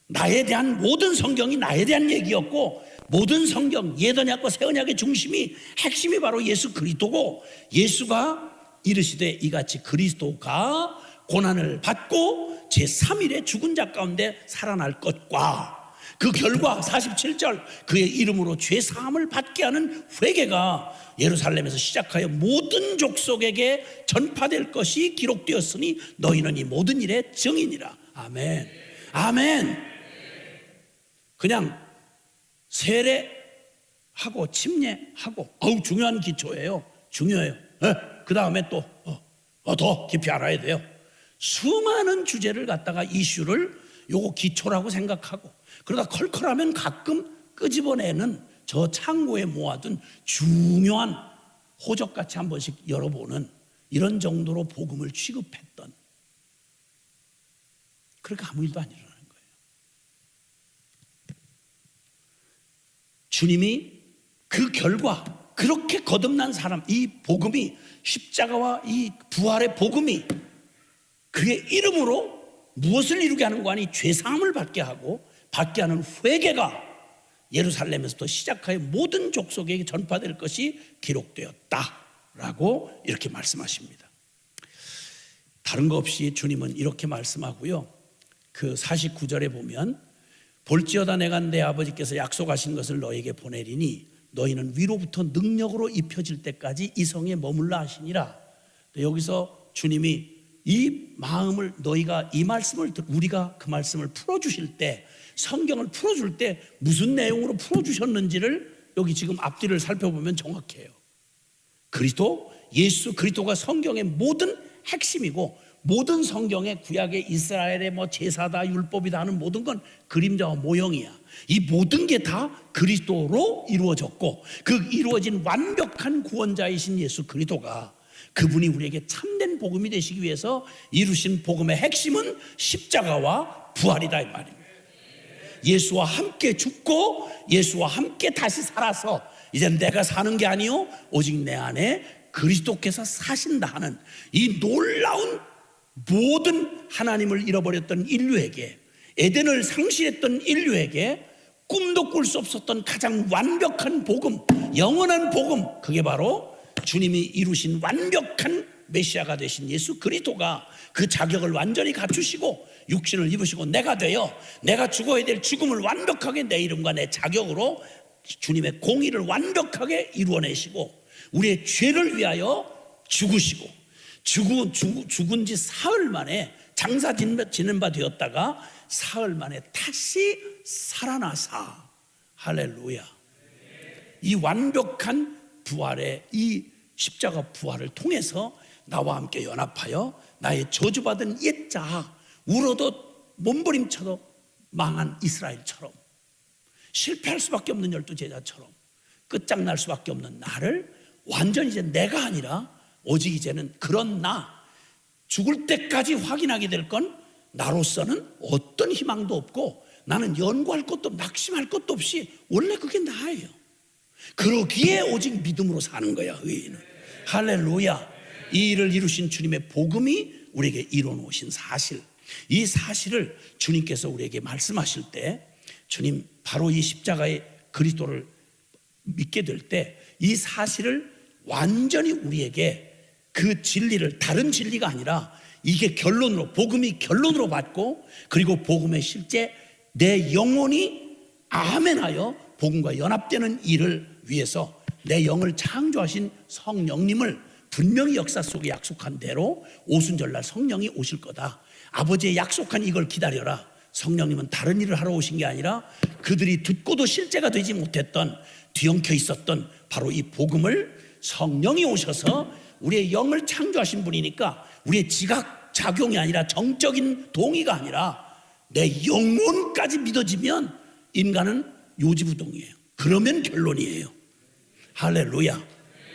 나에 대한 모든 성경이 나에 대한 얘기였고 모든 성경 예언약과 새언약의 중심이 핵심이 바로 예수 그리스도고, 예수가 이르시되 이같이 그리스도가 고난을 받고 제3일에 죽은 자 가운데 살아날 것과 그 결과 47절 그의 이름으로 죄사함을 받게 하는 회개가 예루살렘에서 시작하여 모든 족속에게 전파될 것이 기록되었으니 너희는 이 모든 일의 증인이라. 아멘. 아멘. 그냥 세례하고 침례하고 중요한 기초예요. 중요해요. 그 다음에 또 더 깊이 알아야 돼요. 수많은 주제를 갖다가 이슈를 요거 기초라고 생각하고 그러다 컬컬하면 가끔 끄집어내는 저 창고에 모아둔 중요한 호적같이 한 번씩 열어보는 이런 정도로 복음을 취급했던, 그러니까 아무 일도 안 일어나는 거예요. 주님이 그 결과 그렇게 거듭난 사람, 이 복음이, 십자가와 이 부활의 복음이 그의 이름으로 무엇을 이루게 하는 거 아니? 죄사함을 받게 하는 회개가 예루살렘에서부터 시작하여 모든 족속에게 전파될 것이 기록되었다라고 이렇게 말씀하십니다. 다른 거 없이 주님은 이렇게 말씀하고요, 그 49절에 보면 볼지어다 내가 내 아버지께서 약속하신 것을 너에게 보내리니 너희는 위로부터 능력으로 입혀질 때까지 이 성에 머물라 하시니라. 여기서 주님이 이 마음을 너희가 이 말씀을 우리가 그 말씀을 풀어주실 때, 성경을 풀어줄 때 무슨 내용으로 풀어주셨는지를 여기 지금 앞뒤를 살펴보면 정확해요. 그리스도, 예수 그리스도가 성경의 모든 핵심이고, 모든 성경의 구약의 이스라엘의 뭐 제사다 율법이다 하는 모든 건 그림자와 모형이야. 이 모든 게 다 그리스도로 이루어졌고, 그 이루어진 완벽한 구원자이신 예수 그리스도가, 그분이 우리에게 참된 복음이 되시기 위해서 이루신 복음의 핵심은 십자가와 부활이다 이 말입니다. 예수와 함께 죽고 예수와 함께 다시 살아서 이제 내가 사는 게 아니요 오직 내 안에 그리스도께서 사신다 하는 이 놀라운, 모든 하나님을 잃어버렸던 인류에게, 에덴을 상실했던 인류에게 꿈도 꿀 수 없었던 가장 완벽한 복음, 영원한 복음, 그게 바로 주님이 이루신 완벽한 메시아가 되신 예수 그리스도가 그 자격을 완전히 갖추시고 육신을 입으시고 내가 되어 내가 죽어야 될 죽음을 완벽하게 내 이름과 내 자격으로 주님의 공의를 완벽하게 이루어내시고, 우리의 죄를 위하여 죽으시고, 죽은 지 사흘 만에, 장사 지는 바 되었다가 사흘 만에 다시 살아나사, 할렐루야. 이 완벽한 부활의 이 십자가 부활을 통해서 나와 함께 연합하여 나의 저주받은 옛자, 울어도 몸부림쳐도 망한 이스라엘처럼, 실패할 수밖에 없는 12제자처럼 끝장날 수밖에 없는 나를 완전히 이제 내가 아니라 오직 이제는 그런 나, 죽을 때까지 확인하게 될 건 나로서는 어떤 희망도 없고 나는 연구할 것도 낙심할 것도 없이 원래 그게 나예요. 그러기에 오직 믿음으로 사는 거야, 의인은. 할렐루야. 이 일을 이루신 주님의 복음이 우리에게 이뤄놓으신 사실, 이 사실을 주님께서 우리에게 말씀하실 때, 주님 바로 이 십자가의 그리스도를 믿게 될 때 이 사실을 완전히 우리에게 그 진리를, 다른 진리가 아니라 이게 결론으로, 복음이 결론으로 받고, 그리고 복음의 실제 내 영혼이 아멘하여 복음과 연합되는 일을 위해서 내 영을 창조하신 성령님을 분명히 역사 속에 약속한 대로 오순절날 성령이 오실 거다, 아버지의 약속한 이걸 기다려라. 성령님은 다른 일을 하러 오신 게 아니라 그들이 듣고도 실제가 되지 못했던, 뒤엉켜 있었던 바로 이 복음을 성령이 오셔서 우리의 영을 창조하신 분이니까, 우리의 지각 작용이 아니라, 정적인 동의가 아니라 내 영혼까지 믿어지면 인간은 요지부동이에요. 그러면 결론이에요. 할렐루야.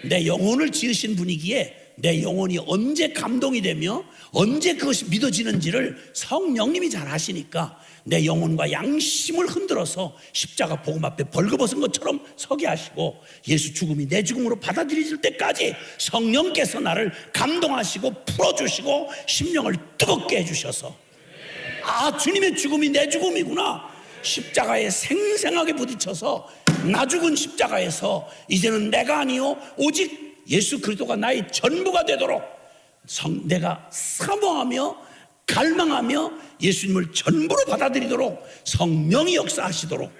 내 영혼을 지으신 분이기에 내 영혼이 언제 감동이 되며 언제 그것이 믿어지는지를 성령님이 잘 아시니까 내 영혼과 양심을 흔들어서 십자가 복음 앞에 벌거벗은 것처럼 서게 하시고, 예수 죽음이 내 죽음으로 받아들여질 때까지 성령께서 나를 감동하시고 풀어주시고 심령을 뜨겁게 해주셔서, 아, 주님의 죽음이 내 죽음이구나, 십자가에 생생하게 부딪혀서 나 죽은 십자가에서 이제는 내가 아니요 오직 예수 그리스도가 나의 전부가 되도록 내가 사모하며 갈망하며 예수님을 전부로 받아들이도록 성령이 역사하시도록,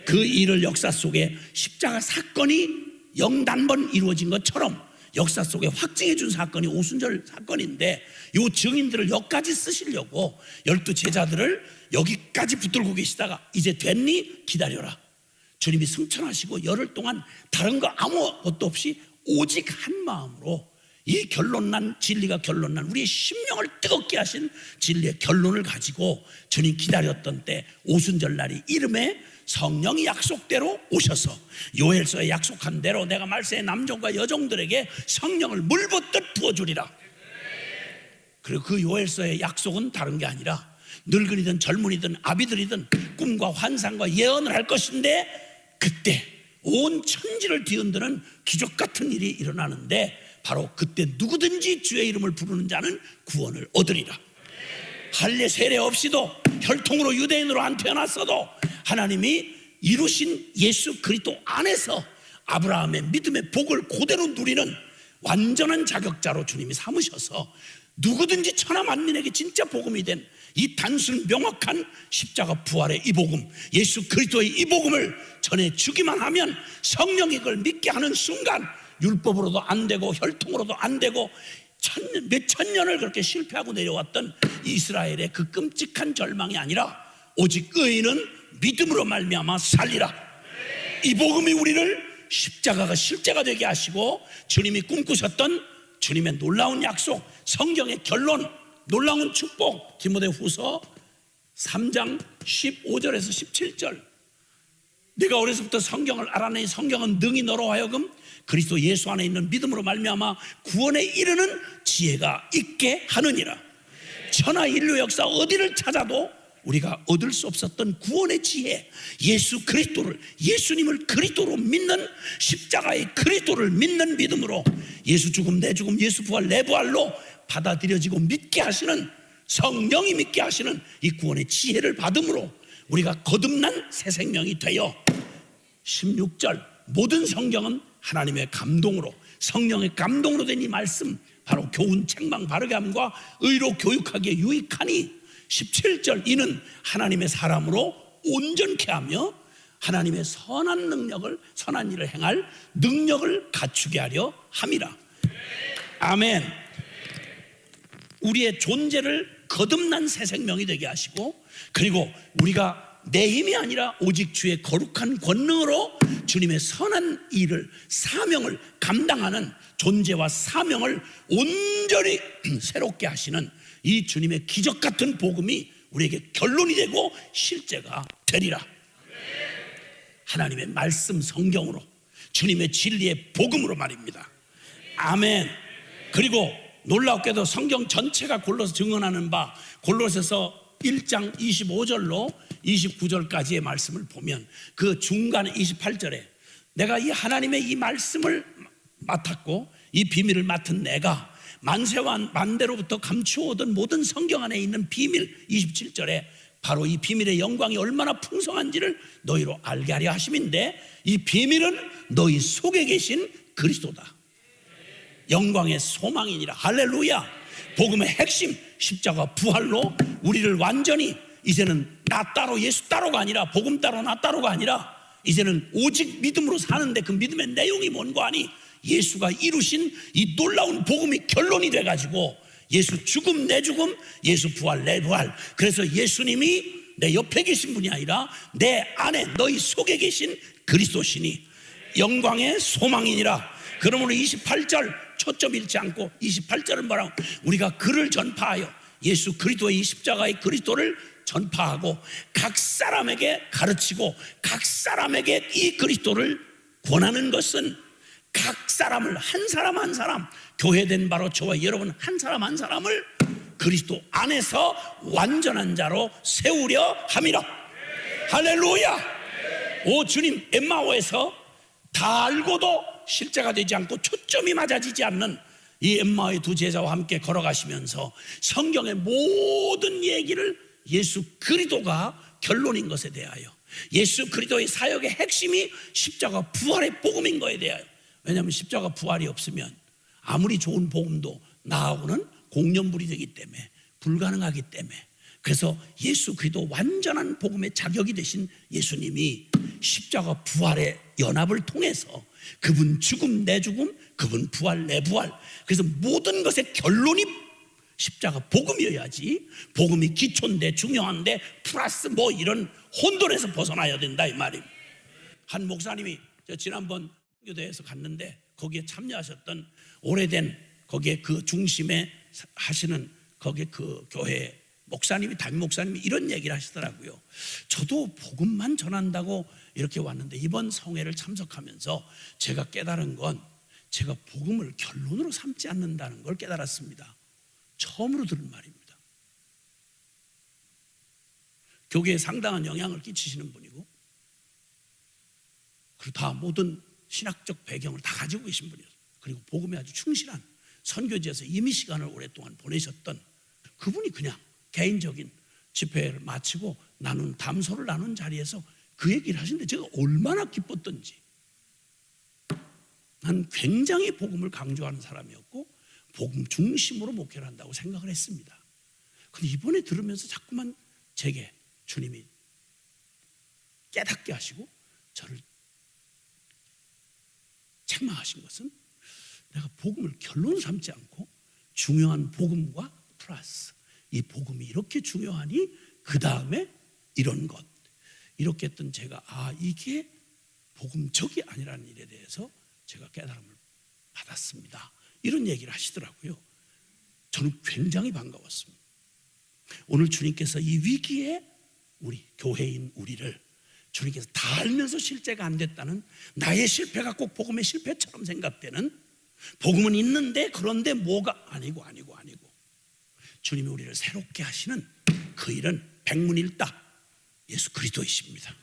그 일을 역사 속에 십자가 사건이 영단번 이루어진 것처럼 역사 속에 확증해 준 사건이 오순절 사건인데, 이 증인들을 여기까지 쓰시려고 12제자들을 여기까지 붙들고 계시다가 이제 됐니? 기다려라. 주님이 승천하시고 열흘 동안 다른 거 아무것도 없이 오직 한 마음으로 이 결론난 진리가, 결론난 우리의 심령을 뜨겁게 하신 진리의 결론을 가지고 주님 기다렸던 때, 오순절날이 이름에 성령이 약속대로 오셔서 요엘서에 약속한 대로 내가 말세의 남종과 여종들에게 성령을 물붓듯 부어주리라. 그리고 그 요엘서의 약속은 다른 게 아니라 늙은이든 젊은이든 아비들이든 꿈과 환상과 예언을 할 것인데, 그때 온 천지를 뒤흔드는 기적 같은 일이 일어나는데, 바로 그때 누구든지 주의 이름을 부르는 자는 구원을 얻으리라. 할례 세례 없이도, 혈통으로 유대인으로 안 태어났어도 하나님이 이루신 예수 그리스도 안에서 아브라함의 믿음의 복을 그대로 누리는 완전한 자격자로 주님이 삼으셔서 누구든지 천하 만민에게 진짜 복음이 된 이 단순 명확한 십자가 부활의 이 복음, 예수 그리스도의 이 복음을 전해주기만 하면, 성령이 그걸 믿게 하는 순간 율법으로도 안 되고 혈통으로도 안 되고 몇천 년을 그렇게 실패하고 내려왔던 이스라엘의 그 끔찍한 절망이 아니라 오직 의인은 믿음으로 말미암아 살리라. 이 복음이 우리를 십자가가 실제가 되게 하시고 주님이 꿈꾸셨던 주님의 놀라운 약속, 성경의 결론, 놀라운 축복, 디모데후서 3장 15절에서 17절. 네가 어려서부터 성경을 알아내니 성경은 능히 너로 하여금 그리스도 예수 안에 있는 믿음으로 말미암아 구원에 이르는 지혜가 있게 하느니라. 천하 인류 역사 어디를 찾아도 우리가 얻을 수 없었던 구원의 지혜, 예수 그리스도를, 예수님을 그리스도로 믿는, 십자가의 그리스도를 믿는 믿음으로 예수 죽음 내 죽음 예수 부활 내 부활로 받아들여지고 믿게 하시는, 성령이 믿게 하시는 이 구원의 지혜를 받음으로 우리가 거듭난 새 생명이 되어 16절 모든 성경은 하나님의 감동으로, 성령의 감동으로 된 이 말씀, 바로 교훈 책망 바르게 함과 의로 교육하기에 유익하니 17절 이는 하나님의 사람으로 온전케 하며 하나님의 선한 능력을, 선한 일을 행할 능력을 갖추게 하려 함이라. 아멘. 우리의 존재를 거듭난 새 생명이 되게 하시고, 그리고 우리가 내 힘이 아니라 오직 주의 거룩한 권능으로 주님의 선한 일을, 사명을 감당하는 존재와 사명을 온전히 새롭게 하시는 이 주님의 기적 같은 복음이 우리에게 결론이 되고 실제가 되리라. 하나님의 말씀 성경으로, 주님의 진리의 복음으로 말입니다. 아멘. 그리고 놀랍게도 성경 전체가 골로새 증언하는 바 골로새서 1장 25절로 29절까지의 말씀을 보면 그 중간에 28절에 내가 이 하나님의 이 말씀을 맡았고 이 비밀을 맡은 내가 만세와 만대로부터 감추어오던 모든 성경 안에 있는 비밀, 27절에 바로 이 비밀의 영광이 얼마나 풍성한지를 너희로 알게 하려 하심인데, 이 비밀은 너희 속에 계신 그리스도다. 영광의 소망이니라. 할렐루야. 복음의 핵심 십자가 부활로 우리를 완전히, 이제는 나 따로 예수 따로가 아니라, 복음 따로 나 따로가 아니라 이제는 오직 믿음으로 사는데 그 믿음의 내용이 뭔가 하니 예수가 이루신 이 놀라운 복음이 결론이 돼가지고 예수 죽음 내 죽음, 예수 부활 내 부활. 그래서 예수님이 내 옆에 계신 분이 아니라 내 안에 너희 속에 계신 그리스도시니 영광의 소망이니라. 그러므로 28절 초점 잃지 않고 28절은 뭐라고? 우리가 그를 전파하여 예수 그리스도의 이 십자가의 그리스도를 전파하고 각 사람에게 가르치고 각 사람에게 이 그리스도를 권하는 것은 각 사람을 한 사람 한 사람, 교회된 바로 저와 여러분 한 사람 한 사람을 그리스도 안에서 완전한 자로 세우려 함이라. 할렐루야. 오 주님, 엠마오에서 다 알고도 실제가 되지 않고 초점이 맞아지지 않는 이 엠마오의 두 제자와 함께 걸어가시면서 성경의 모든 얘기를 예수 그리스도가 결론인 것에 대하여, 예수 그리스도의 사역의 핵심이 십자가 부활의 복음인 것에 대하여. 왜냐하면 십자가 부활이 없으면 아무리 좋은 복음도 나하고는 공연불이 되기 때문에, 불가능하기 때문에, 그래서 예수 그리스도 완전한 복음의 자격이 되신 예수님이 십자가 부활의 연합을 통해서 그분 죽음 내 죽음, 그분 부활 내 부활, 그래서 모든 것의 결론이 십자가 복음이어야지, 복음이 기초인데 중요한데 플러스 뭐 이런 혼돈에서 벗어나야 된다 이 말입니다. 한 목사님이 저 지난번 교대에서 갔는데 거기에 참여하셨던 오래된 거기에 그 중심에 하시는 거기에 그 교회 목사님이, 담임 목사님이 이런 얘기를 하시더라고요. 저도 복음만 전한다고 이렇게 왔는데 이번 성회를 참석하면서 제가 깨달은 건 제가 복음을 결론으로 삼지 않는다는 걸 깨달았습니다. 처음으로 들은 말입니다. 교계에 상당한 영향을 끼치시는 분이고, 그리고 다 모든 신학적 배경을 다 가지고 계신 분이었어요. 그리고 복음에 아주 충실한 선교지에서 임의 시간을 오랫동안 보내셨던 그분이 그냥 개인적인 집회를 마치고 담소를 나눈 자리에서 그 얘기를 하시는데 제가 얼마나 기뻤던지. 난 굉장히 복음을 강조하는 사람이었고 복음 중심으로 목회를 한다고 생각을 했습니다. 그런데 이번에 들으면서 자꾸만 제게 주님이 깨닫게 하시고 저를 책망하신 것은 내가 복음을 결론 삼지 않고 중요한 복음과 플러스 이 복음이 이렇게 중요하니 그 다음에 이런 것 이렇게 했던 제가 이게 복음적이 아니라는 일에 대해서 제가 깨달음을 받았습니다. 이런 얘기를 하시더라고요. 저는 굉장히 반가웠습니다. 오늘 주님께서 이 위기에 우리 교회인 우리를 주님께서 다 알면서 실제가 안 됐다는 나의 실패가 꼭 복음의 실패처럼 생각되는 복음은 있는데 그런데 뭐가 아니고 주님이 우리를 새롭게 하시는 그 일은 백문일답 예수 그리스도이십니다.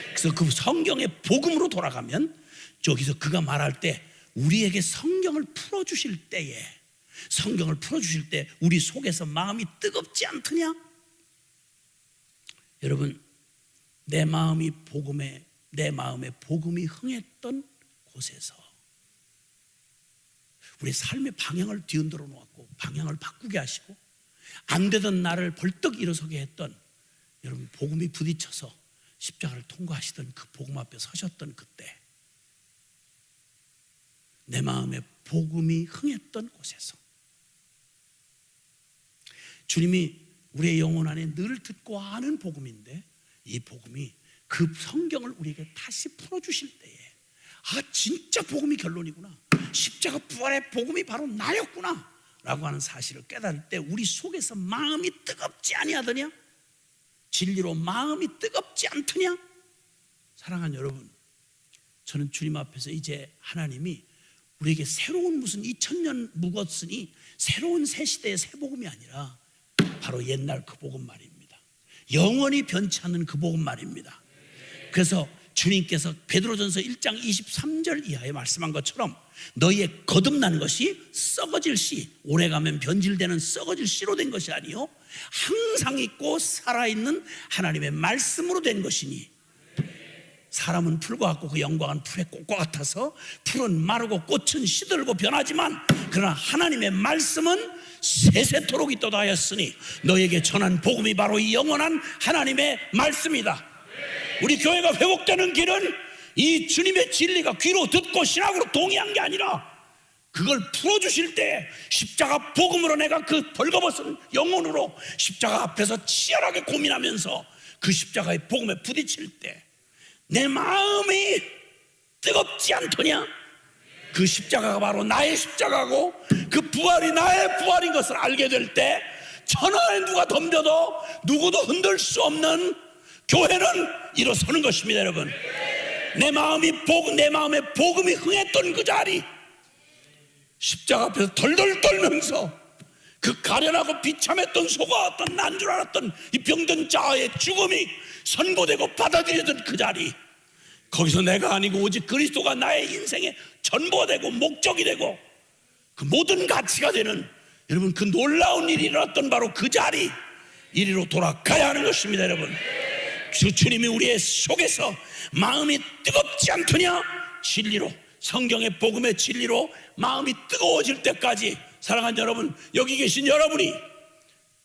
그래서 그 성경의 복음으로 돌아가면 저기서 그가 말할 때 우리에게 성경을 풀어주실 때에 성경을 풀어주실 때 우리 속에서 마음이 뜨겁지 않더냐? 여러분 내 마음에 복음이 흥했던 곳에서 우리 삶의 방향을 뒤흔들어 놓았고 방향을 바꾸게 하시고 안 되던 나를 벌떡 일어서게 했던 여러분 복음이 부딪혀서 십자가를 통과하시던 그 복음 앞에 서셨던 그때 내 마음에 복음이 흥했던 곳에서 주님이 우리의 영혼 안에 늘 듣고 아는 복음인데 이 복음이 그 성경을 우리에게 다시 풀어주실 때에 진짜 복음이 결론이구나 십자가 부활의 복음이 바로 나였구나 라고 하는 사실을 깨달을 때 우리 속에서 마음이 뜨겁지 아니하더냐? 진리로 마음이 뜨겁지 않더냐? 사랑하는 여러분 저는 주님 앞에서 이제 하나님이 우리에게 새로운 무슨 2000년 묵었으니 새로운 새 시대의 새 복음이 아니라 바로 옛날 그 복음 말입니다. 영원히 변치 않는 그 복음 말입니다. 그래서 주님께서 베드로전서 1장 23절 이하에 말씀한 것처럼 너희의 거듭난 것이 썩어질 씨 오래가면 변질되는 썩어질 씨로 된 것이 아니요 항상 있고 살아있는 하나님의 말씀으로 된 것이니 사람은 풀과 같고 그 영광은 풀의 꽃과 같아서 풀은 마르고 꽃은 시들고 변하지만 그러나 하나님의 말씀은 세세토록 있도다 하였으니 너에게 전한 복음이 바로 이 영원한 하나님의 말씀이다. 우리 교회가 회복되는 길은 이 주님의 진리가 귀로 듣고 신학으로 동의한 게 아니라 그걸 풀어주실 때 십자가 복음으로 내가 그 벌거벗은 영혼으로 십자가 앞에서 치열하게 고민하면서 그 십자가의 복음에 부딪힐 때 내 마음이 뜨겁지 않더냐? 그 십자가가 바로 나의 십자가고 그 부활이 나의 부활인 것을 알게 될 때 천하에 누가 덤벼도 누구도 흔들 수 없는 교회는 일어서는 것입니다. 여러분 내 마음에 복음이 흥했던 그 자리 십자가 앞에서 덜덜 떨면서 그 가련하고 비참했던 속아왔던 난 줄 알았던 이 병든 자아의 죽음이 선고되고 받아들여진 그 자리 거기서 내가 아니고 오직 그리스도가 나의 인생의 전부가 되고 목적이 되고 그 모든 가치가 되는 여러분 그 놀라운 일이 일어났던 바로 그 자리 이리로 돌아가야 하는 것입니다. 여러분 주님이 우리의 속에서 마음이 뜨겁지 않더냐? 진리로 성경의 복음의 진리로 마음이 뜨거워질 때까지 사랑하는 여러분 여기 계신 여러분이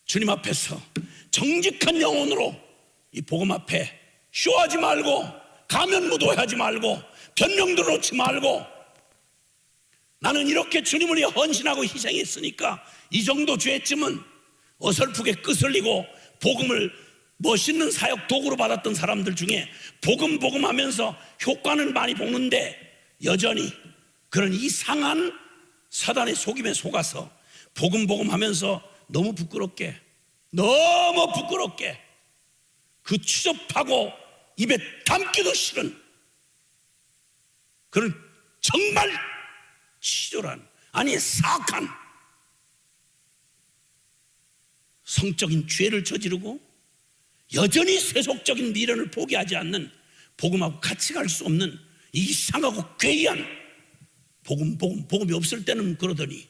주님 앞에서 정직한 영혼으로 이 복음 앞에 쇼하지 말고 가면 무도하지 말고 변명도 놓지 말고 나는 이렇게 주님을 위해 헌신하고 희생했으니까 이 정도 죄쯤은 어설프게 끄슬리고 복음을 멋있는 사역 도구로 받았던 사람들 중에 복음 하면서 효과는 많이 보는데 여전히 그런 이상한 사단의 속임에 속아서 복음 하면서 너무 부끄럽게 그 추접하고 입에 담기도 싫은 그런 정말 치졸한 아니 사악한 성적인 죄를 저지르고 여전히 세속적인 미련을 포기하지 않는 복음하고 같이 갈 수 없는 이상하고 괴이한 복음이 없을 때는 그러더니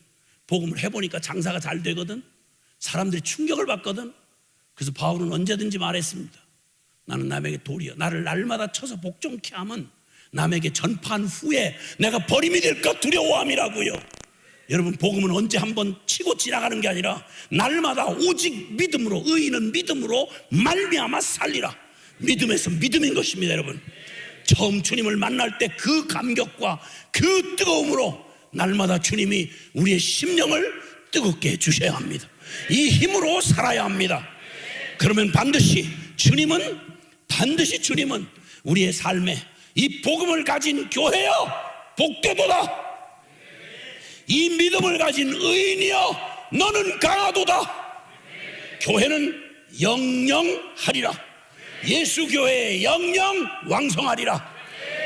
복음을 해보니까 장사가 잘 되거든 사람들이 충격을 받거든 그래서 바울은 언제든지 말했습니다. 나는 남에게 도리어 나를 날마다 쳐서 복종케 함은 남에게 전파한 후에 내가 버림이 될까 두려워함이라고요. 여러분 복음은 언제 한번 치고 지나가는 게 아니라 날마다 오직 믿음으로 의인은 믿음으로 말미암아 살리라. 믿음에서 믿음인 것입니다. 여러분 처음 주님을 만날 때 그 감격과 그 뜨거움으로 날마다 주님이 우리의 심령을 뜨겁게 해주셔야 합니다. 이 힘으로 살아야 합니다. 그러면 반드시 주님은 우리의 삶에 이 복음을 가진 교회여 복되도다. 이 믿음을 가진 의인이여 너는 강하도다. 교회는 영영하리라. 예수 교회의 영영 왕성하리라.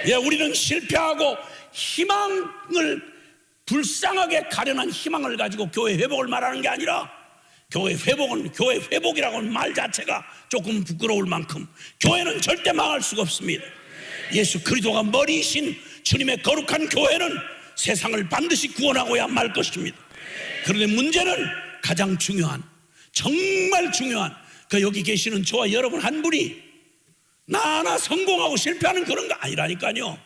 예, 우리는 실패하고 희망을 불쌍하게 가련한 희망을 가지고 교회 회복을 말하는 게 아니라, 교회 회복은 교회 회복이라고 하는 말 자체가 조금 부끄러울 만큼 교회는 절대 망할 수가 없습니다. 예수 그리스도가 머리이신 주님의 거룩한 교회는 세상을 반드시 구원하고야 말 것입니다. 그런데 문제는 가장 중요한, 정말 중요한, 여기 계시는 저와 여러분 한 분이 나 하나 성공하고 실패하는 그런 거 아니라니까요.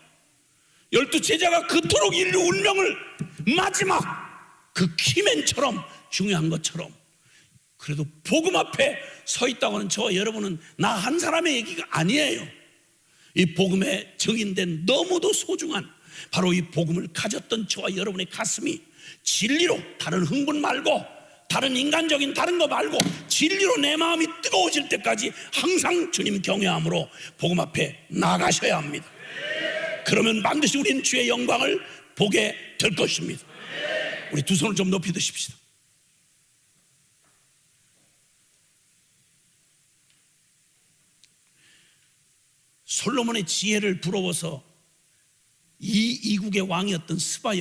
12제자가 그토록 인류 운명을 마지막 그 키맨처럼 중요한 것처럼, 그래도 복음 앞에 서 있다고 하는 저와 여러분은 나 한 사람의 얘기가 아니에요. 이 복음에 증인된 너무도 소중한 바로 이 복음을 가졌던 저와 여러분의 가슴이 진리로, 다른 흥분 말고, 다른 인간적인 다른 거 말고 진리로 내 마음이 뜨거워질 때까지 항상 주님 경외함으로 복음 앞에 나가셔야 합니다. 그러면 반드시 우리는 주의 영광을 보게 될 것입니다. 우리 두 손을 좀 높이 드십시다. 솔로몬의 지혜를 부러워서 이국의 왕이었던 스바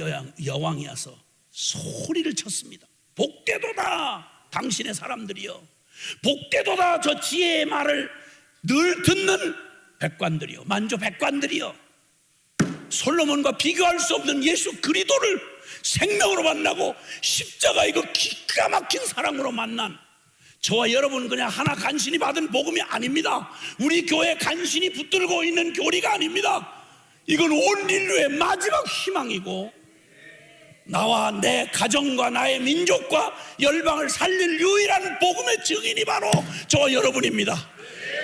여왕이어서 소리를 쳤습니다. 복되도다 당신의 사람들이여, 복되도다 저 지혜의 말을 늘 듣는 백관들이여, 만조 백관들이여. 솔로몬과 비교할 수 없는 예수 그리스도를 생명으로 만나고 십자가 이거 기가 막힌 사랑으로 만난 저와 여러분은 그냥 하나 간신히 받은 복음이 아닙니다. 우리 교회 간신히 붙들고 있는 교리가 아닙니다. 이건 온 인류의 마지막 희망이고, 나와 내 가정과 나의 민족과 열방을 살릴 유일한 복음의 증인이 바로 저와 여러분입니다.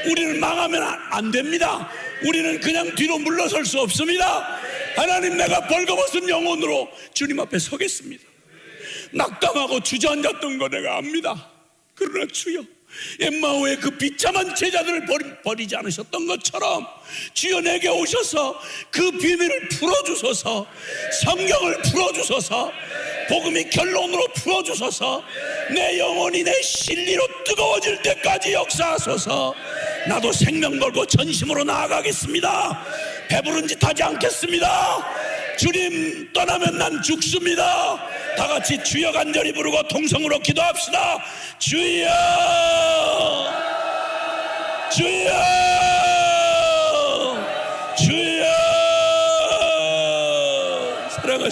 우리는 망하면 안 됩니다. 우리는 그냥 뒤로 물러설 수 없습니다. 하나님, 내가 벌거벗은 영혼으로 주님 앞에 서겠습니다. 낙담하고 주저앉았던 거 내가 압니다. 그러나 주여, 엠마오의 그 비참한 제자들을 버리지 않으셨던 것처럼 주여 내게 오셔서 그 비밀을 풀어주소서, 성경을 풀어주소서, 복음의 결론으로 풀어주소서, 내 영혼이 내 진리로 뜨거워질 때까지 역사하소서. 나도 생명 걸고 전심으로 나아가겠습니다. 배부른 짓 하지 않겠습니다. 주님 떠나면 난 죽습니다. 다 같이 주여 간절히 부르고 통성으로 기도합시다. 주여, 주여.